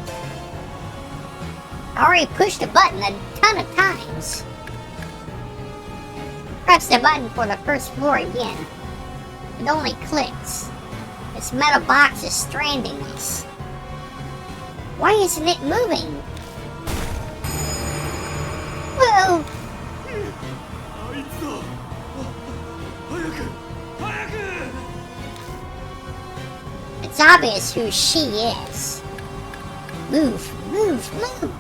I already pushed the button a ton of times. Press the button for the first floor again. It only clicks. This metal box is stranding us. Why isn't it moving? Whoa! あいつだ早く早く It's obvious who she is. Move, move, move!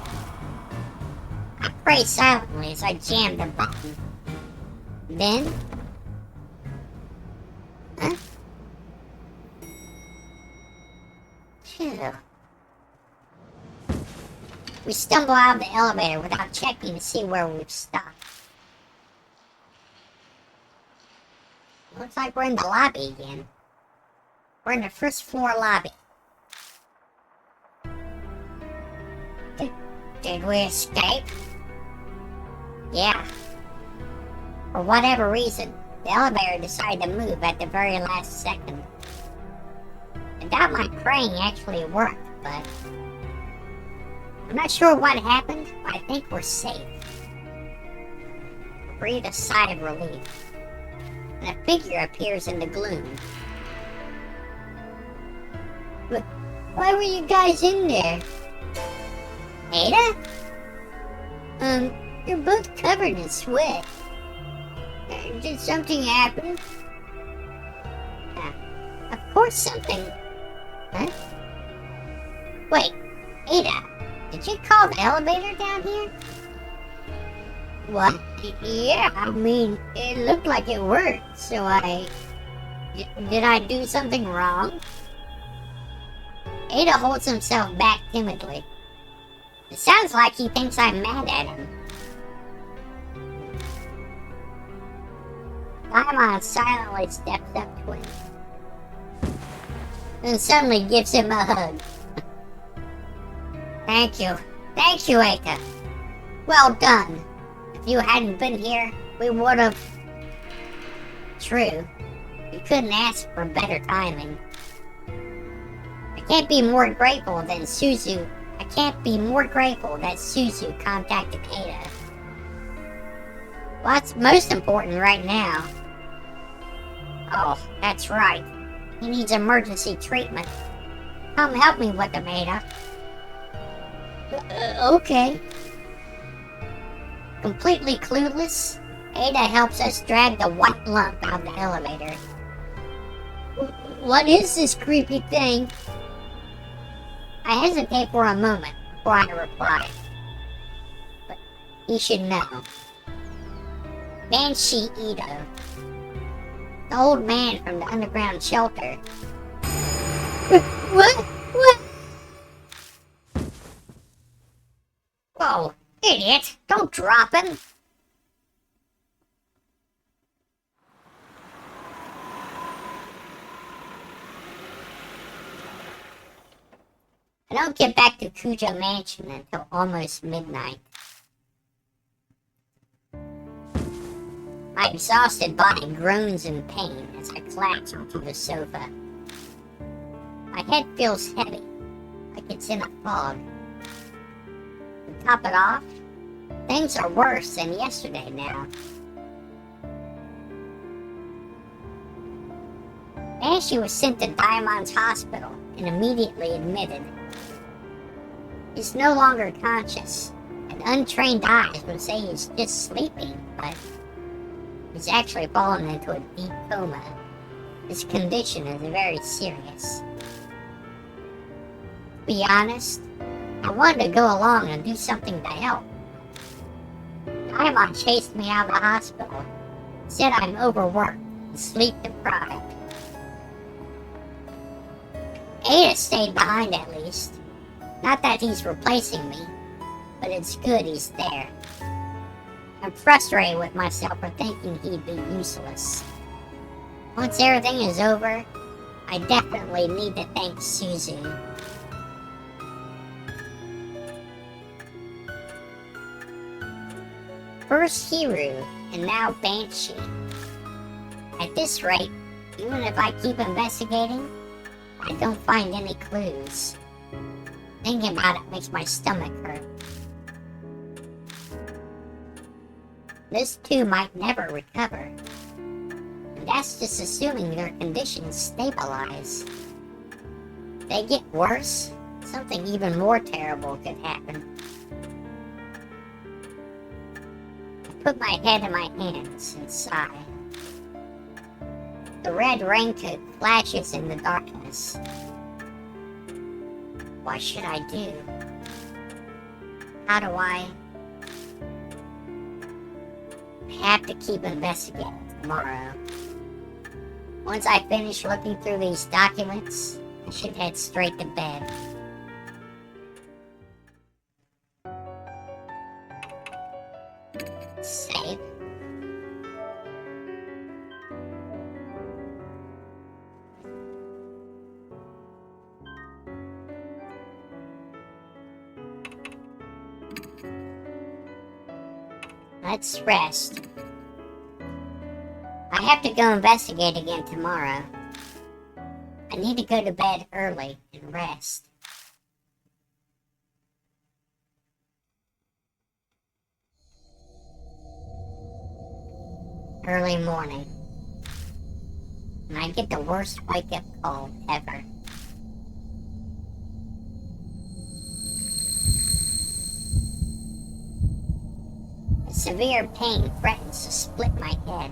I pray silently as I jam the button. Then... Huh? Phew. We stumble out of the elevator without checking to see where we've stopped. Looks like we're in the lobby again. We're in the first floor lobby. Did we escape? Yeah. For whatever reason, the elevator decided to move at the very last second. I doubt my praying actually worked, but I'm not sure what happened, but I think we're safe. Breathe a sigh of relief. And a figure appears in the gloom. But why were you guys in there? Ada? You're both covered in sweat. Did something happen? Of course something. Huh? Wait, Ada, did you call the elevator down here? What? Yeah, I mean, it looked like it worked, so Did I do something wrong? Ada holds himself back timidly. It sounds like he thinks I'm mad at him. Paimon silently steps up to him. And suddenly gives him a hug. Thank you, Eika. Well done. If you hadn't been here, we would've... True. You couldn't ask for better timing. I can't be more grateful that Suzu contacted Ada. What's most important right now? Oh, that's right. He needs emergency treatment. Come help me with him, Ada. Okay. Completely clueless, Ada helps us drag the white lump out of the elevator. What is this creepy thing? I hesitate for a moment before I reply. But he should know. Banshee Ito. The old man from the underground shelter. What? Whoa, idiot! Don't drop him! I don't get back to Kujo Mansion until almost midnight. My exhausted body groans in pain as I collapse onto the sofa. My head feels heavy, like it's in a fog. To top it off, things are worse than yesterday now. Banshee was sent to Diamond's hospital and immediately admitted. He's no longer conscious, and untrained eyes would say he's just sleeping, but He's actually fallen into a deep coma. His condition is very serious. To be honest, I wanted to go along and do something to help. Daimon chased me out of the hospital, said I'm overworked and sleep deprived. Ada stayed behind at least. Not that he's replacing me, but it's good he's there. I'm frustrated with myself for thinking he'd be useless. Once everything is over, I definitely need to thank Suzu. First Hiru, and now Banshee. At this rate, even if I keep investigating, I don't find any clues. Thinking about it makes my stomach hurt. Those two might never recover. And that's just assuming their conditions stabilize. If they get worse, something even more terrible could happen. I put my head in my hands and sigh. The red raincoat flashes in the darkness. What should I do? How do I have to keep investigating tomorrow? Once I finish looking through these documents, I should head straight to bed. Save. Let's rest. I have to go investigate again tomorrow. I need to go to bed early and rest. Early morning. And I get the worst wake-up call ever. A severe pain threatens to split my head.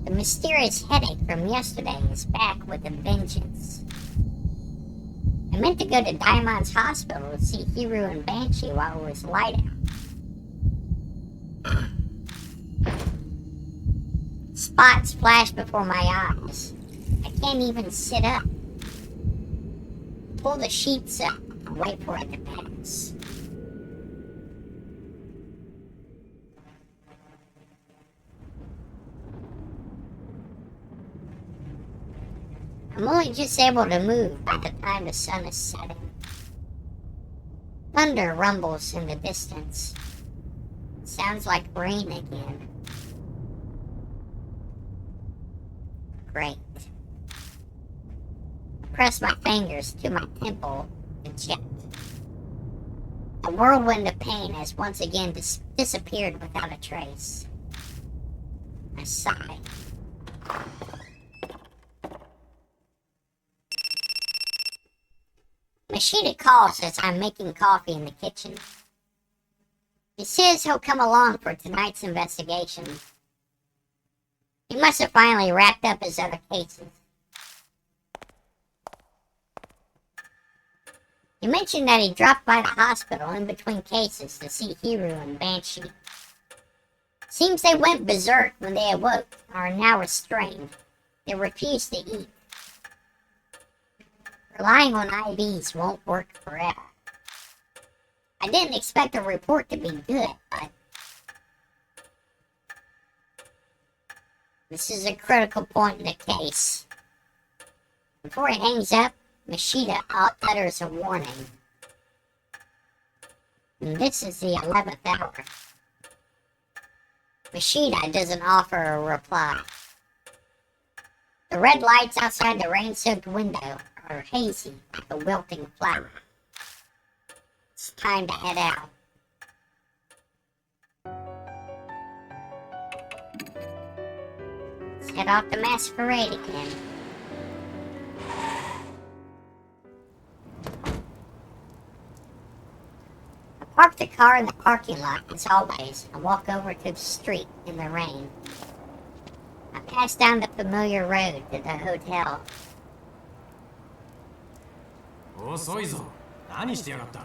The mysterious headache from yesterday is back with a vengeance. I meant to go to Daimon's hospital to see Hiru and Banshee while it was light out. Spots flash before my eyes. I can't even sit up. Pull the sheets up and wait for it to pass. I'm only just able to move by the time the sun is setting. Thunder rumbles in the distance. It sounds like rain again. Great. I press my fingers to my temple and check. The whirlwind of pain has once again disappeared without a trace. I sigh. Mashita calls as I'm making coffee in the kitchen. He says he'll come along for tonight's investigation. He must have finally wrapped up his other cases. He mentioned that he dropped by the hospital in between cases to see Hiru and Banshee. Seems they went berserk when they awoke, and are now restrained. They refuse to eat. Relying on IVs won't work forever. I didn't expect the report to be good, but this is a critical point in the case. Before he hangs up, Mashita utters a warning. And this is the 11th hour. Mashita doesn't offer a reply. The red lights outside the rain-soaked window are hazy like a wilting flower. It's time to head out. Let's head off to Masquerade again. I park park the car in the parking lot, as always, and walk over to the street in the rain. I pass down the familiar road to the hotel. 遅いぞ。何してやがった。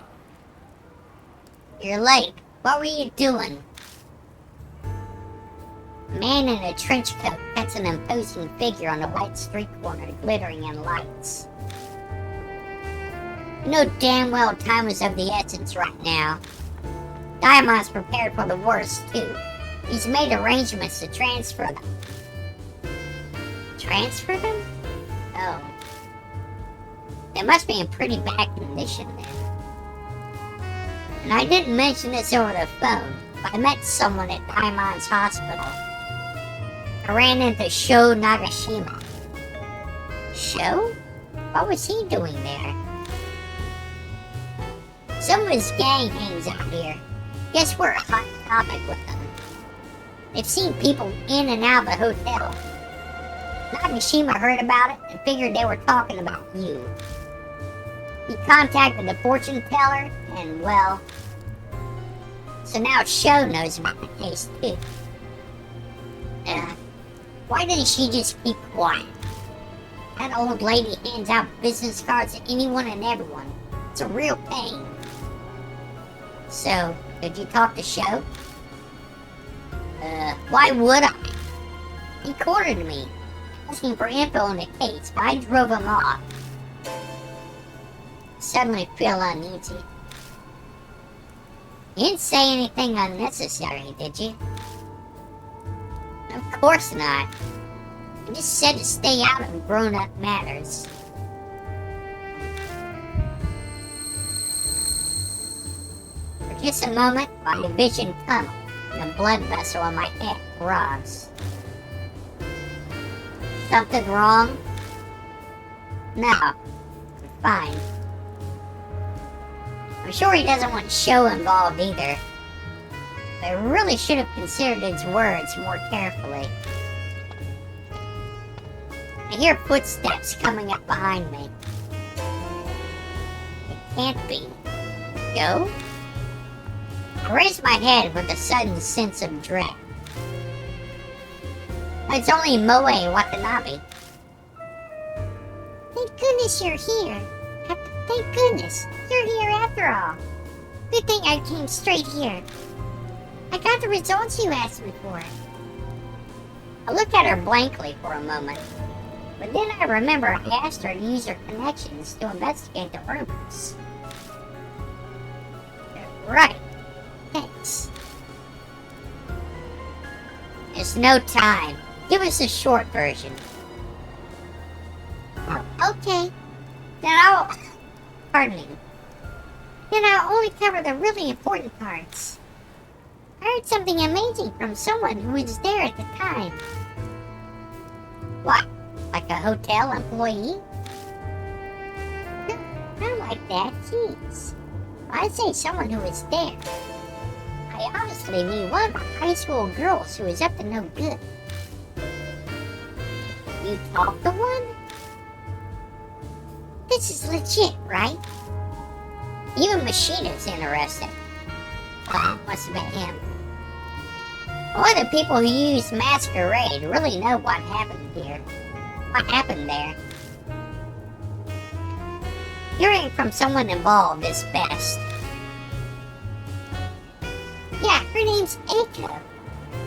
You're late. What were you doing? A man in a trench coat cuts an imposing figure on a white street corner, glittering in lights. You know damn well time is of the essence right now. Diamond's prepared for the worst, too. He's made arrangements to transfer them. Transfer them? Oh. They must be in pretty bad condition then. And I didn't mention this over the phone, but I met someone at Diamond's hospital. I ran into Sho Nagashima. Sho? What was he doing there? Some of his gang hangs out here. Guess we're a hot topic with them. They've seen people in and out of the hotel. Nagashima heard about it and figured they were talking about you. He contacted the fortune teller and, well... So now Sho knows about the case too. Why didn't she just keep quiet? That old lady hands out business cards to anyone and everyone. It's a real pain. So, did you talk to Sho? Why would I? He cornered me, asking for info on the case, but I drove him off. Suddenly feel uneasy. You didn't say anything unnecessary, did you? Of course not. I just said to stay out of grown-up matters. For just a moment, my vision tunneled, and the blood vessel on my head throbs. Something wrong? No. I'm fine. I'm sure he doesn't want Sho involved either. But I really should have considered his words more carefully. I hear footsteps coming up behind me. It can't be. Go? I raise my head with a sudden sense of dread. It's only Moe Watanabe. Thank goodness you're here. Thank goodness you're here after all. Good thing I came straight here. I got the results you asked me for. I look at her blankly for a moment, but then I remember I asked her to use her connections to investigate the rumors. Right. Thanks. There's no time. Give us a short version. Oh, okay. Then I'll... Pardon me. Then I'll only cover the really important parts. I heard something amazing from someone who was there at the time. What? Like a hotel employee? No, not like that, jeez. I say someone who was there. I honestly mean one of the high school girls who was up to no good. You talked to one? This is legit, right? Even Mashida's interested. Well, must have been him. Only the people who use Masquerade really know what happened here. What happened there. Hearing from someone involved is best. Yeah, her name's Eiko.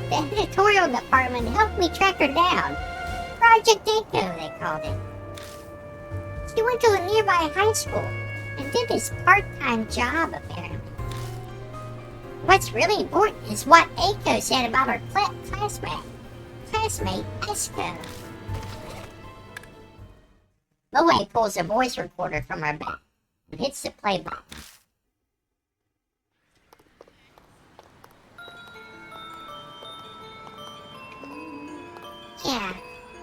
The editorial department helped me track her down. Project Eiko, they called it. She went to a nearby high school and did this part-time job, apparently. What's really important is what Eiko said about her classmate Esko. Moe pulls a voice recorder from her bag and hits the play button. Yeah,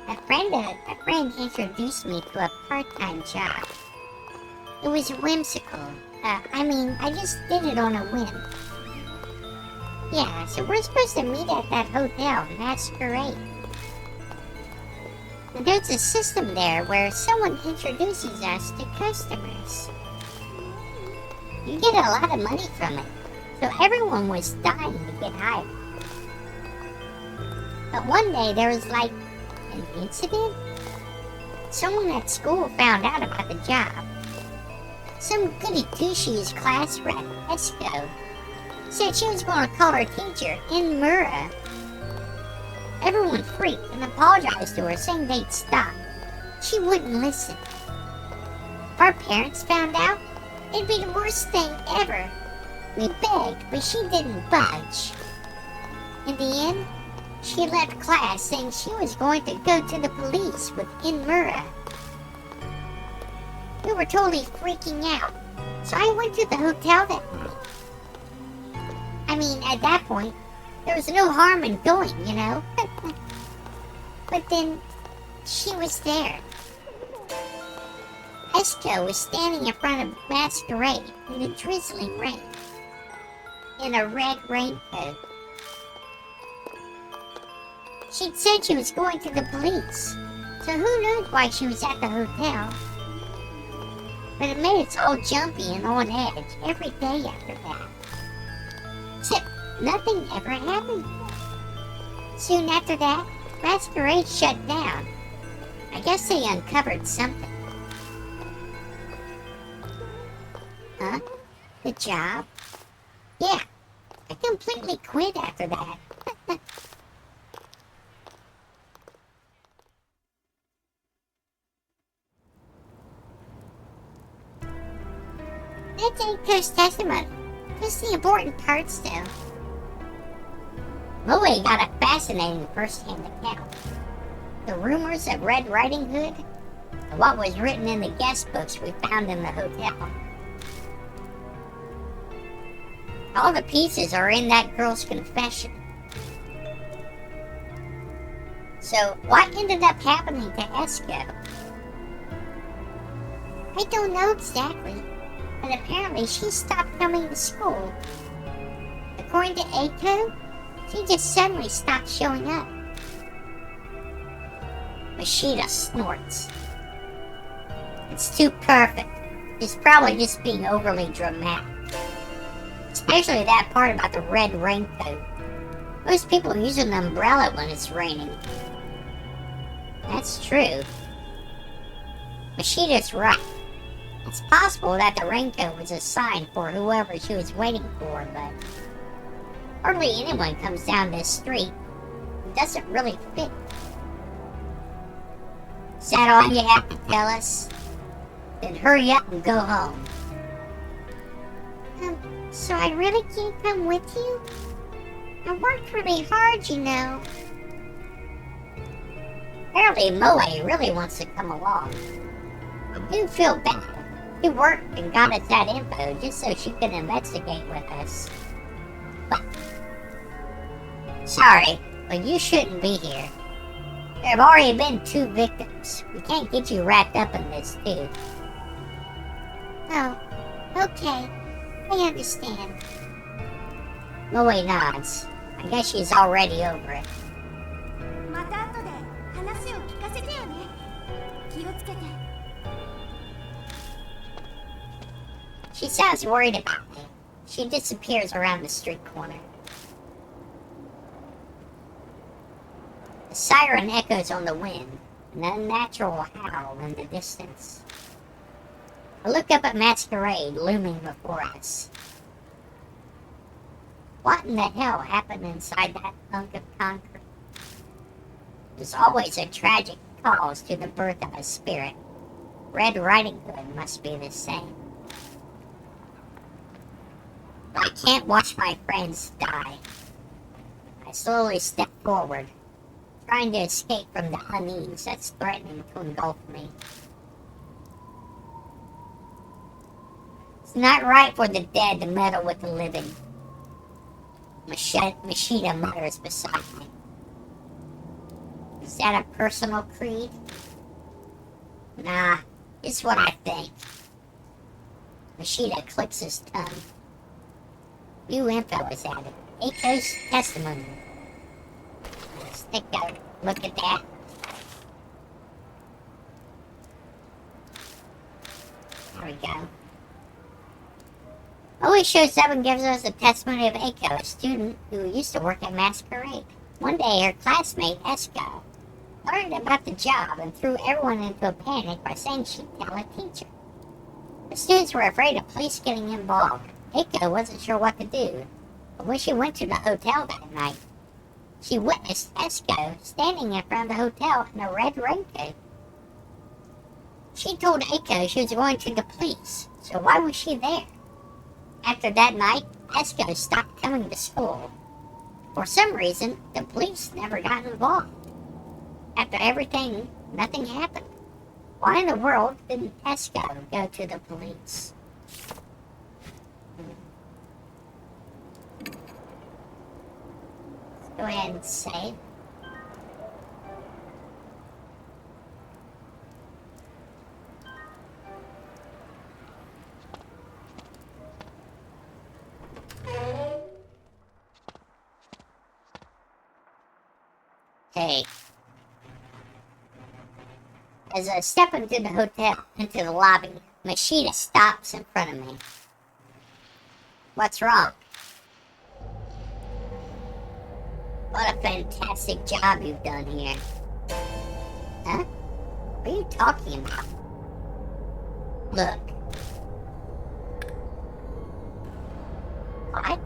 a friend introduced me to a part-time job. It was whimsical. I just did it on a whim. Yeah, so we're supposed to meet at that hotel, Masquerade. And there's a system there where someone introduces us to customers. You get a lot of money from it. So everyone was dying to get hired. But one day there was like an incident. Someone at school found out about the job. Some goody-two-shoes class rep, Esco, said she was going to call her teacher, Emilia. Everyone freaked and apologized to her, saying they'd stop. She wouldn't listen. If our parents found out, it'd be the worst thing ever. We begged, but she didn't budge. In the end, she left class saying she was going to go to the police with Emilia. We were totally freaking out, so I went to the hotel that night. I mean, at that point, there was no harm in going, you know? But then, she was there. Esco was standing in front of the masquerade in the drizzling rain, in a red raincoat. She'd said she was going to the police, so who knows why she was at the hotel. But it made us all jumpy and on edge every day after that. Except nothing ever happened. Soon after that, masquerade shut down. I guess they uncovered something. Huh? The job? Yeah, I completely quit after that. That's Aiko's testimony. Just the important parts, though. Moe got a fascinating first-hand account. The rumors of Red Riding Hood, and what was written in the guest books we found in the hotel. All the pieces are in that girl's confession. So, what ended up happening to Esco? I don't know exactly, but apparently she stopped coming to school. According to Eiko, she just suddenly stopped showing up. Mashita snorts. It's too perfect. She's probably just being overly dramatic. Especially that part about the red raincoat. Most people use an umbrella when it's raining. That's true. Mashita's right. It's possible that the raincoat was a sign for whoever she was waiting for, but hardly anyone comes down this street. It doesn't really fit. Is that all you have to tell us? Then hurry up and go home. So I really can't come with you? I worked really hard, you know. Apparently Moe really wants to come along. I do feel bad. She worked and got us that info just so she could investigate with us. But sorry, but you shouldn't be here. There have already been 2 victims. We can't get you wrapped up in this, too. Oh, okay. I understand. Moe nods. I guess she's already over it. また後で話を聞かせてよね。気をつけて。 She sounds worried about me. She disappears around the street corner. The siren echoes on the wind, an unnatural howl in the distance. I look up at Masquerade looming before us. What in the hell happened inside that hunk of concrete? There's always a tragic cause to the birth of a spirit. Red Riding Hood must be the same. But I can't watch my friends die. I slowly step forward, trying to escape from the unease that's threatening to engulf me. It's not right for the dead to meddle with the living. Mashita mutters beside me. Is that a personal creed? Nah, it's what I think. Mashita clicks his tongue. New info is added. Eiko's testimony. Let's take a look at that. There we go. Always shows up and gives us a testimony of Eiko, a student who used to work at Masquerade. One day, her classmate, Esko, learned about the job and threw everyone into a panic by saying she'd tell a teacher. The students were afraid of police getting involved. Eiko wasn't sure what to do, but when she went to the hotel that night, she witnessed Esko standing in front of the hotel in a red raincoat. She told Eiko she was going to the police, so why was she there? After that night, Esko stopped coming to school. For some reason, the police never got involved. After everything, nothing happened. Why in the world didn't Esko go to the police? Let's go ahead and save. Hey. As I step into the hotel, into the lobby, Machida stops in front of me. What's wrong? What a fantastic job you've done here. Huh? What are you talking about? Look. What?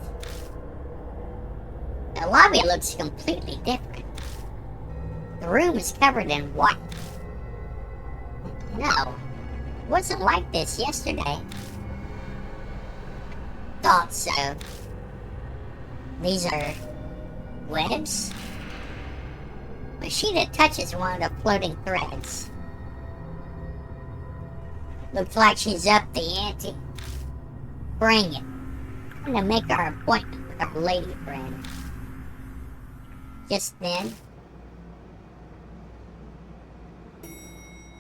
The lobby looks completely different. The room is covered in white. No, it wasn't like this yesterday. Thought so. These are webs? Machida touches one of the floating threads. Looks like she's up the ante. Bring it. I'm gonna make our appointment with our lady friend. Just then,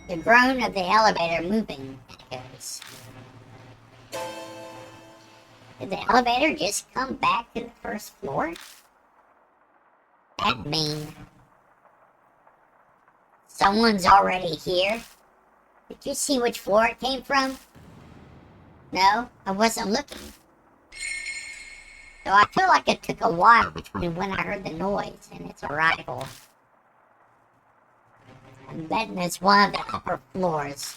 the groan of the elevator moving echoes. Did the elevator just come back to the first floor? That mean someone's already here? Did you see which floor it came from? No, I wasn't looking. So I feel like it took a while between when I heard the noise and its arrival. I'm betting it's one of the upper floors.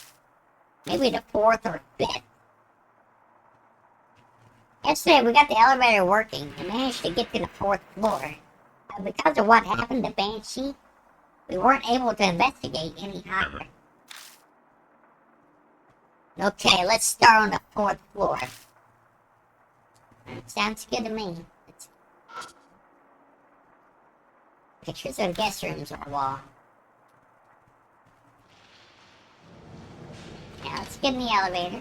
Maybe the 4th or 5th. Yesterday we got the elevator working and managed to get to the 4th floor. But because of what happened to Banshee, we weren't able to investigate any higher. Okay, let's start on the 4th floor. Sounds good to me. Pictures of guest rooms on the wall. Now let's get in the elevator.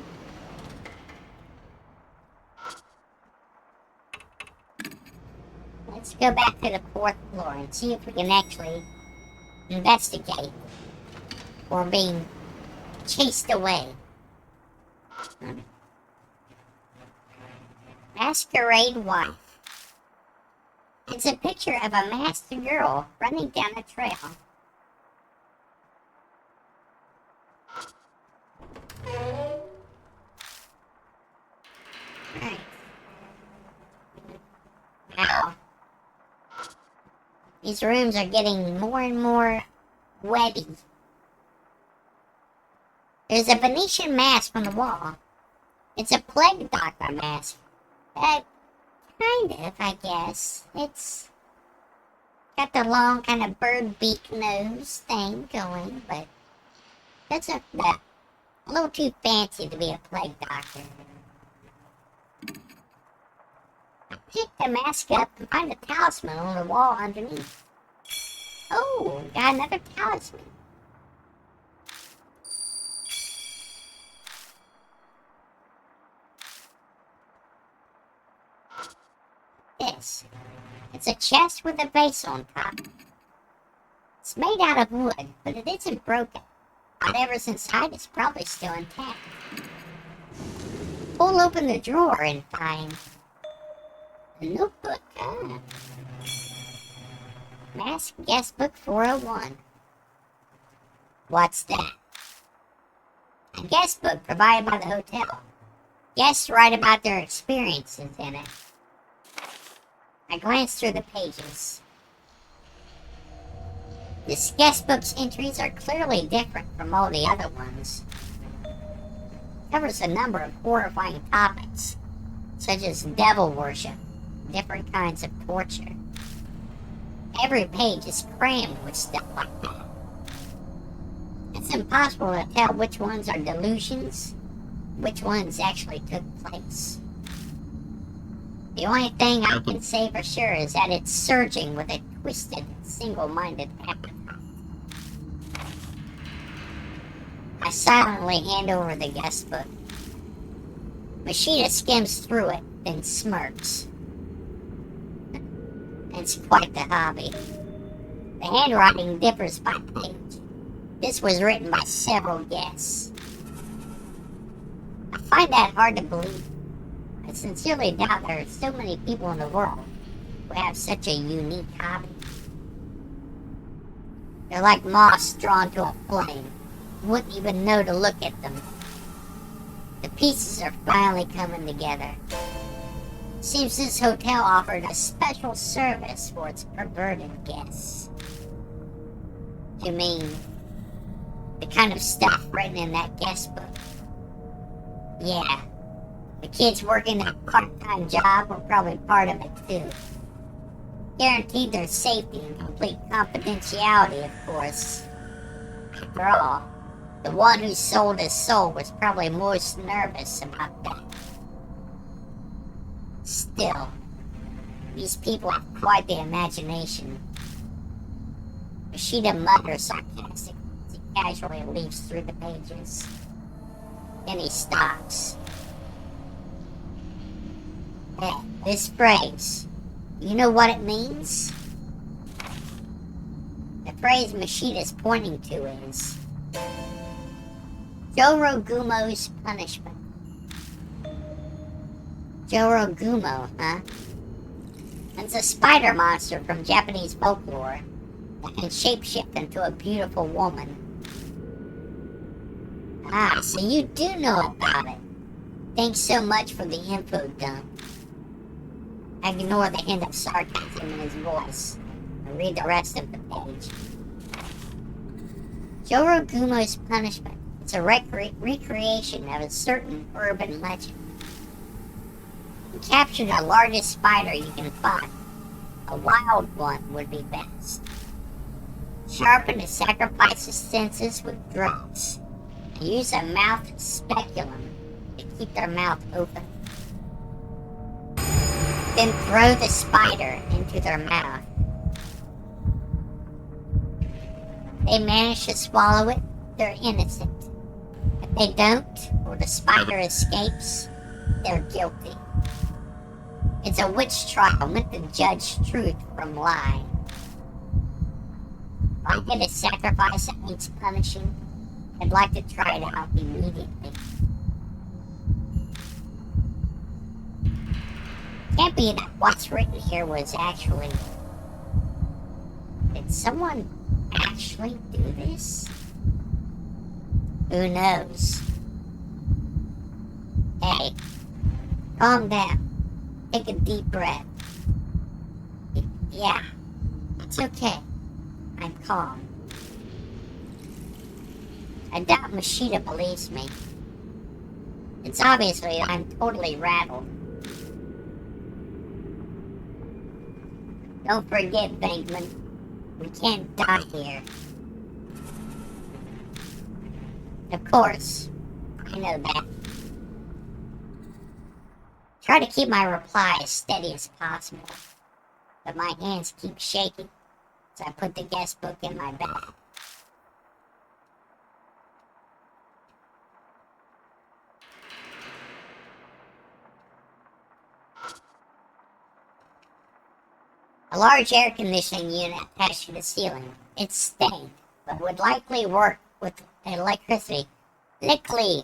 Let's go back to the 4th floor and see if we can actually investigate or being chased away. Masquerade wife. It's a picture of a masked girl running down a trail. Right. Now, these rooms are getting more and more webby. There's a Venetian mask on the wall. It's a plague doctor mask. Kind of, I guess. It's got the long kind of bird beak nose thing going, but that's a little too fancy to be a plague doctor. I picked the mask up and find a talisman on the wall underneath. Oh, got another talisman. This. It's a chest with a vase on top. It's made out of wood, but it isn't broken. Whatever's inside is probably still intact. Pull open the drawer and find a notebook. Mask Guest Book 401. What's that? A guest book provided by the hotel. Guests write about their experiences in it. I glanced through the pages. This guest book's entries are clearly different from all the other ones. It covers a number of horrifying topics, such as devil worship, different kinds of torture. Every page is crammed with stuff like that. It's impossible to tell which ones are delusions, which ones actually took place. The only thing I can say for sure is that it's surging with a twisted, single-minded appetite. I silently hand over the guest book. Machida skims through it, then smirks. It's quite the hobby. The handwriting differs by page. This was written by several guests. I find that hard to believe. I sincerely doubt there are so many people in the world who have such a unique hobby. They're like moths drawn to a flame. You wouldn't even know to look at them. The pieces are finally coming together. Seems this hotel offered a special service for its perverted guests. You mean the kind of stuff written in that guest book? Yeah. The kids working that part-time job were probably part of it too. Guaranteed their safety and complete confidentiality, of course. After all, the one who sold his soul was probably most nervous about that. Still, these people have quite the imagination. Machida mutters sarcastically as he casually leafs through the pages. Then he stops. Hey, this phrase, you know what it means? The phrase Mashida's pointing to is Jorogumo's punishment. Jorogumo, huh? It's a spider monster from Japanese folklore that can shapeshift into a beautiful woman. Ah, so you do know about it. Thanks so much for the info dump. I ignore the hint of sarcasm in his voice and read the rest of the page. Jorogumo's punishment. It's a recreation of a certain urban legend. You capture the largest spider you can find. A wild one would be best. Sharpen the sacrifice's senses with drugs. And use a mouth speculum to keep their mouth open. Then throw the spider into their mouth. They manage to swallow it, they're innocent. If they don't, or the spider escapes, they're guilty. It's a witch trial meant to judge truth from lie. If I get a sacrifice that needs punishing, I'd like to try it out immediately. Can't be that what's written here was actually... Did someone actually do this? Who knows? Hey, calm down. Take a deep breath. Yeah, it's okay. I'm calm. I doubt Machida believes me. It's obviously I'm totally rattled. Don't forget, Bankman. We can't die here. Of course. I know that. Try to keep my reply as steady as possible. But my hands keep shaking as I put the guest book in my bag. A large air conditioning unit attached to the ceiling. It's stained, but would likely work with electricity. Lickly.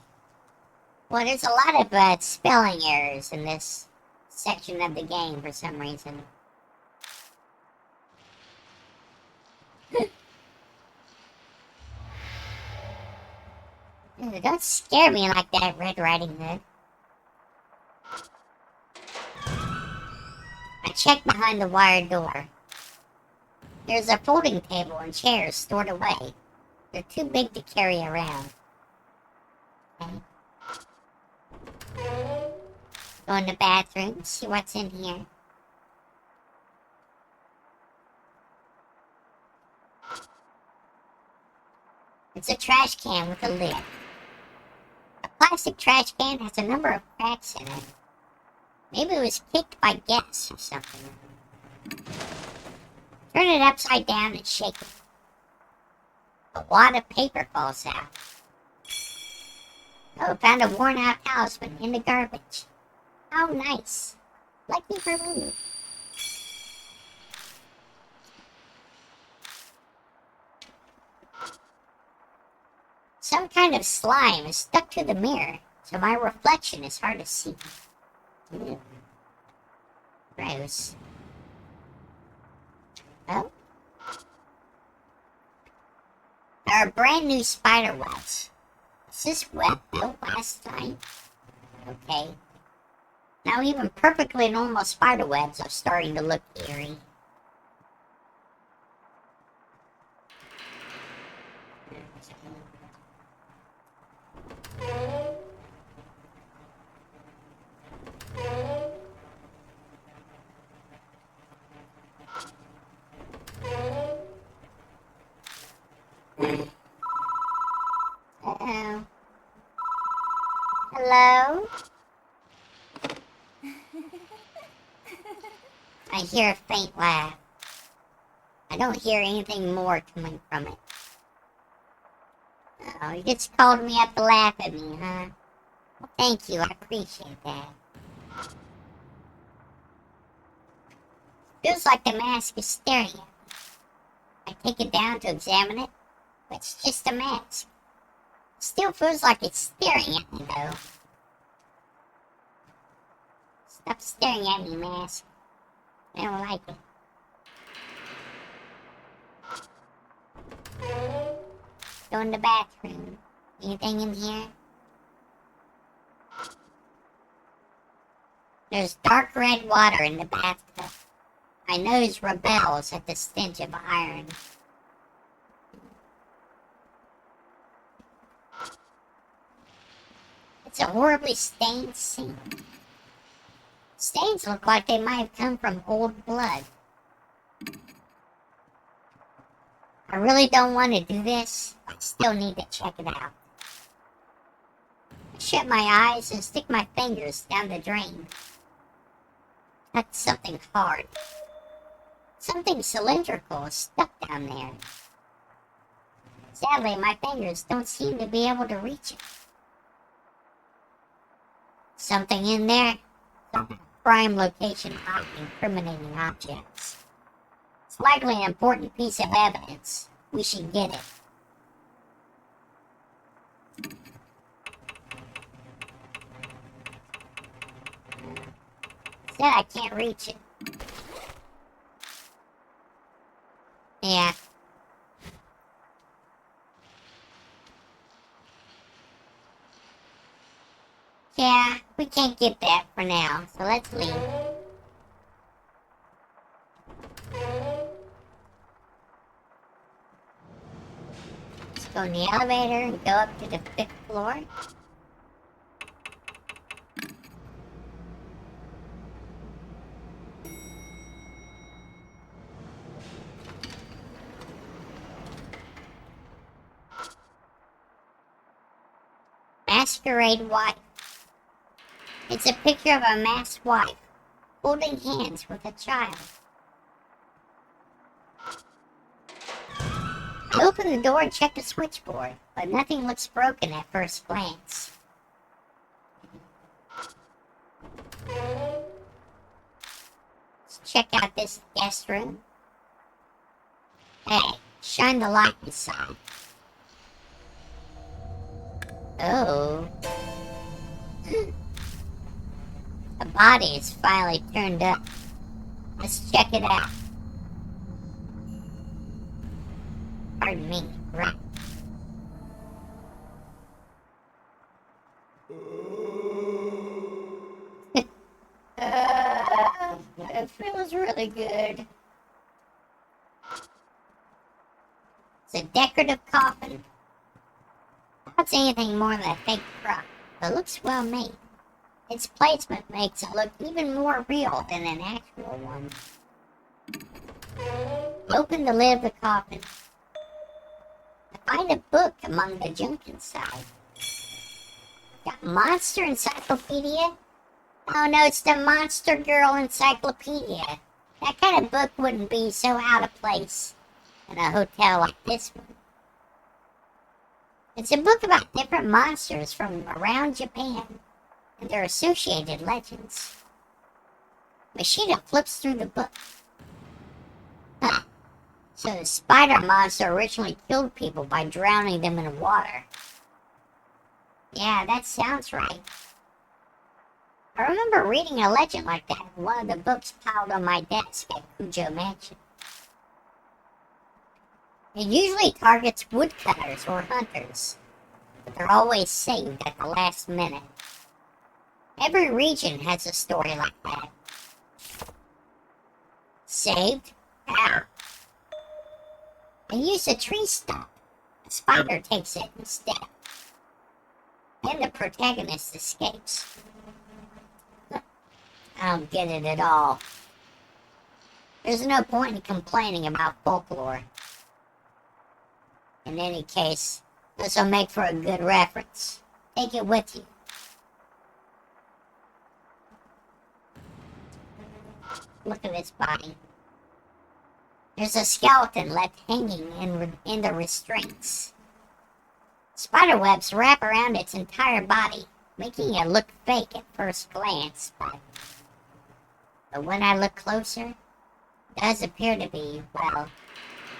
Well, there's a lot of spelling errors in this section of the game for some reason. Don't scare me like that, Red Riding Hood. check behind the wired door. There's a folding table and chairs stored away. They're too big to carry around. Okay. Go in the bathroom, see what's in here. It's a trash can with a lid. The plastic trash can has a number of cracks in it. Maybe it was kicked by guests or something. Turn it upside down and shake it. A wad of paper falls out. Oh, found a worn out talisman in the garbage. How nice. Lucky for me. Some kind of slime is stuck to the mirror, so my reflection is hard to see. Ew. Gross. Oh? There are brand new spider webs. Is this web built last night? Okay. Now even perfectly normal spider webs are starting to look eerie. Uh-oh. Hello? I hear a faint laugh. I don't hear anything more coming from it. Oh, you just called me up to laugh at me, huh? Well, thank you, I appreciate that. Feels like the mask is staring at me. I take it down to examine it, but it's just a mask. Still feels like it's staring at me, though. Stop staring at me, mask. I don't like it. Go in the bathroom. Anything in here? There's dark red water in the bathtub. My nose rebels at the stench of iron. It's a horribly stained sink. Stains look like they might have come from old blood. I really don't want to do this, but I still need to check it out. I shut my eyes and stick my fingers down the drain. Touch something hard. Something cylindrical is stuck down there. Sadly, my fingers don't seem to be able to reach it. Something in there? Prime location hiding incriminating objects. It's likely an important piece of evidence. We should get it. Said I can't reach it. Yeah. Yeah, we can't get that for now, so let's leave. Let's go in the elevator and go up to the 5th floor. Masquerade wife. It's a picture of a masked wife holding hands with a child. I open the door and check the switchboard, but nothing looks broken at first glance. Let's check out this guest room. Hey, shine the light inside. Oh. The body is finally turned up. Let's check it out. Pardon me, right? It feels really good. It's a decorative coffin. Not anything more than a fake prop, but looks well made. Its placement makes it look even more real than an actual one. Open the lid of the coffin. I find a book among the junk inside. Got Monster Encyclopedia? Oh no, it's the Monster Girl Encyclopedia. That kind of book wouldn't be so out of place in a hotel like this one. It's a book about different monsters from around Japan and their associated legends. Machida flips through the book. Huh. So the spider monster originally killed people by drowning them in water. Yeah, that sounds right. I remember reading a legend like that in one of the books piled on my desk at Kujo Mansion. It usually targets woodcutters or hunters, but they're always saved at the last minute. Every region has a story like that. Saved? How? They use a tree stump. A spider takes it instead. Then the protagonist escapes. I don't get it at all. There's no point in complaining about folklore. In any case, this will make for a good reference. Take it with you. Look at his body. There's a skeleton left hanging in the restraints. Spiderwebs wrap around its entire body, making it look fake at first glance, but when I look closer, it does appear to be, well,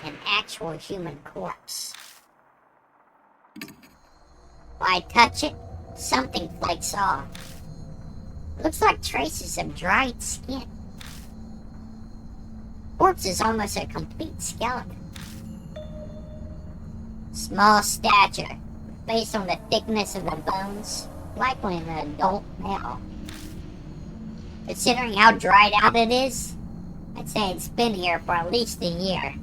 an actual human corpse. When I touch it, something flakes off. It looks like traces of dried skin. The corpse is almost a complete skeleton. Small stature, based on the thickness of the bones, likely an adult male. Considering how dried out it is, I'd say it's been here for at least a year.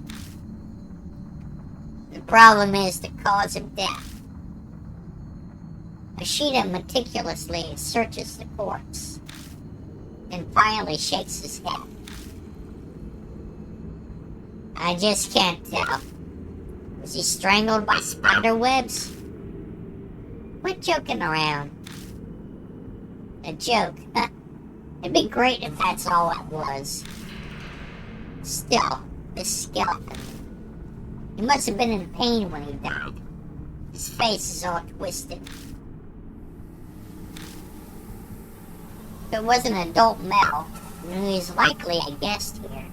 The problem is the cause of death. Machida meticulously searches the corpse, and finally shakes his head. I just can't tell. Was he strangled by spider webs? Quit joking around. A joke, huh? It'd be great if that's all it was. Still, this skeleton. He must have been in pain when he died. His face is all twisted. If it was an adult male, then he's likely a guest here.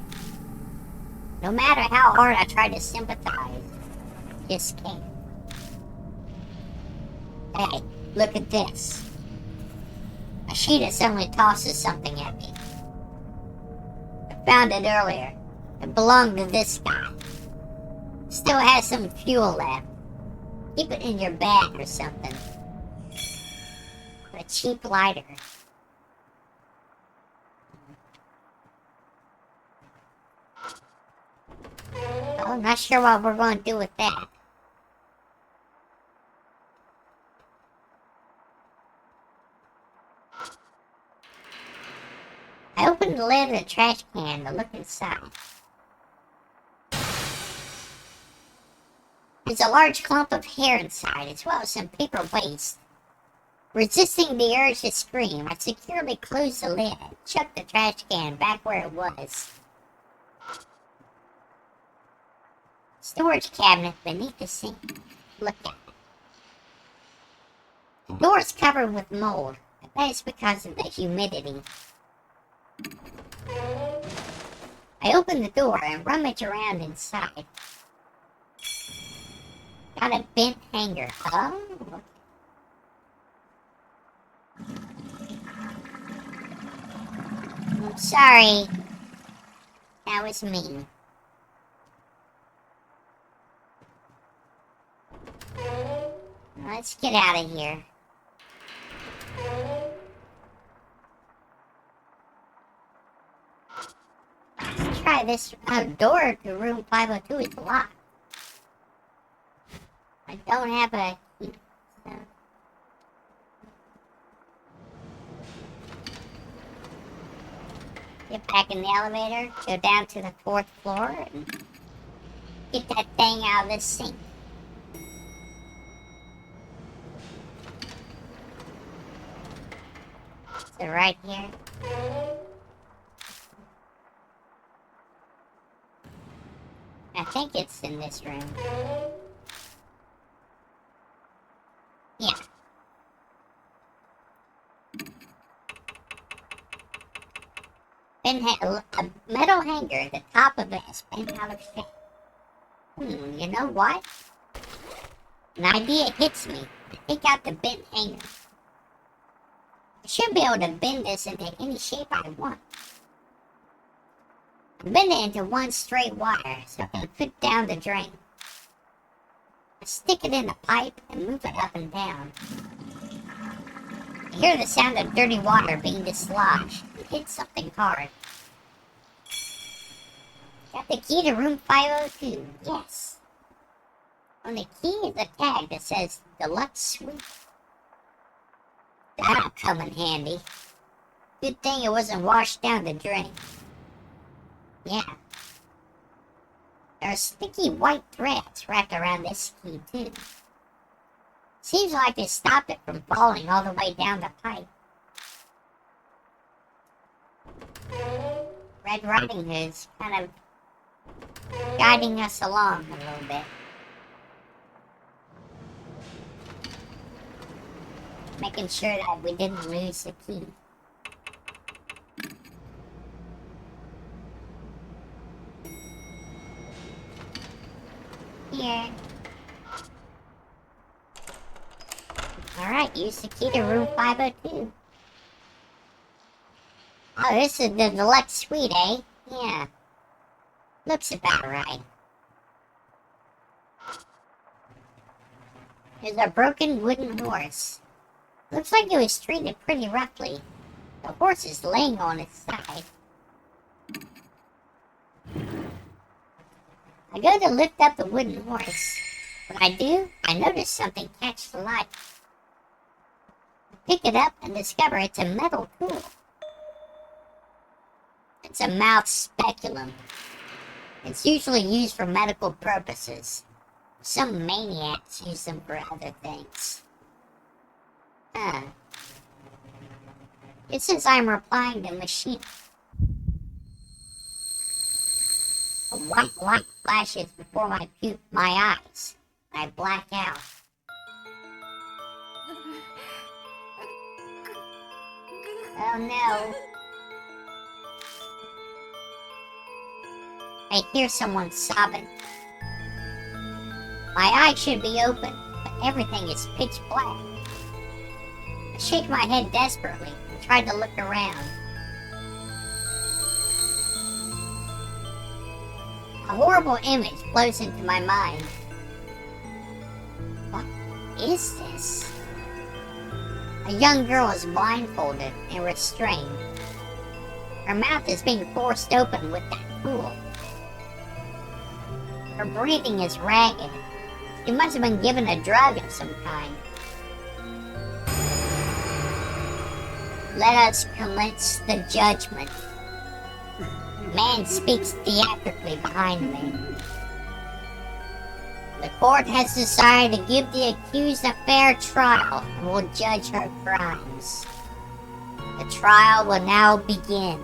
No matter how hard I try to sympathize, I just can't. Hey, look at this. Machida suddenly tosses something at me. I found it earlier. It belonged to this guy. Still has some fuel left. Keep it in your bag or something. A cheap lighter. Well, I'm not sure what we're going to do with that. I opened the lid of the trash can to look inside. There's a large clump of hair inside, as well as some paper waste. Resisting the urge to scream, I securely closed the lid and chucked the trash can back where it was. Storage cabinet beneath the sink. Look at it. The door is covered with mold. I bet it's because of the humidity. I open the door and rummage around inside. Got a bent hanger. Oh, okay. I'm sorry. That was me. Let's get out of here. this door to room 502 is locked. I don't have a key, so... Get back in the elevator, go down to the 4th floor, and get that thing out of the sink. So right here. I think it's in this room. Yeah. A metal hanger at the top of it has been out of shape. You know what? An idea hits me. I take out the bent hanger. I should be able to bend this into any shape I want. I bend it into one straight wire so I can fit down the drain. I stick it in the pipe and move it up and down. I hear the sound of dirty water being dislodged. It hits something hard. Got the key to room 502. Yes. On the key is a tag that says Deluxe Suite. That'll come in handy. Good thing it wasn't washed down the drain. Yeah. There are sticky white threads wrapped around this key, too. Seems like they stopped it from falling all the way down the pipe. Red Riding Hood's kind of guiding us along a little bit. Making sure that we didn't lose the key. Here. Alright, use the key to room 502. Oh, this is the deluxe suite, eh? Yeah. Looks about right. There's a broken wooden horse. Looks like it was treated pretty roughly. The horse is laying on its side. I go to lift up the wooden horse. When I do, I notice something catch the light. I pick it up and discover it's a metal tool. It's a mouth speculum. It's usually used for medical purposes. Some maniacs use them for other things. Just as I'm replying to machine, a white light flashes before my eyes. I black out. Oh no. I hear someone sobbing. My eyes should be open, but everything is pitch black. I shake my head desperately and try to look around. A horrible image flows into my mind. What is this? A young girl is blindfolded and restrained. Her mouth is being forced open with that tool. Her breathing is ragged. She must have been given a drug of some kind. Let us commence the judgment. Man speaks theatrically behind me. The court has decided to give the accused a fair trial and will judge her crimes. The trial will now begin.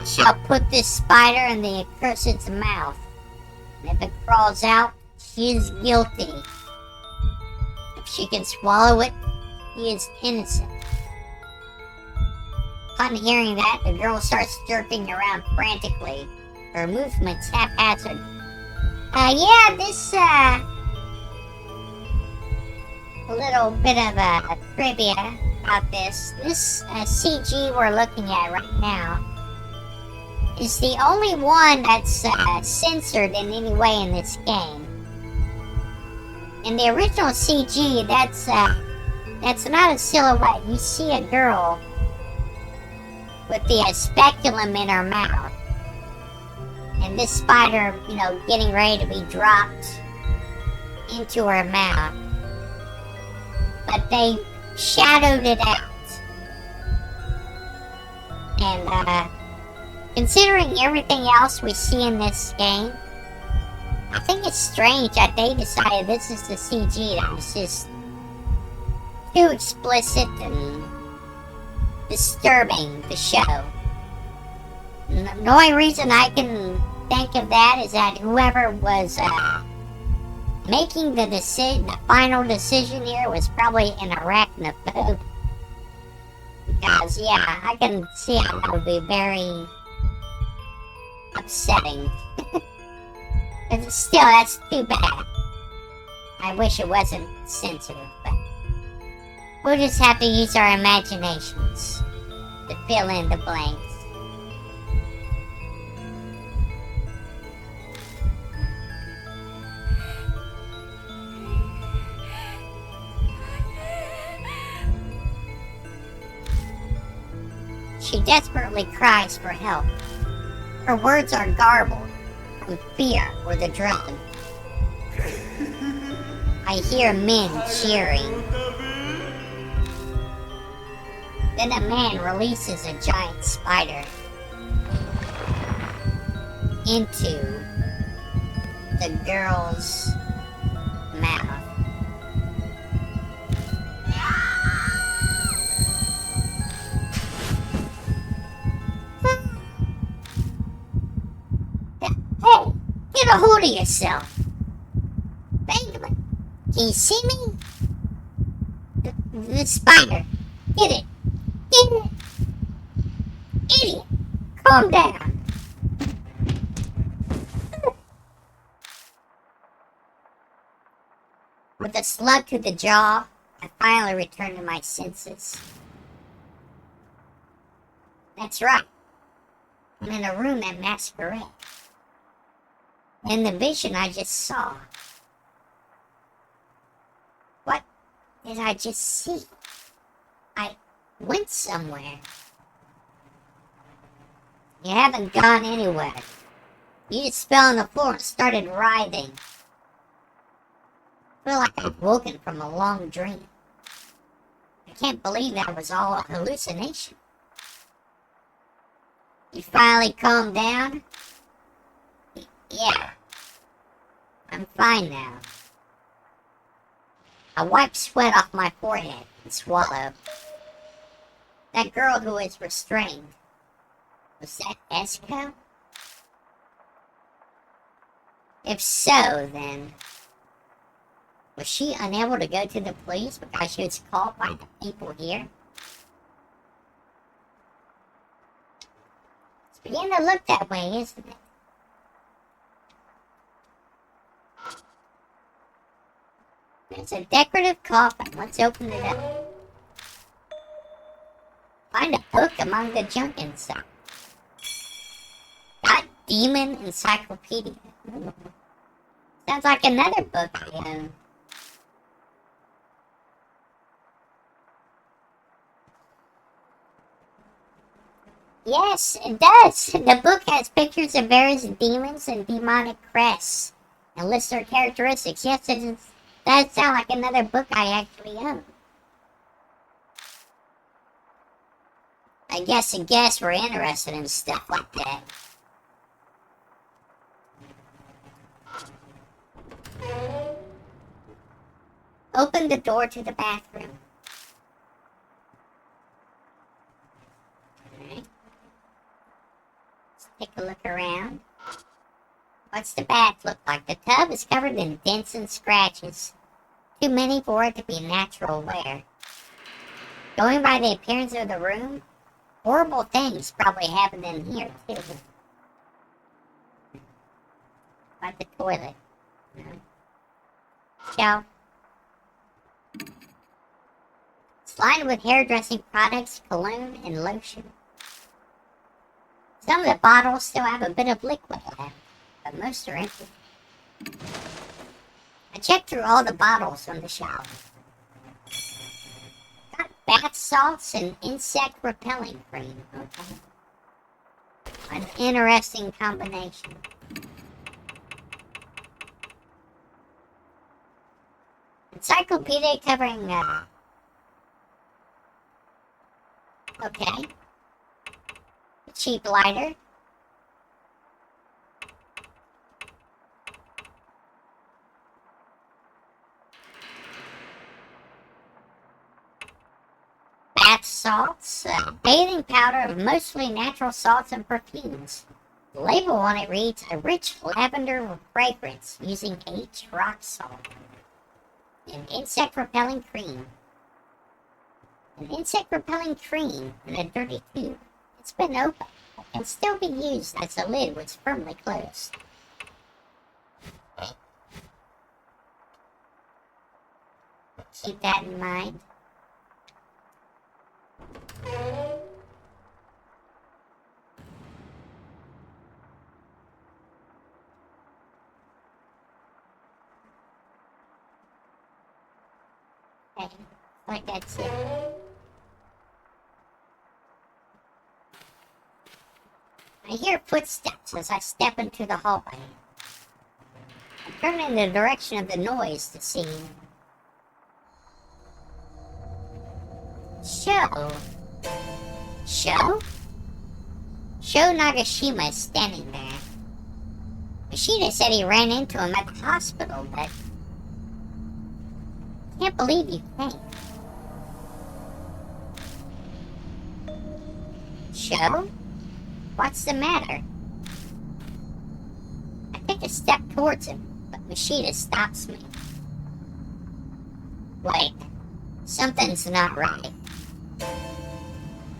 I shall put this spider in the accursed's mouth, and if it crawls out, she is guilty. If she can swallow it, he is innocent. Upon hearing that, the girl starts jerking around frantically, her movements haphazard. Yeah, this, a little bit of trivia about this. This CG we're looking at right now is the only one that's censored in any way in this game. In the original CG, that's not a silhouette. You see a girl with the speculum in her mouth. And this spider, getting ready to be dropped into her mouth. But they shadowed it out. And, considering everything else we see in this game, I think it's strange that they decided this is the CG that was just too explicit and disturbing to show. The only reason I can think of that is that whoever was making the final decision here was probably an arachnophobe. Because, yeah, I can see how that would be very upsetting. And still, that's too bad. I wish it wasn't sensitive, but we'll just have to use our imaginations to fill in the blanks. She desperately cries for help. Her words are garbled from fear or the drug. I hear men cheering. Then a man releases a giant spider into the girl's mouth. Hey, get a hold of yourself. Benjamin, can you see me? The spider. Get it. Get it. Idiot. Calm down. With a slug to the jaw, I finally returned to my senses. That's right. I'm in a room at Masquerade. In the vision I just saw. What did I just see? I went somewhere. You haven't gone anywhere. You just fell on the floor and started writhing. I feel like I've woken from a long dream. I can't believe that was all a hallucination. You finally calmed down? Yeah. I'm fine now. I wiped sweat off my forehead and swallowed. That girl who was restrained. Was that Esco? If so, then was she unable to go to the police because she was called by the people here? It's beginning to look that way, isn't it? It's a decorative coffin. Let's open it up. Find a book among the junk inside. Got Demon Encyclopedia. Sounds like another book I own. Yes, it does. The book has pictures of various demons and demonic crests and lists their characteristics. Yes, it is. That sounds like another book I actually own. I guess the guests were interested in stuff like that. Open the door to the bathroom. Alright. Let's take a look around. What's the bath look like? The tub is covered in dents and scratches. Too many for it to be natural wear. Going by the appearance of the room, horrible things probably happened in here, too. Like the toilet. Shelf. It's lined with hairdressing products, cologne, and lotion. Some of the bottles still have a bit of liquid left, but most are empty. I checked through all the bottles on the shelf. Got bath salts and insect repelling cream. Okay. An interesting combination. Encyclopedia covering, okay. A cheap lighter. Bath salts, bathing powder of mostly natural salts and perfumes. The label on it reads, a rich lavender fragrance using H rock salt. An insect repelling cream. An insect repelling cream in a dirty tube. It's been open. It can still be used as the lid was firmly closed. Keep that in mind. Okay, like that's it. I hear footsteps as I step into the hallway. I turn in the direction of the noise to see Sho. Sho? Sho Nagashima is standing there. Mishita said he ran into him at the hospital, but can't believe you came. Sho? What's the matter? I take a step towards him, but Mishita stops me. Wait, something's not right.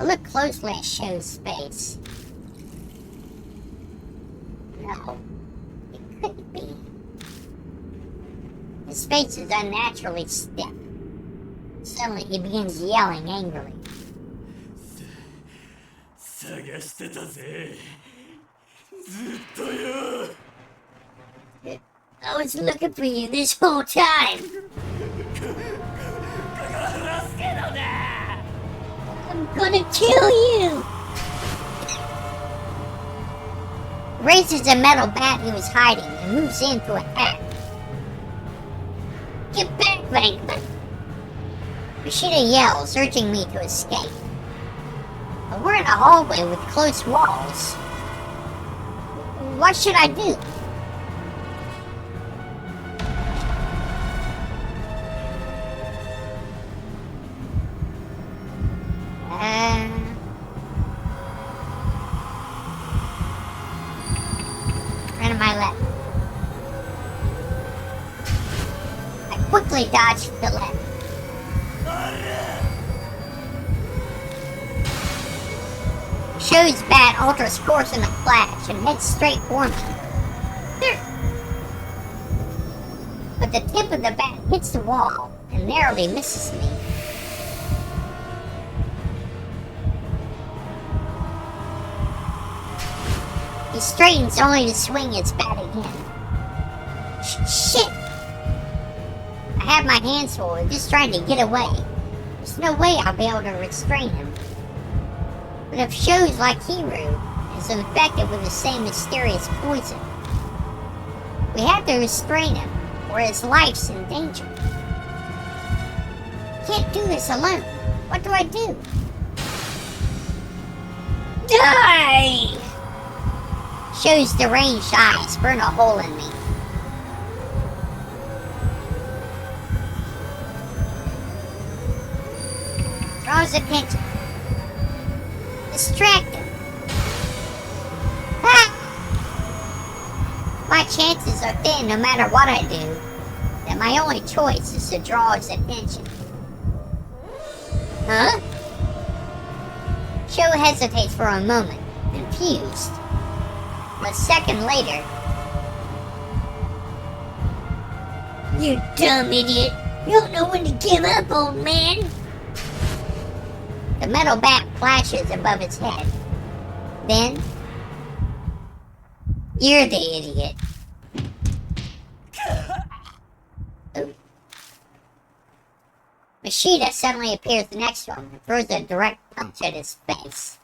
I look closely at Sho's face. No, it couldn't be. His face is unnaturally stiff. Suddenly he begins yelling angrily. 探してたぜ。ずっとよ。 I was looking for you this whole time. I'm gonna kill you. Raises a metal bat he was hiding and moves in to attack. Get back, Venkman! Mishita yells, urging me to escape. But we're in a hallway with close walls. What should I do? Right on my left. I quickly dodged to the left. Sho's bat alters course in a flash and heads straight for me. But the tip of the bat hits the wall and narrowly misses me. He straightens only to swing his bat again. Shit! I have my hands full, just trying to get away. There's no way I'll be able to restrain him. But if Sho's like Hiru, is infected with the same mysterious poison, we have to restrain him, or his life's in danger. Can't do this alone. What do I do? Die! Sho's deranged eyes burn a hole in me. Draws attention. Distract him. Ah! My chances are thin no matter what I do. That my only choice is to draw his attention. Huh? Sho hesitates for a moment, confused. A second later, you dumb idiot! You don't know when to give up, old man! The metal bat flashes above his head. Then, you're the idiot. Machida suddenly appears next to him and throws a direct punch at his face.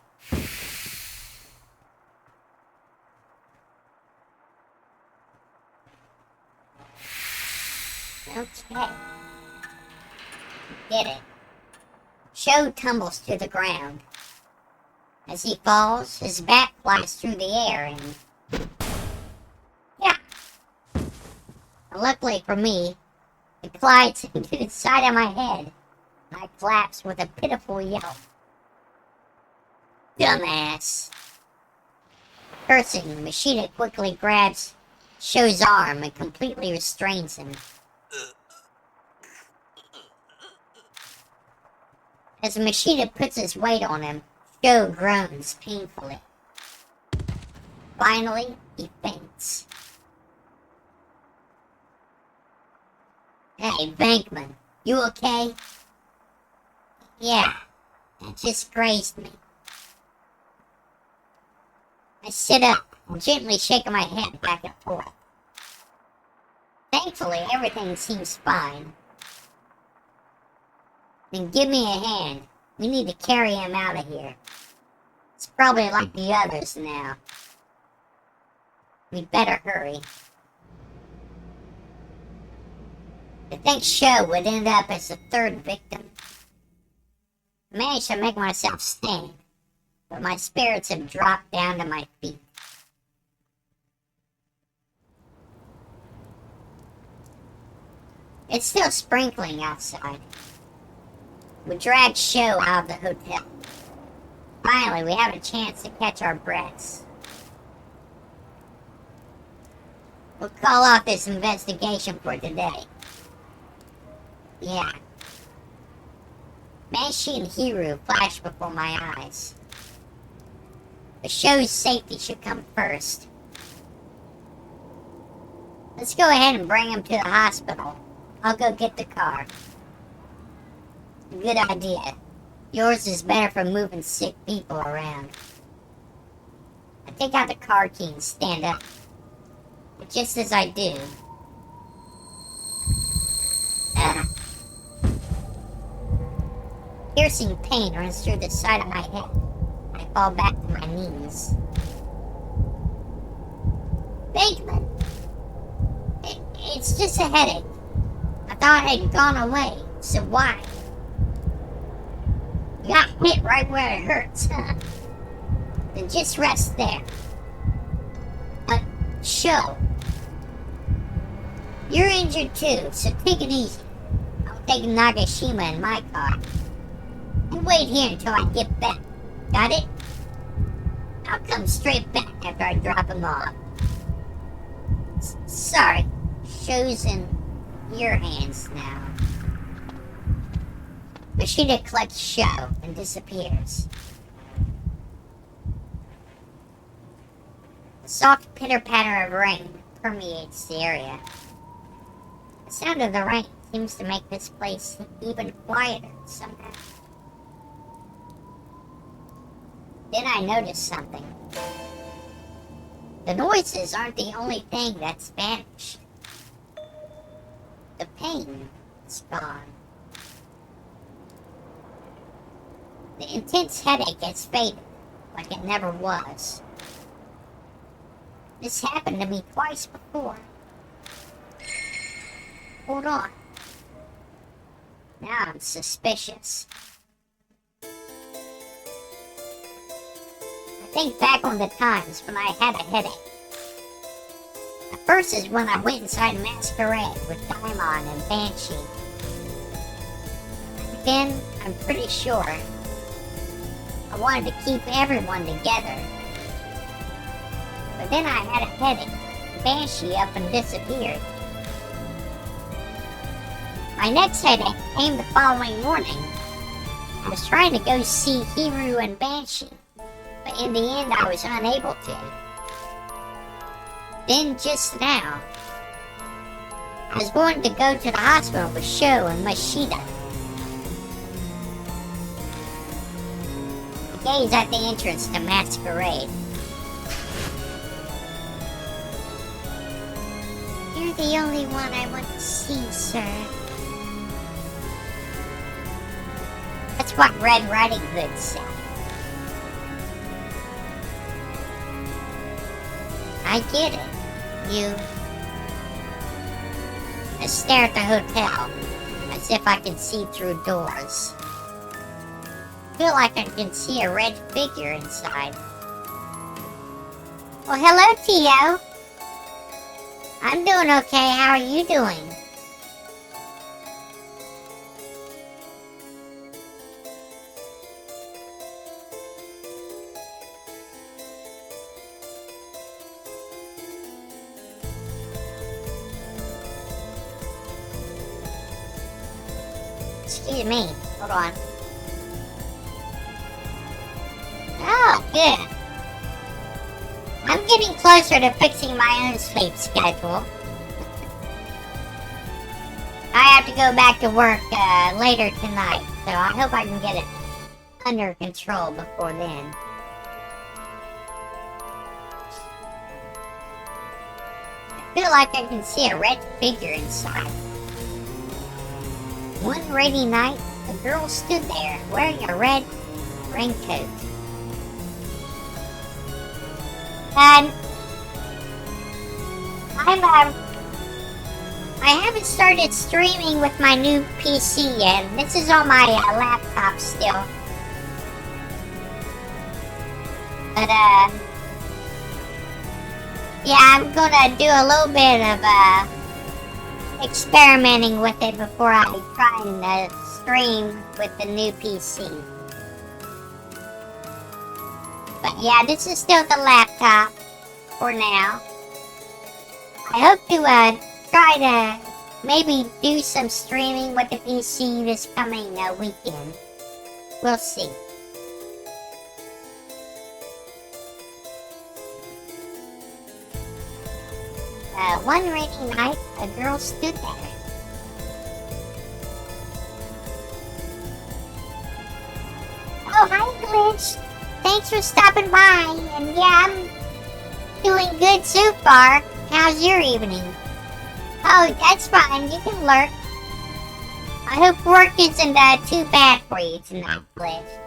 Okay. Did it. Sho tumbles to the ground. As he falls, his bat flies through the air and... yeah. Luckily for me, it glides into the side of my head, and I collapse with a pitiful yelp. Dumbass. Cursing, Machida quickly grabs Sho's arm and completely restrains him. As Machida puts his weight on him, Sho groans painfully. Finally, he faints. Hey, Venkman, you okay? Yeah, it just grazed me. I sit up, gently shaking my head back and forth. Thankfully, everything seems fine. Then give me a hand. We need to carry him out of here. It's probably like the others now. We'd better hurry. I think Sho would end up as the third victim. I managed to make myself stand, but my spirits have dropped down to my feet. It's still sprinkling outside. We drag Sho out of the hotel. Finally, we have a chance to catch our breaths. We'll call off this investigation for today. Yeah. Banshee and Hiru flash before my eyes. The Sho's safety should come first. Let's go ahead and bring him to the hospital. I'll go get the car. Good idea. Yours is better for moving sick people around. I take out the car key and stand up. But just as I do... piercing pain runs through the side of my head. I fall back to my knees. Bateman! It's just a headache. I thought it had gone away, so why? You got hit right where it hurts, huh? Then just rest there. But, Sho. You're injured too, so take it easy. I'll take Nagashima in my car. And wait here until I get back. Got it? I'll come straight back after I drop him off. Sorry. Sho's in your hands now. Machida collects Sho and disappears. The soft pitter-patter of rain permeates the area. The sound of the rain seems to make this place even quieter somehow. Then I notice something. The noises aren't the only thing that's vanished. The pain is gone. The intense headache has faded, like it never was. This happened to me twice before. Hold on. Now I'm suspicious. I think back on the times when I had a headache. The first is when I went inside Masquerade with Daimon and Banshee. Then, I'm pretty sure I wanted to keep everyone together. But then I had a headache. Banshee up and disappeared. My next headache came the following morning. I was trying to go see Hiru and Banshee, but in the end I was unable to. Then just now, I was going to go to the hospital with Sho and Machida. I gaze at the entrance to Masquerade. You're the only one I want to see, sir. what Red Riding Hood said. I get it. I stare at the hotel as if I can see through doors. I feel like I can see a red figure inside. Well, hello, Tio. I'm doing okay. How are you doing? Excuse me. Hold on. Oh, good. I'm getting closer to fixing my own sleep schedule. I have to go back to work later tonight, so I hope I can get it under control before then. I feel like I can see a red figure inside. One rainy night, a girl stood there wearing a red raincoat. And I haven't started streaming with my new PC yet. This is on my laptop still. But yeah, I'm gonna do a little bit of experimenting with it before I try and stream with the new PC. But yeah, this is still the laptop for now. I hope to try to maybe do some streaming with the PC this coming weekend. We'll see. One rainy night, a girl stood there. Oh, hi, Glitch. Thanks for stopping by. And yeah, I'm doing good so far. How's your evening? Oh, that's fine. You can lurk. I hope work isn't too bad for you tonight, Glitch.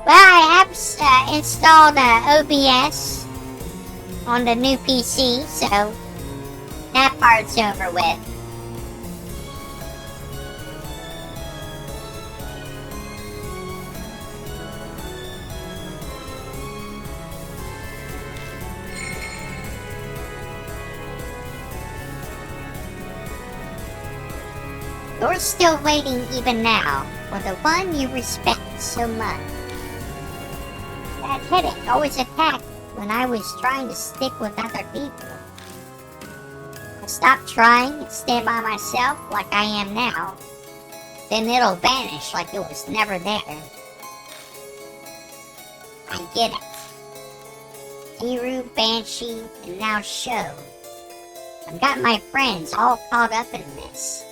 Well, I have installed OBS on the new PC, so that part's over with. You're still waiting even now for the one you respect so much. That headache always attacked when I was trying to stick with other people. I stopped trying and stay by myself like I am now. Then it'll vanish like it was never there. I get it. Kiru, Banshee, and now Sho. I've got my friends all caught up in this.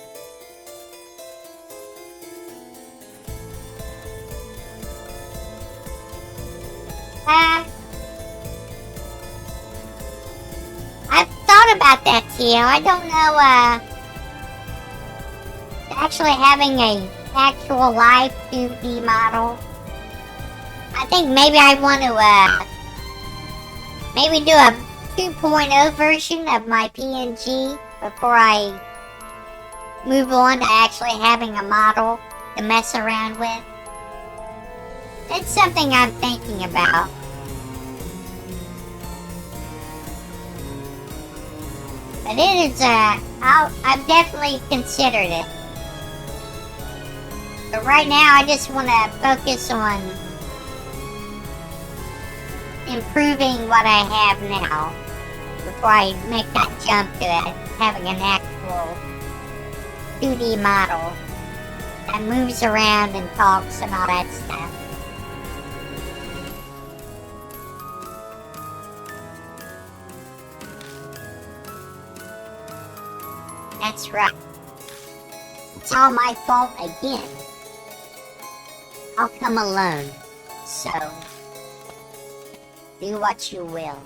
I've thought about that, Tio. I don't know, actually having a actual live 2D model. I think maybe I want to, maybe do a 2.0 version of my PNG before I move on to actually having a model to mess around with. It's something I'm thinking about. But it is, I've definitely considered it. But right now, I just want to focus on improving what I have now before I make that jump to having an actual 2D model that moves around and talks and all that stuff. That's right. It's all my fault again. I'll come alone, so do what you will.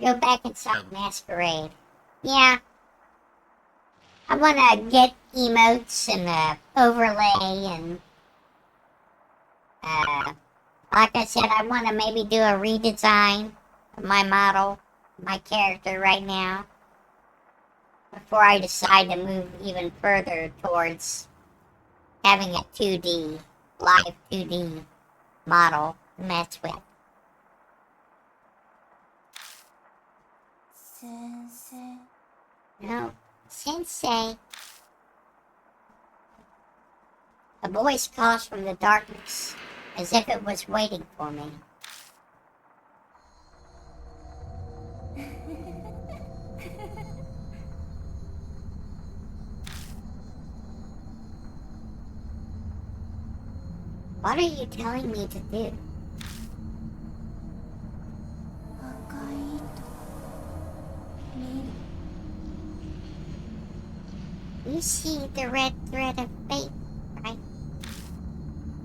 Go back inside Masquerade. Yeah. I want to get emotes and overlay and, like I said, I want to maybe do a redesign of my model, my character right now, before I decide to move even further towards having a 2D, live 2D model to mess with. 先生 No, Sensei. A voice calls from the darkness, as if it was waiting for me. What are you telling me to do? 赤い糸見る You see the red thread of fate, right?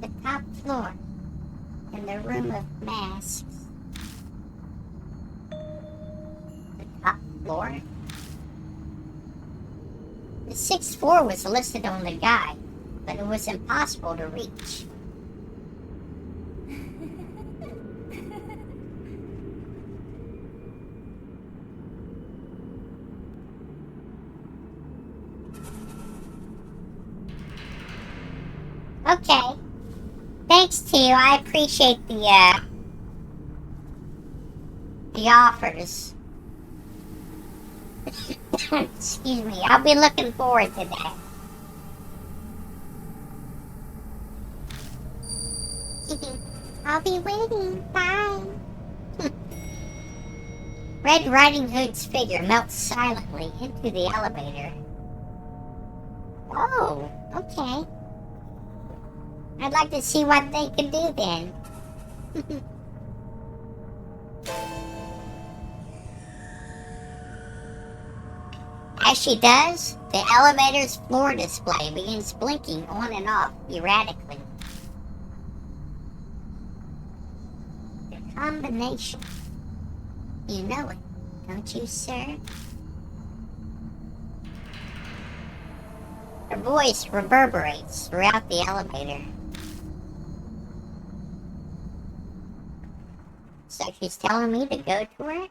The top floor, in the room of masks. The top floor? The 6th floor was listed on the guide, but it was impossible to reach. Okay. Thanks to you. I appreciate the offers. Excuse me. I'll be looking forward to that. I'll be waiting. Bye. Red Riding Hood's figure melts silently into the elevator. Oh, okay. I'd like to see what they can do then. As she does, the elevator's floor display begins blinking on and off erratically. The combination. You know it, don't you, sir? Her voice reverberates throughout the elevator. So she's telling me to go to her?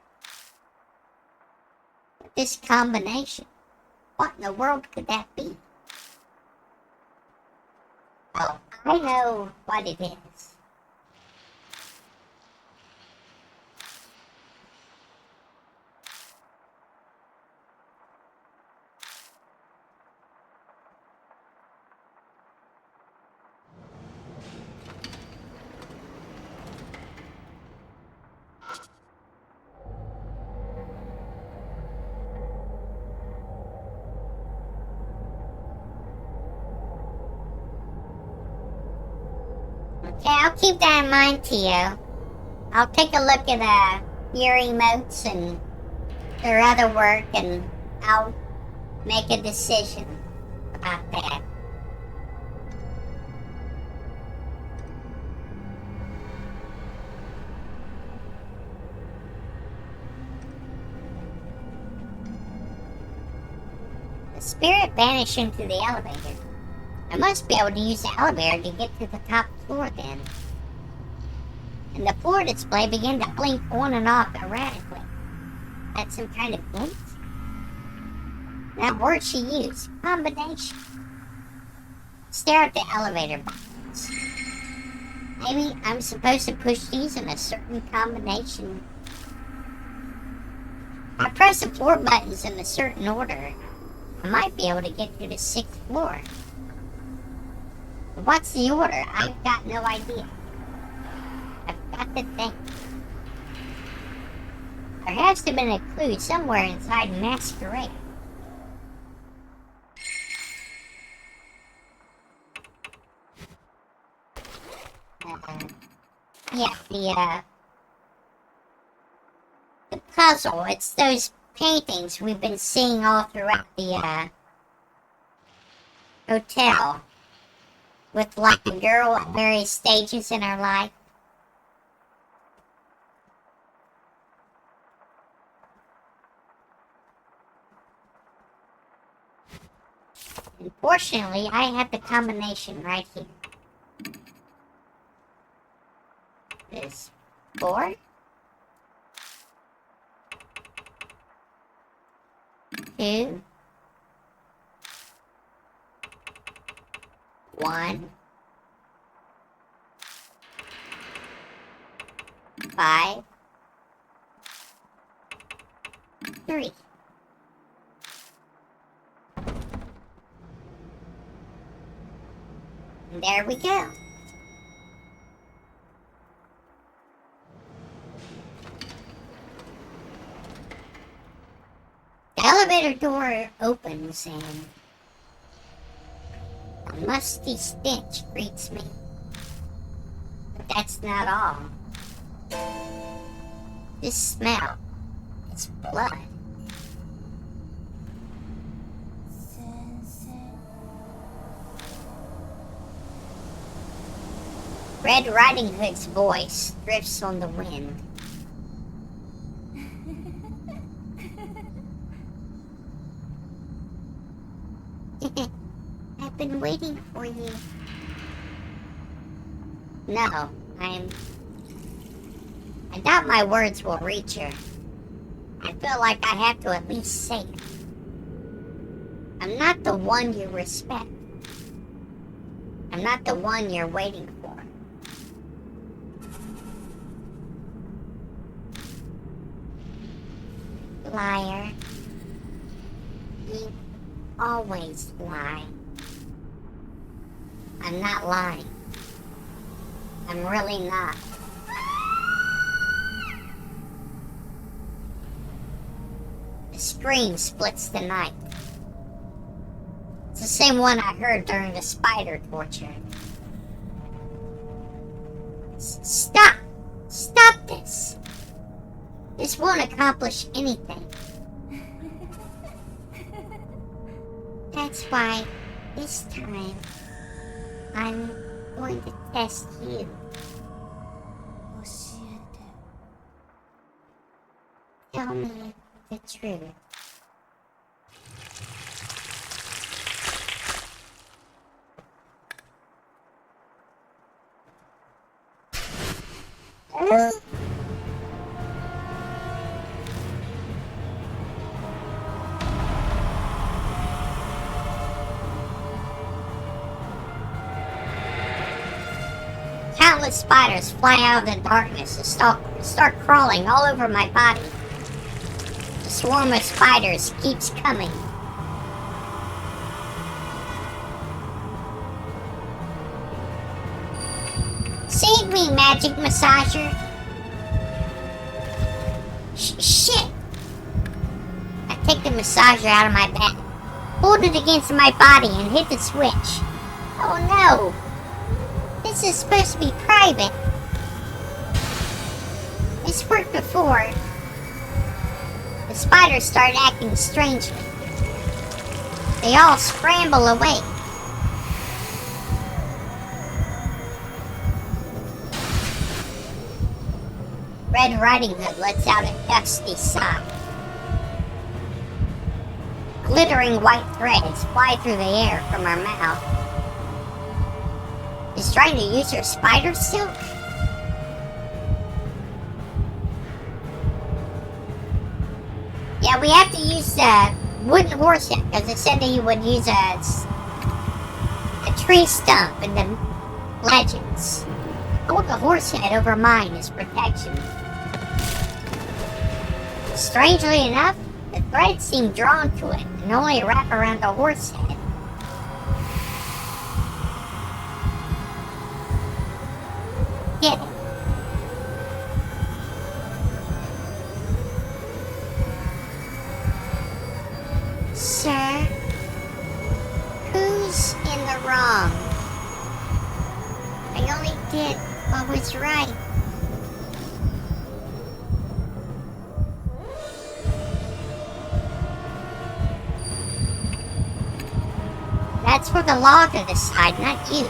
This combination. What in the world could that be? Oh, I know what it is. Okay, I'll keep that in mind, Tio. I'll take a look at your emotes and their other work, and I'll make a decision about that. The spirit vanished into the elevator. I must be able to use the elevator to get to the top floor then. And the floor display began to blink on and off erratically. That's some kind of hint? That word she used, combination. Stare at the elevator buttons. Maybe I'm supposed to push these in a certain combination. I press the floor buttons in a certain order. I might be able to get to the 6th floor. What's the order? I've got no idea. I've got to think. There has to have been a clue somewhere inside Masquerade. Yeah, the puzzle. It's those paintings we've been seeing all throughout the, hotel. With, like, a girl at various stages in her life. Unfortunately, I have the combination right here. This 4, 2, 1, 5, 3. And there we go. The elevator door opens and a musty stench greets me. But that's not all. This smell is blood. Red Riding Hood's voice drifts on the wind. I've been waiting for you. No, I doubt my words will reach her. I feel like I have to at least say it. I'm not the one you respect. I'm not the one you're waiting for. Liar. You always lie. I'm not lying. I'm really not. The scream splits the night. It's the same one I heard during the spider torture. Stop! Stop this! This won't accomplish anything. That's why, this time, I'm going to test you. Tell me the truth. Countless spiders fly out of the darkness and start crawling all over my body. The swarm of spiders keeps coming. Save me, magic massager! Shit! I take the massager out of my bag, hold it against my body, and hit the switch. Oh no! This is supposed to be private. This worked before. The spiders start acting strangely. They all scramble away. Red Riding Hood lets out a dusty sigh. Glittering white threads fly through the air from her mouth. Is trying to use her spider silk? Yeah, we have to use the wooden horse head, because it said that you would use a tree stump in the legends. Hold the horse head over mine as protection. Strangely enough, the threads seem drawn to it and only wrap around the horse head. Get it. Sir, who's in the wrong? I only did what was right. That's for the law to decide, not you.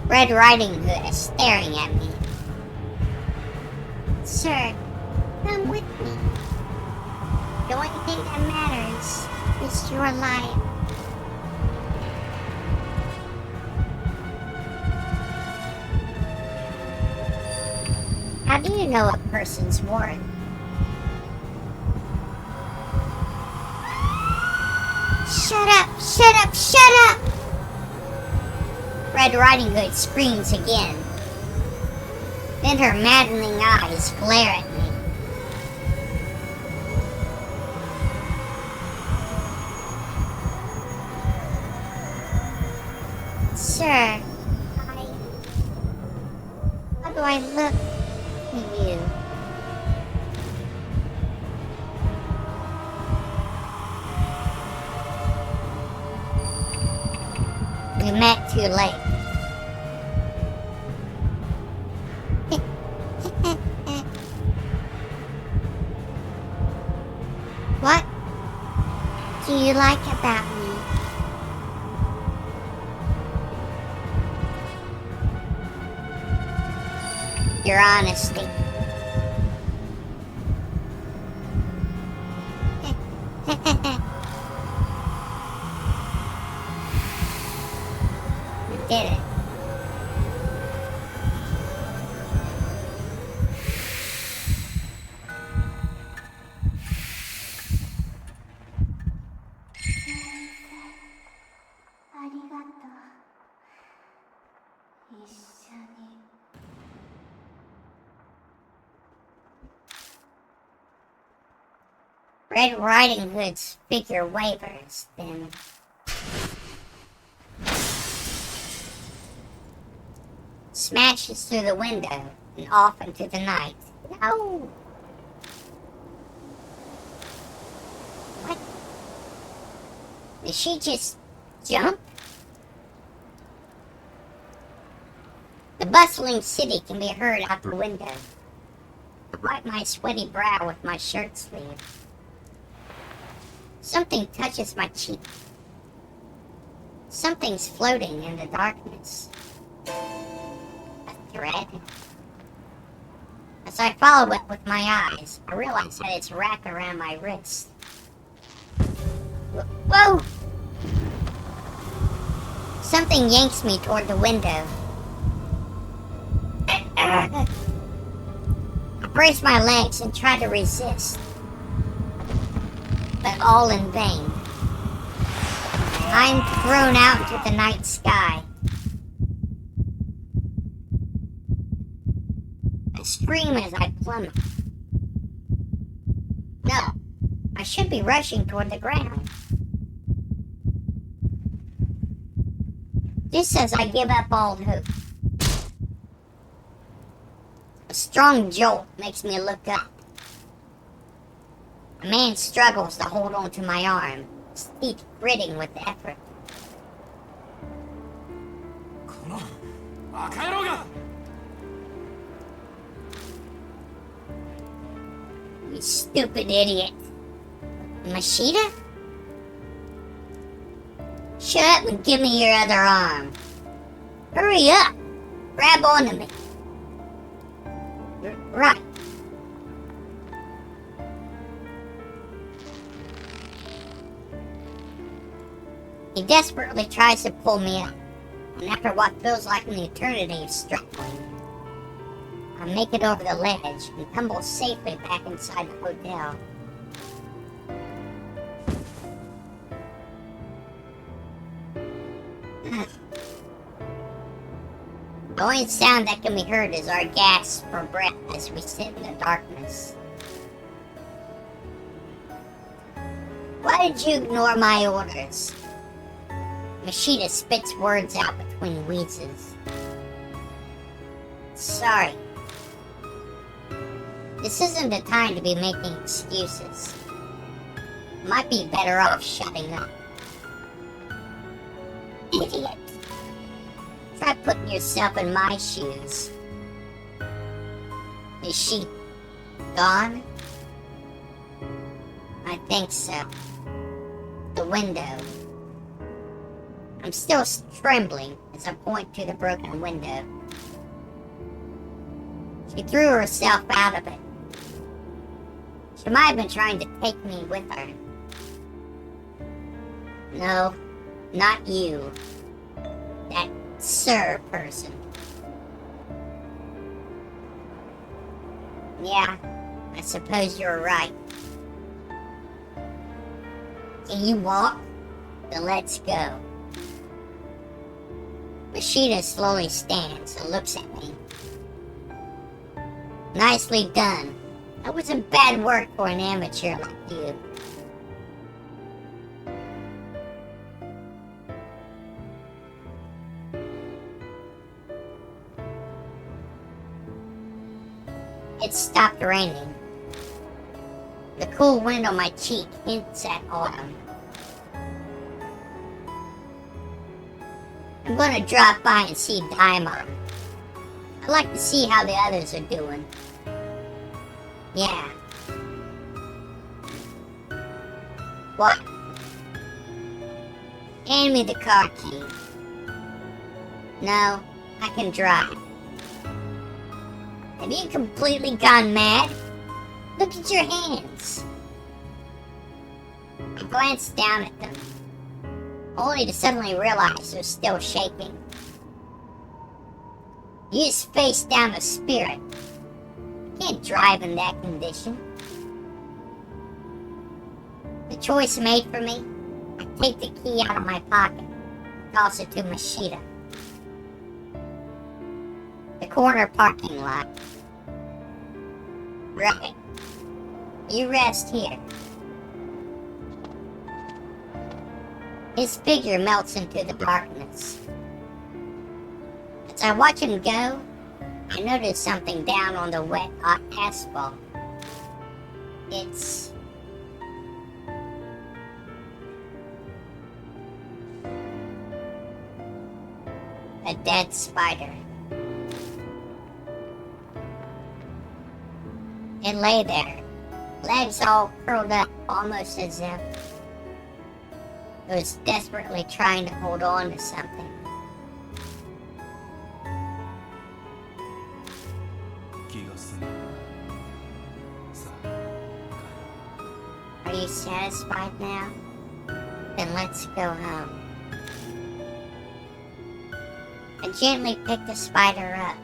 Red Riding Hood is staring at me. Sir, Come with me. The only thing that matters is your life. How do you know a person's worth? Shut up! Shut up! Shut up! Red Riding Hood screams again. Then her maddening eyes glare at me. Sir, how do I look to you? We met too late. What do you like about me? Your honesty. We did it. Red Riding Hood's figure wavers, then smashes through the window and off into the night. No! What? Did she just jump? The bustling city can be heard out the window. I wipe my sweaty brow with my shirt sleeve. Something touches my cheek. Something's floating in the darkness. A thread. As I follow it with my eyes, I realize that it's wrapped around my wrist. Whoa! Something yanks me toward the window. I brace my legs and try to resist. But all in vain. I'm thrown out into the night sky. I scream as I plummet. No, I should be rushing toward the ground. Just as I give up all hope. A strong jolt makes me look up. A man struggles to hold on to my arm, his teeth gritting with effort. You stupid idiot. Machida? Shut up and give me your other arm. Hurry up! Grab onto me. Right. He desperately tries to pull me up, and after what feels like an eternity of struggling, I make it over the ledge and tumble safely back inside the hotel. The only sound that can be heard is our gasp for breath as we sit in the darkness. Why did you ignore my orders? Machida spits words out between wheezes. Sorry. This isn't the time to be making excuses. Might be better off shutting up. Idiot. Try putting yourself in my shoes. Is she gone? I think so. The window. I'm still trembling as I point to the broken window. She threw herself out of it. She might have been trying to take me with her. No, not you. That sir person. Yeah, I suppose you're right. Can you walk? Then let's go. Machida slowly stands and looks at me. Nicely done. That wasn't bad work for an amateur like you. It stopped raining. The cool wind on my cheek hints at autumn. I'm gonna drop by and see Daimon. I'd like to see how the others are doing. Yeah. What? Hand me the car key. No, I can drive. Have you completely gone mad? Look at your hands. I glanced down at them, only to suddenly realize they're still shaking. You just faced down a spirit. You can't drive in that condition. The choice made for me, I take the key out of my pocket, toss it to Machida. The corner parking lot. Right. You rest here. His figure melts into the darkness. As I watch him go, I notice something down on the wet asphalt. It's a dead spider. It lay there, legs all curled up, almost as if it was desperately trying to hold on to something. Are you satisfied now? Then let's go home. I gently pick the spider up.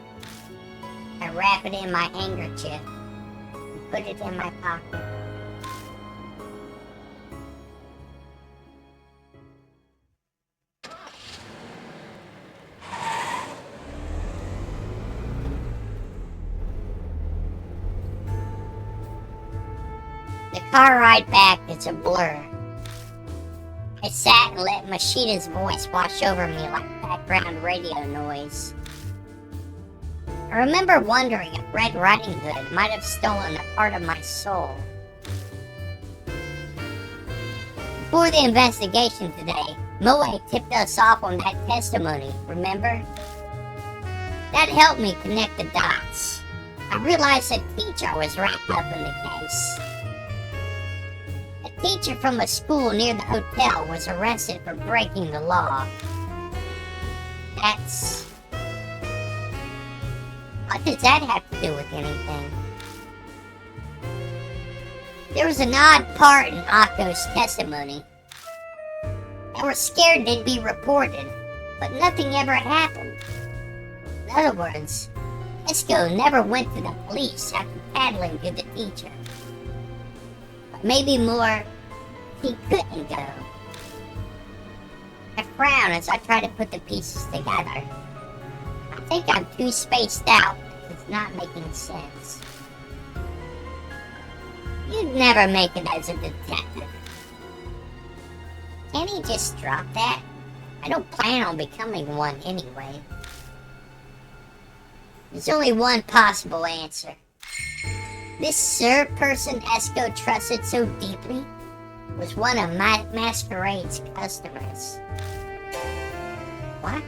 I wrap it in my handkerchief and put it in my pocket. The car ride back is a blur. I sat and let Machida's voice wash over me like background radio noise. I remember wondering if Red Riding Hood might have stolen a part of my soul. Before the investigation today, Moe tipped us off on that testimony, remember? That helped me connect the dots. I realized a teacher was wrapped up in the case. A teacher from a school near the hotel was arrested for breaking the law. That's... What does that have to do with anything? There was an odd part in Akko's testimony. They were scared they'd be reported, but nothing ever happened. In other words, Esco never went to the police after paddling to the teacher. But maybe more, he couldn't go. I frown as I try to put the pieces together. I think I'm too spaced out. It's not making sense. You'd never make it as a detective. Can't he just drop that? I don't plan on becoming one anyway. There's only one possible answer. This Sir person Esco trusted so deeply was one of Masquerade's customers. What?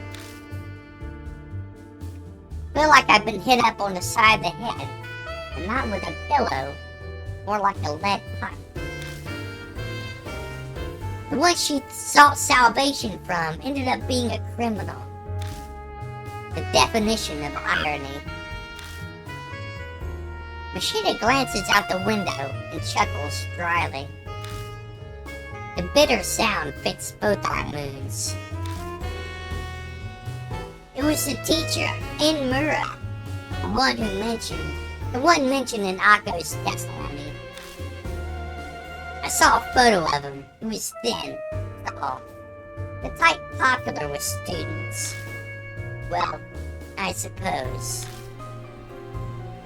I feel like I've been hit up on the side of the head, and not with a pillow, more like a lead pipe. The one she sought salvation from ended up being a criminal. The definition of irony. Machida glances out the window and chuckles dryly. The bitter sound fits both our moods. It was the teacher, Emilia, the one mentioned in Akko's testimony. I saw a photo of him. He was thin, tall, the type popular with students. Well, I suppose.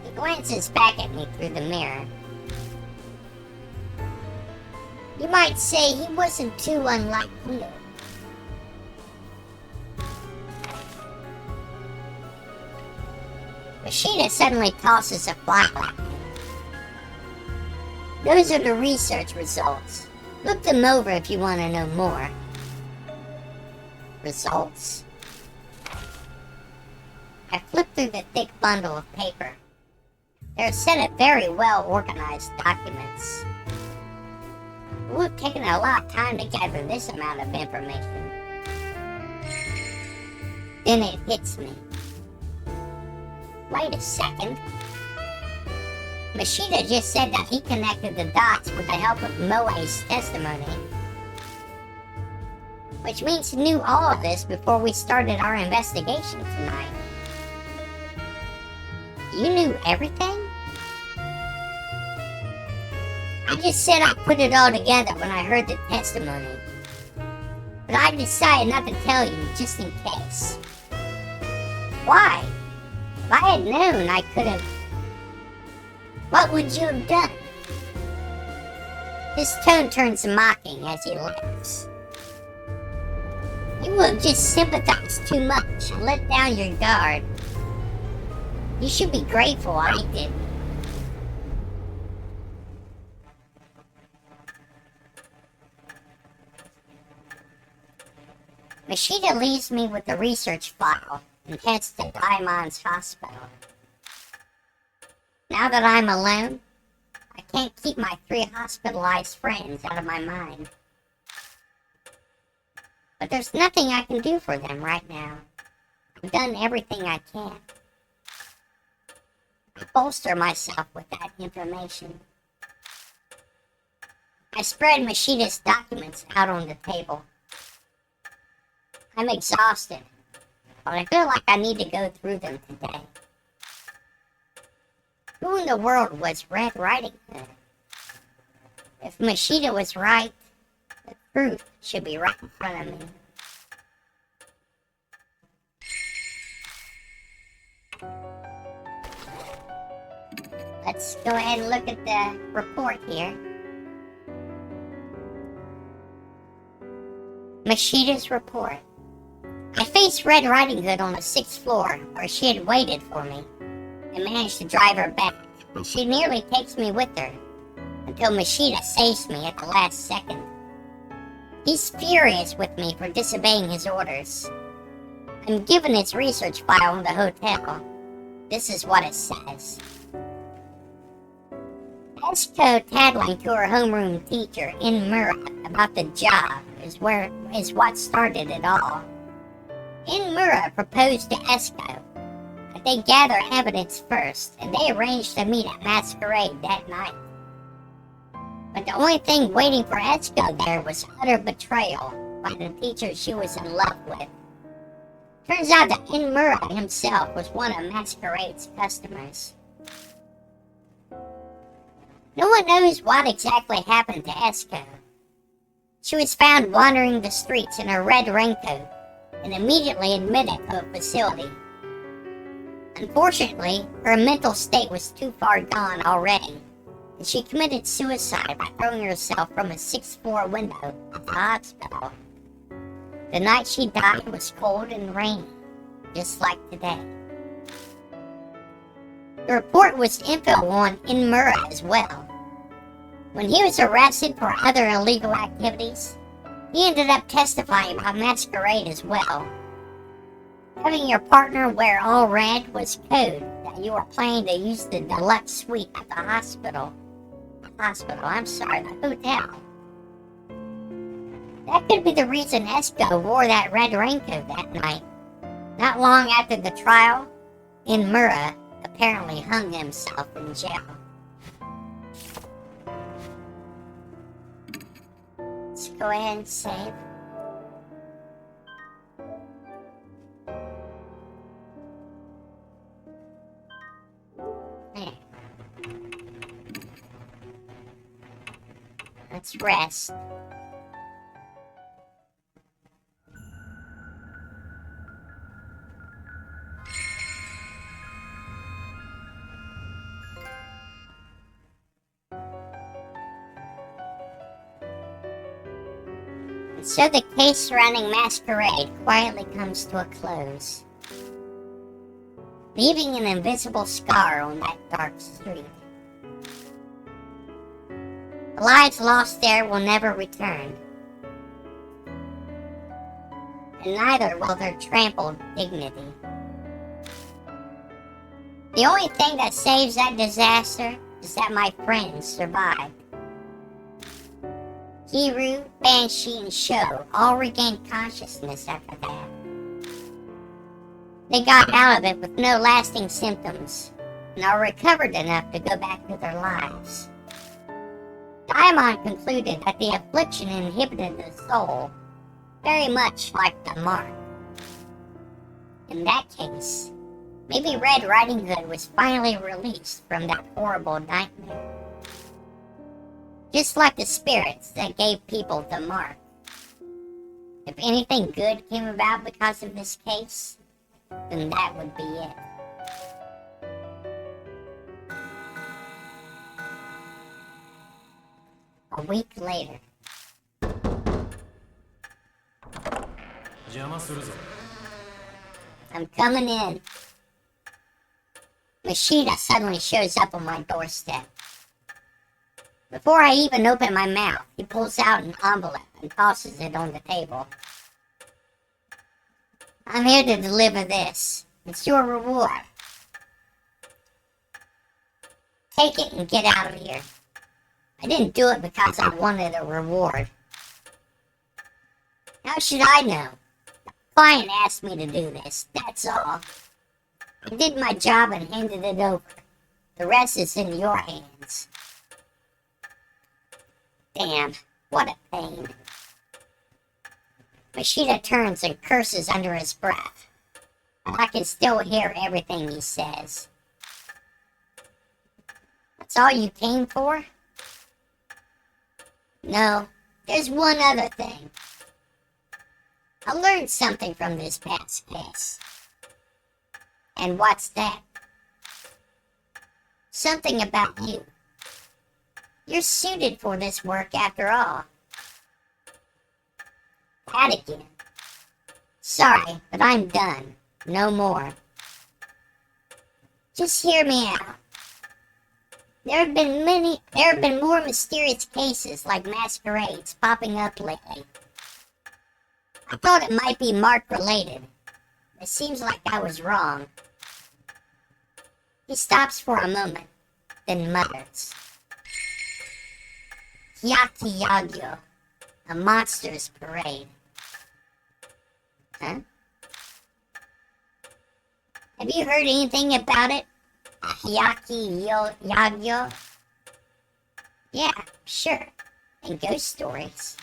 He glances back at me through the mirror. You might say he wasn't too unlike you. Machida suddenly tosses a file at me. Those are the research results. Look them over if you want to know more. Results? I flip through the thick bundle of paper. They're a set of very well organized documents. It would have taken a lot of time to gather this amount of information. Then it hits me. Wait a second. Machida just said that he connected the dots with the help of Moe's testimony. Which means he knew all of this before we started our investigation tonight. You knew everything? I just said I'd put it all together when I heard the testimony. But I decided not to tell you just in case. Why? If I had known, I could have... What would you have done? His tone turns mocking as he laughs. You would have just sympathized too much and let down your guard. You should be grateful I didn't. Machida leaves me with the research file and heads to Daimon's hospital. Now that I'm alone, I can't keep my 3 hospitalized friends out of my mind. But there's nothing I can do for them right now. I've done everything I can. I bolster myself with that information. I spread Machida's documents out on the table. I'm exhausted, but I feel like I need to go through them today. Who in the world was Red Riding Hood? If Machida was right, the truth should be right in front of me. Let's go ahead and look at the report here. Machida's report. I faced Red Riding Hood on the 6th floor, where she had waited for me, and managed to drive her back, and she nearly takes me with her, until Machida saves me at the last second. He's furious with me for disobeying his orders. I'm given his research file in the hotel. This is what it says. Esco tattling to her homeroom teacher in Mura about the job is what started it all. Mura proposed to Esco, but they gathered evidence first, and they arranged to meet at Masquerade that night. But the only thing waiting for Esco there was utter betrayal by the teacher she was in love with. Turns out that Mura himself was one of Masquerade's customers. No one knows what exactly happened to Esco. She was found wandering the streets in her red raincoat and immediately admitted to a facility. Unfortunately, her mental state was too far gone already, and she committed suicide by throwing herself from a 6th floor window at the hospital. The night she died was cold and rainy, just like today. The report was info on Mura as well. When he was arrested for other illegal activities, he ended up testifying about Masquerade as well. Having your partner wear all red was code that you were planning to use the deluxe suite at the hospital. The hotel. That could be the reason Esco wore that red raincoat that night. Not long after the trial, Mura apparently hung himself in jail. go ahead and save. There. Let's rest. And so the case surrounding Masquerade quietly comes to a close, leaving an invisible scar on that dark street. The lives lost there will never return, and neither will their trampled dignity. The only thing that saves that disaster is that my friends survived. Kiru, Banshee, and Sho all regained consciousness after that. They got out of it with no lasting symptoms, and are recovered enough to go back to their lives. Daimon concluded that the affliction inhibited the soul, very much like the mark. In that case, maybe Red Riding Hood was finally released from that horrible nightmare. Just like the spirits that gave people the mark. If anything good came about because of this case, then that would be it. A week later. 邪魔するぞ。 I'm coming in. Mashida suddenly shows up on my doorstep. Before I even open my mouth, he pulls out an envelope and tosses it on the table. I'm here to deliver this. It's your reward. Take it and get out of here. I didn't do it because I wanted a reward. How should I know? The client asked me to do this, that's all. I did my job and handed it over. The rest is in your hands. Damn, what a pain. Mashida turns and curses under his breath. I can still hear everything he says. That's all you came for? No, there's one other thing. I learned something from this past case. And what's that? Something about you. You're suited for this work after all. Pat again. Sorry, but I'm done. No more. Just hear me out. There have been more mysterious cases like masquerades popping up lately. I thought it might be Mark related. It seems like I was wrong. He stops for a moment, then mutters. Hyaki Yagyo, a monster's parade. Huh? Have you heard anything about it? Hyaki Yagyo? Yeah, sure. And ghost stories.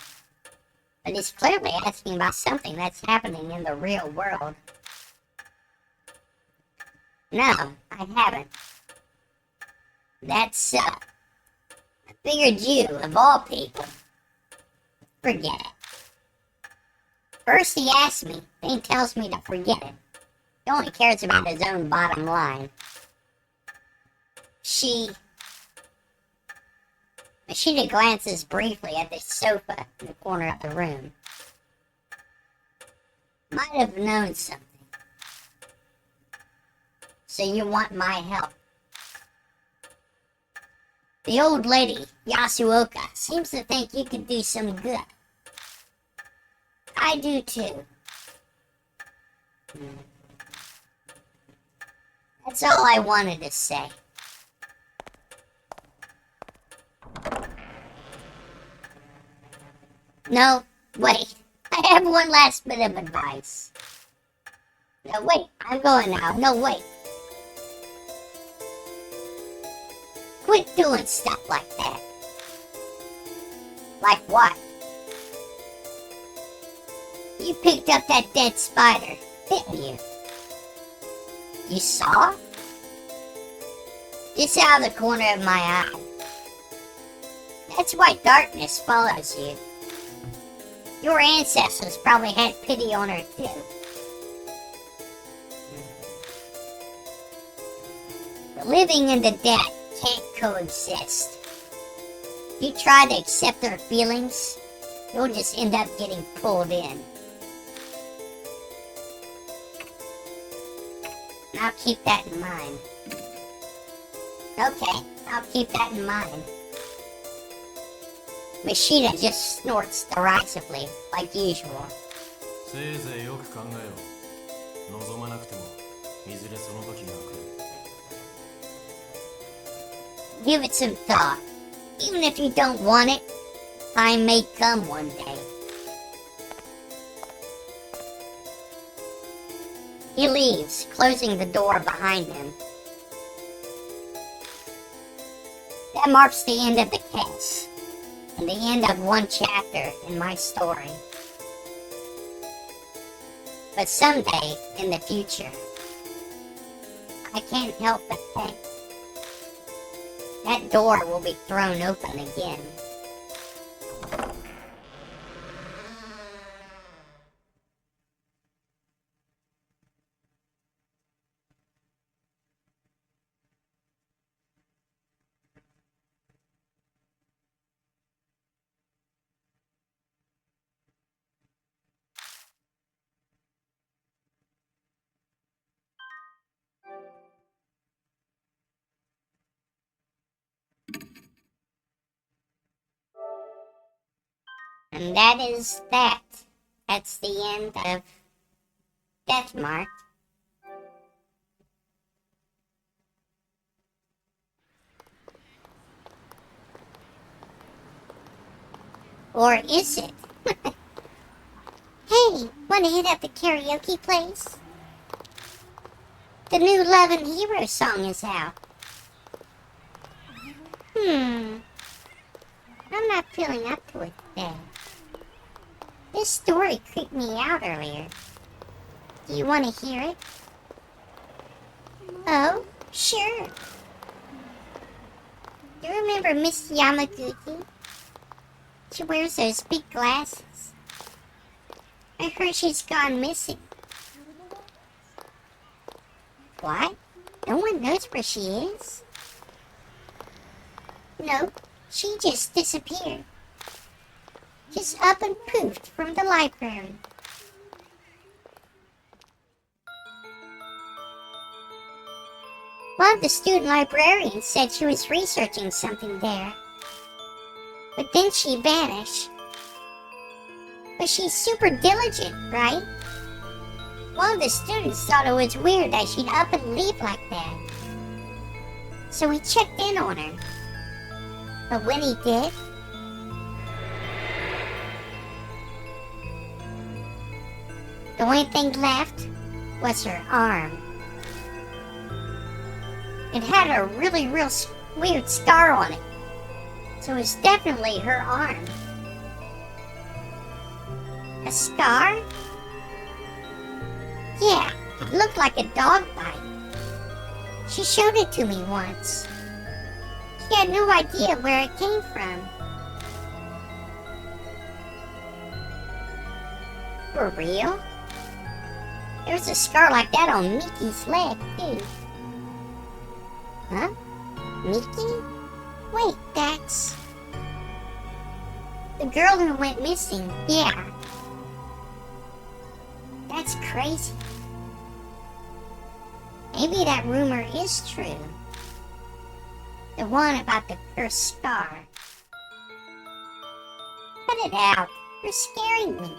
But he's clearly asking about something that's happening in the real world. No, I haven't. That's, I figured you, of all people. Forget it. First he asks me, then he tells me to forget it. He only cares about his own bottom line. Mashida glances briefly at the sofa in the corner of the room. Might have known something. So you want my help? The old lady, Yasuoka, seems to think you could do some good. I do too. That's all I wanted to say. No, wait. I have one last bit of advice. No, wait. I'm going now. No, wait. Quit doing stuff like that. Like what? You picked up that dead spider, didn't you? You saw? Just out of the corner of my eye. That's why darkness follows you. Your ancestors probably had pity on her too. The living and the dead can't coexist. If you try to accept their feelings, you'll just end up getting pulled in. I'll keep that in mind. Okay, I'll keep that in mind. Mashita just snorts derisively, like usual. せいぜいよく考えろ。望まなくてもいずれその時が来る。 Give it some thought. Even if you don't want it, time may come one day. He leaves, closing the door behind him. That marks the end of the case, and the end of one chapter in my story. But someday, in the future, I can't help but think that door will be thrown open again. And that is that. That's the end of Death Mark. Or is it? Hey, wanna hit up the karaoke place? The new Love and Hero song is out. I'm not feeling up to it today. This story creeped me out earlier. Do you want to hear it? Oh, sure. Do you remember Miss Yamaguchi? She wears those big glasses. I heard she's gone missing. What? No one knows where she is? No, she just disappeared. Just up and poofed from the library. One of the student librarians said she was researching something there. But then she vanished. But she's super diligent, right? One of the students thought it was weird that she'd up and leave like that. So he checked in on her. But when he did, the only thing left was her arm. It had a really real weird scar on it. So it was definitely her arm. A scar? Yeah, it looked like a dog bite. She showed it to me once. She had no idea where it came from. For real? There's a scar like that on Miki's leg, too. Huh? Miki? Wait, that's... the girl who went missing, yeah. That's crazy. Maybe that rumor is true. The one about the cursed scar. Cut it out. You're scaring me.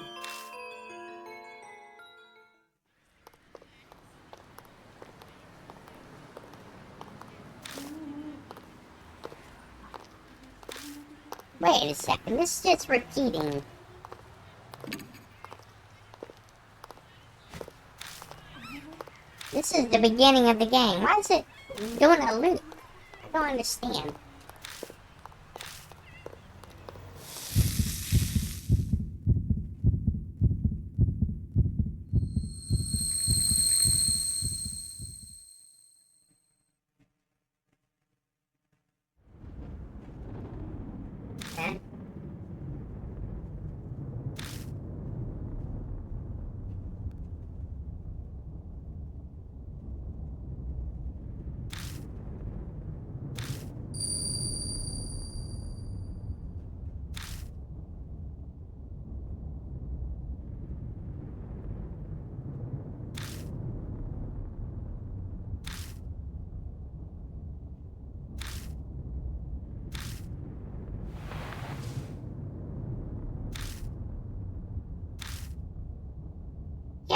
Wait a second, this is just repeating. This is the beginning of the game. Why is it doing a loop? I don't understand.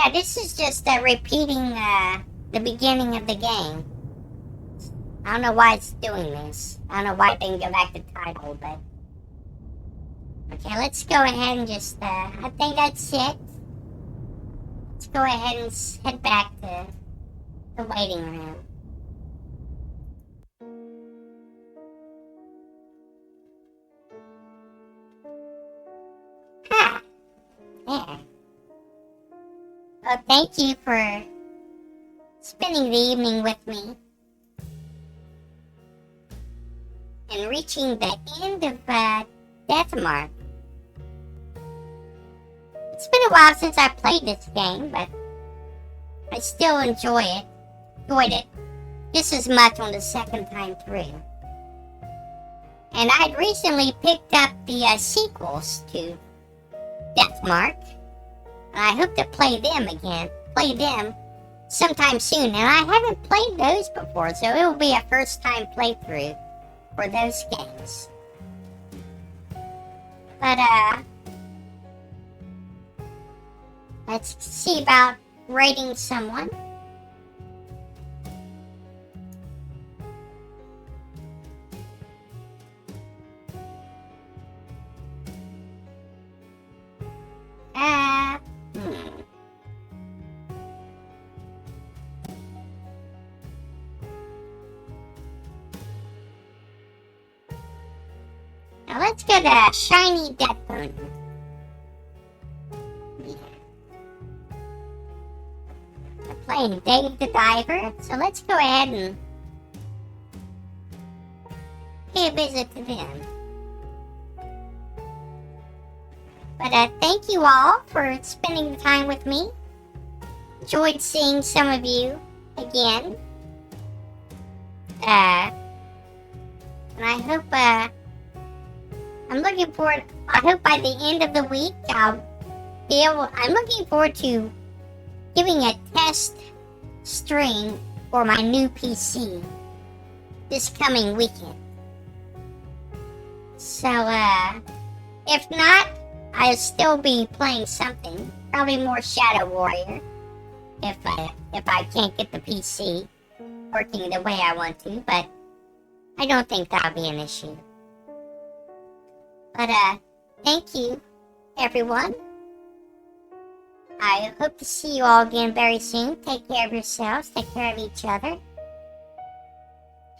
Yeah, this is just repeating the beginning of the game. I don't know why it's doing this. I don't know why it didn't go back to title, but... Okay, let's go ahead and just, I think that's it. Let's go ahead and head back to the waiting room. Ah, there. Well, thank you for spending the evening with me. And reaching the end of, Deathmark. It's been a while since I played this game, but I still enjoyed it just as much on the second time through. And I'd recently picked up the sequels to Deathmark, and I hope to play them sometime soon. And I haven't played those before, so it will be a first time playthrough for those games. But let's see about rating someone. Now let's go to Shiny Deathbone. Yeah. We're playing Dave the Diver, so let's go ahead and pay a visit to them. But thank you all for spending the time with me. Enjoyed seeing some of you again. And I hope, I'm looking forward, I hope by the end of the week I'm looking forward to giving a test stream for my new PC this coming weekend. So, if not, I'll still be playing something, probably more Shadow Warrior, if I can't get the PC working the way I want to, but I don't think that'll be an issue. But, thank you, everyone. I hope to see you all again very soon. Take care of yourselves, take care of each other,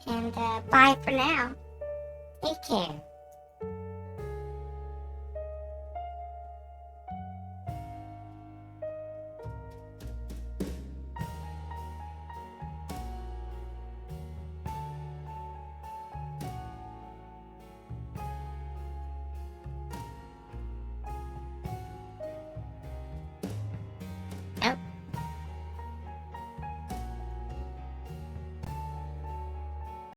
and, bye for now. Take care.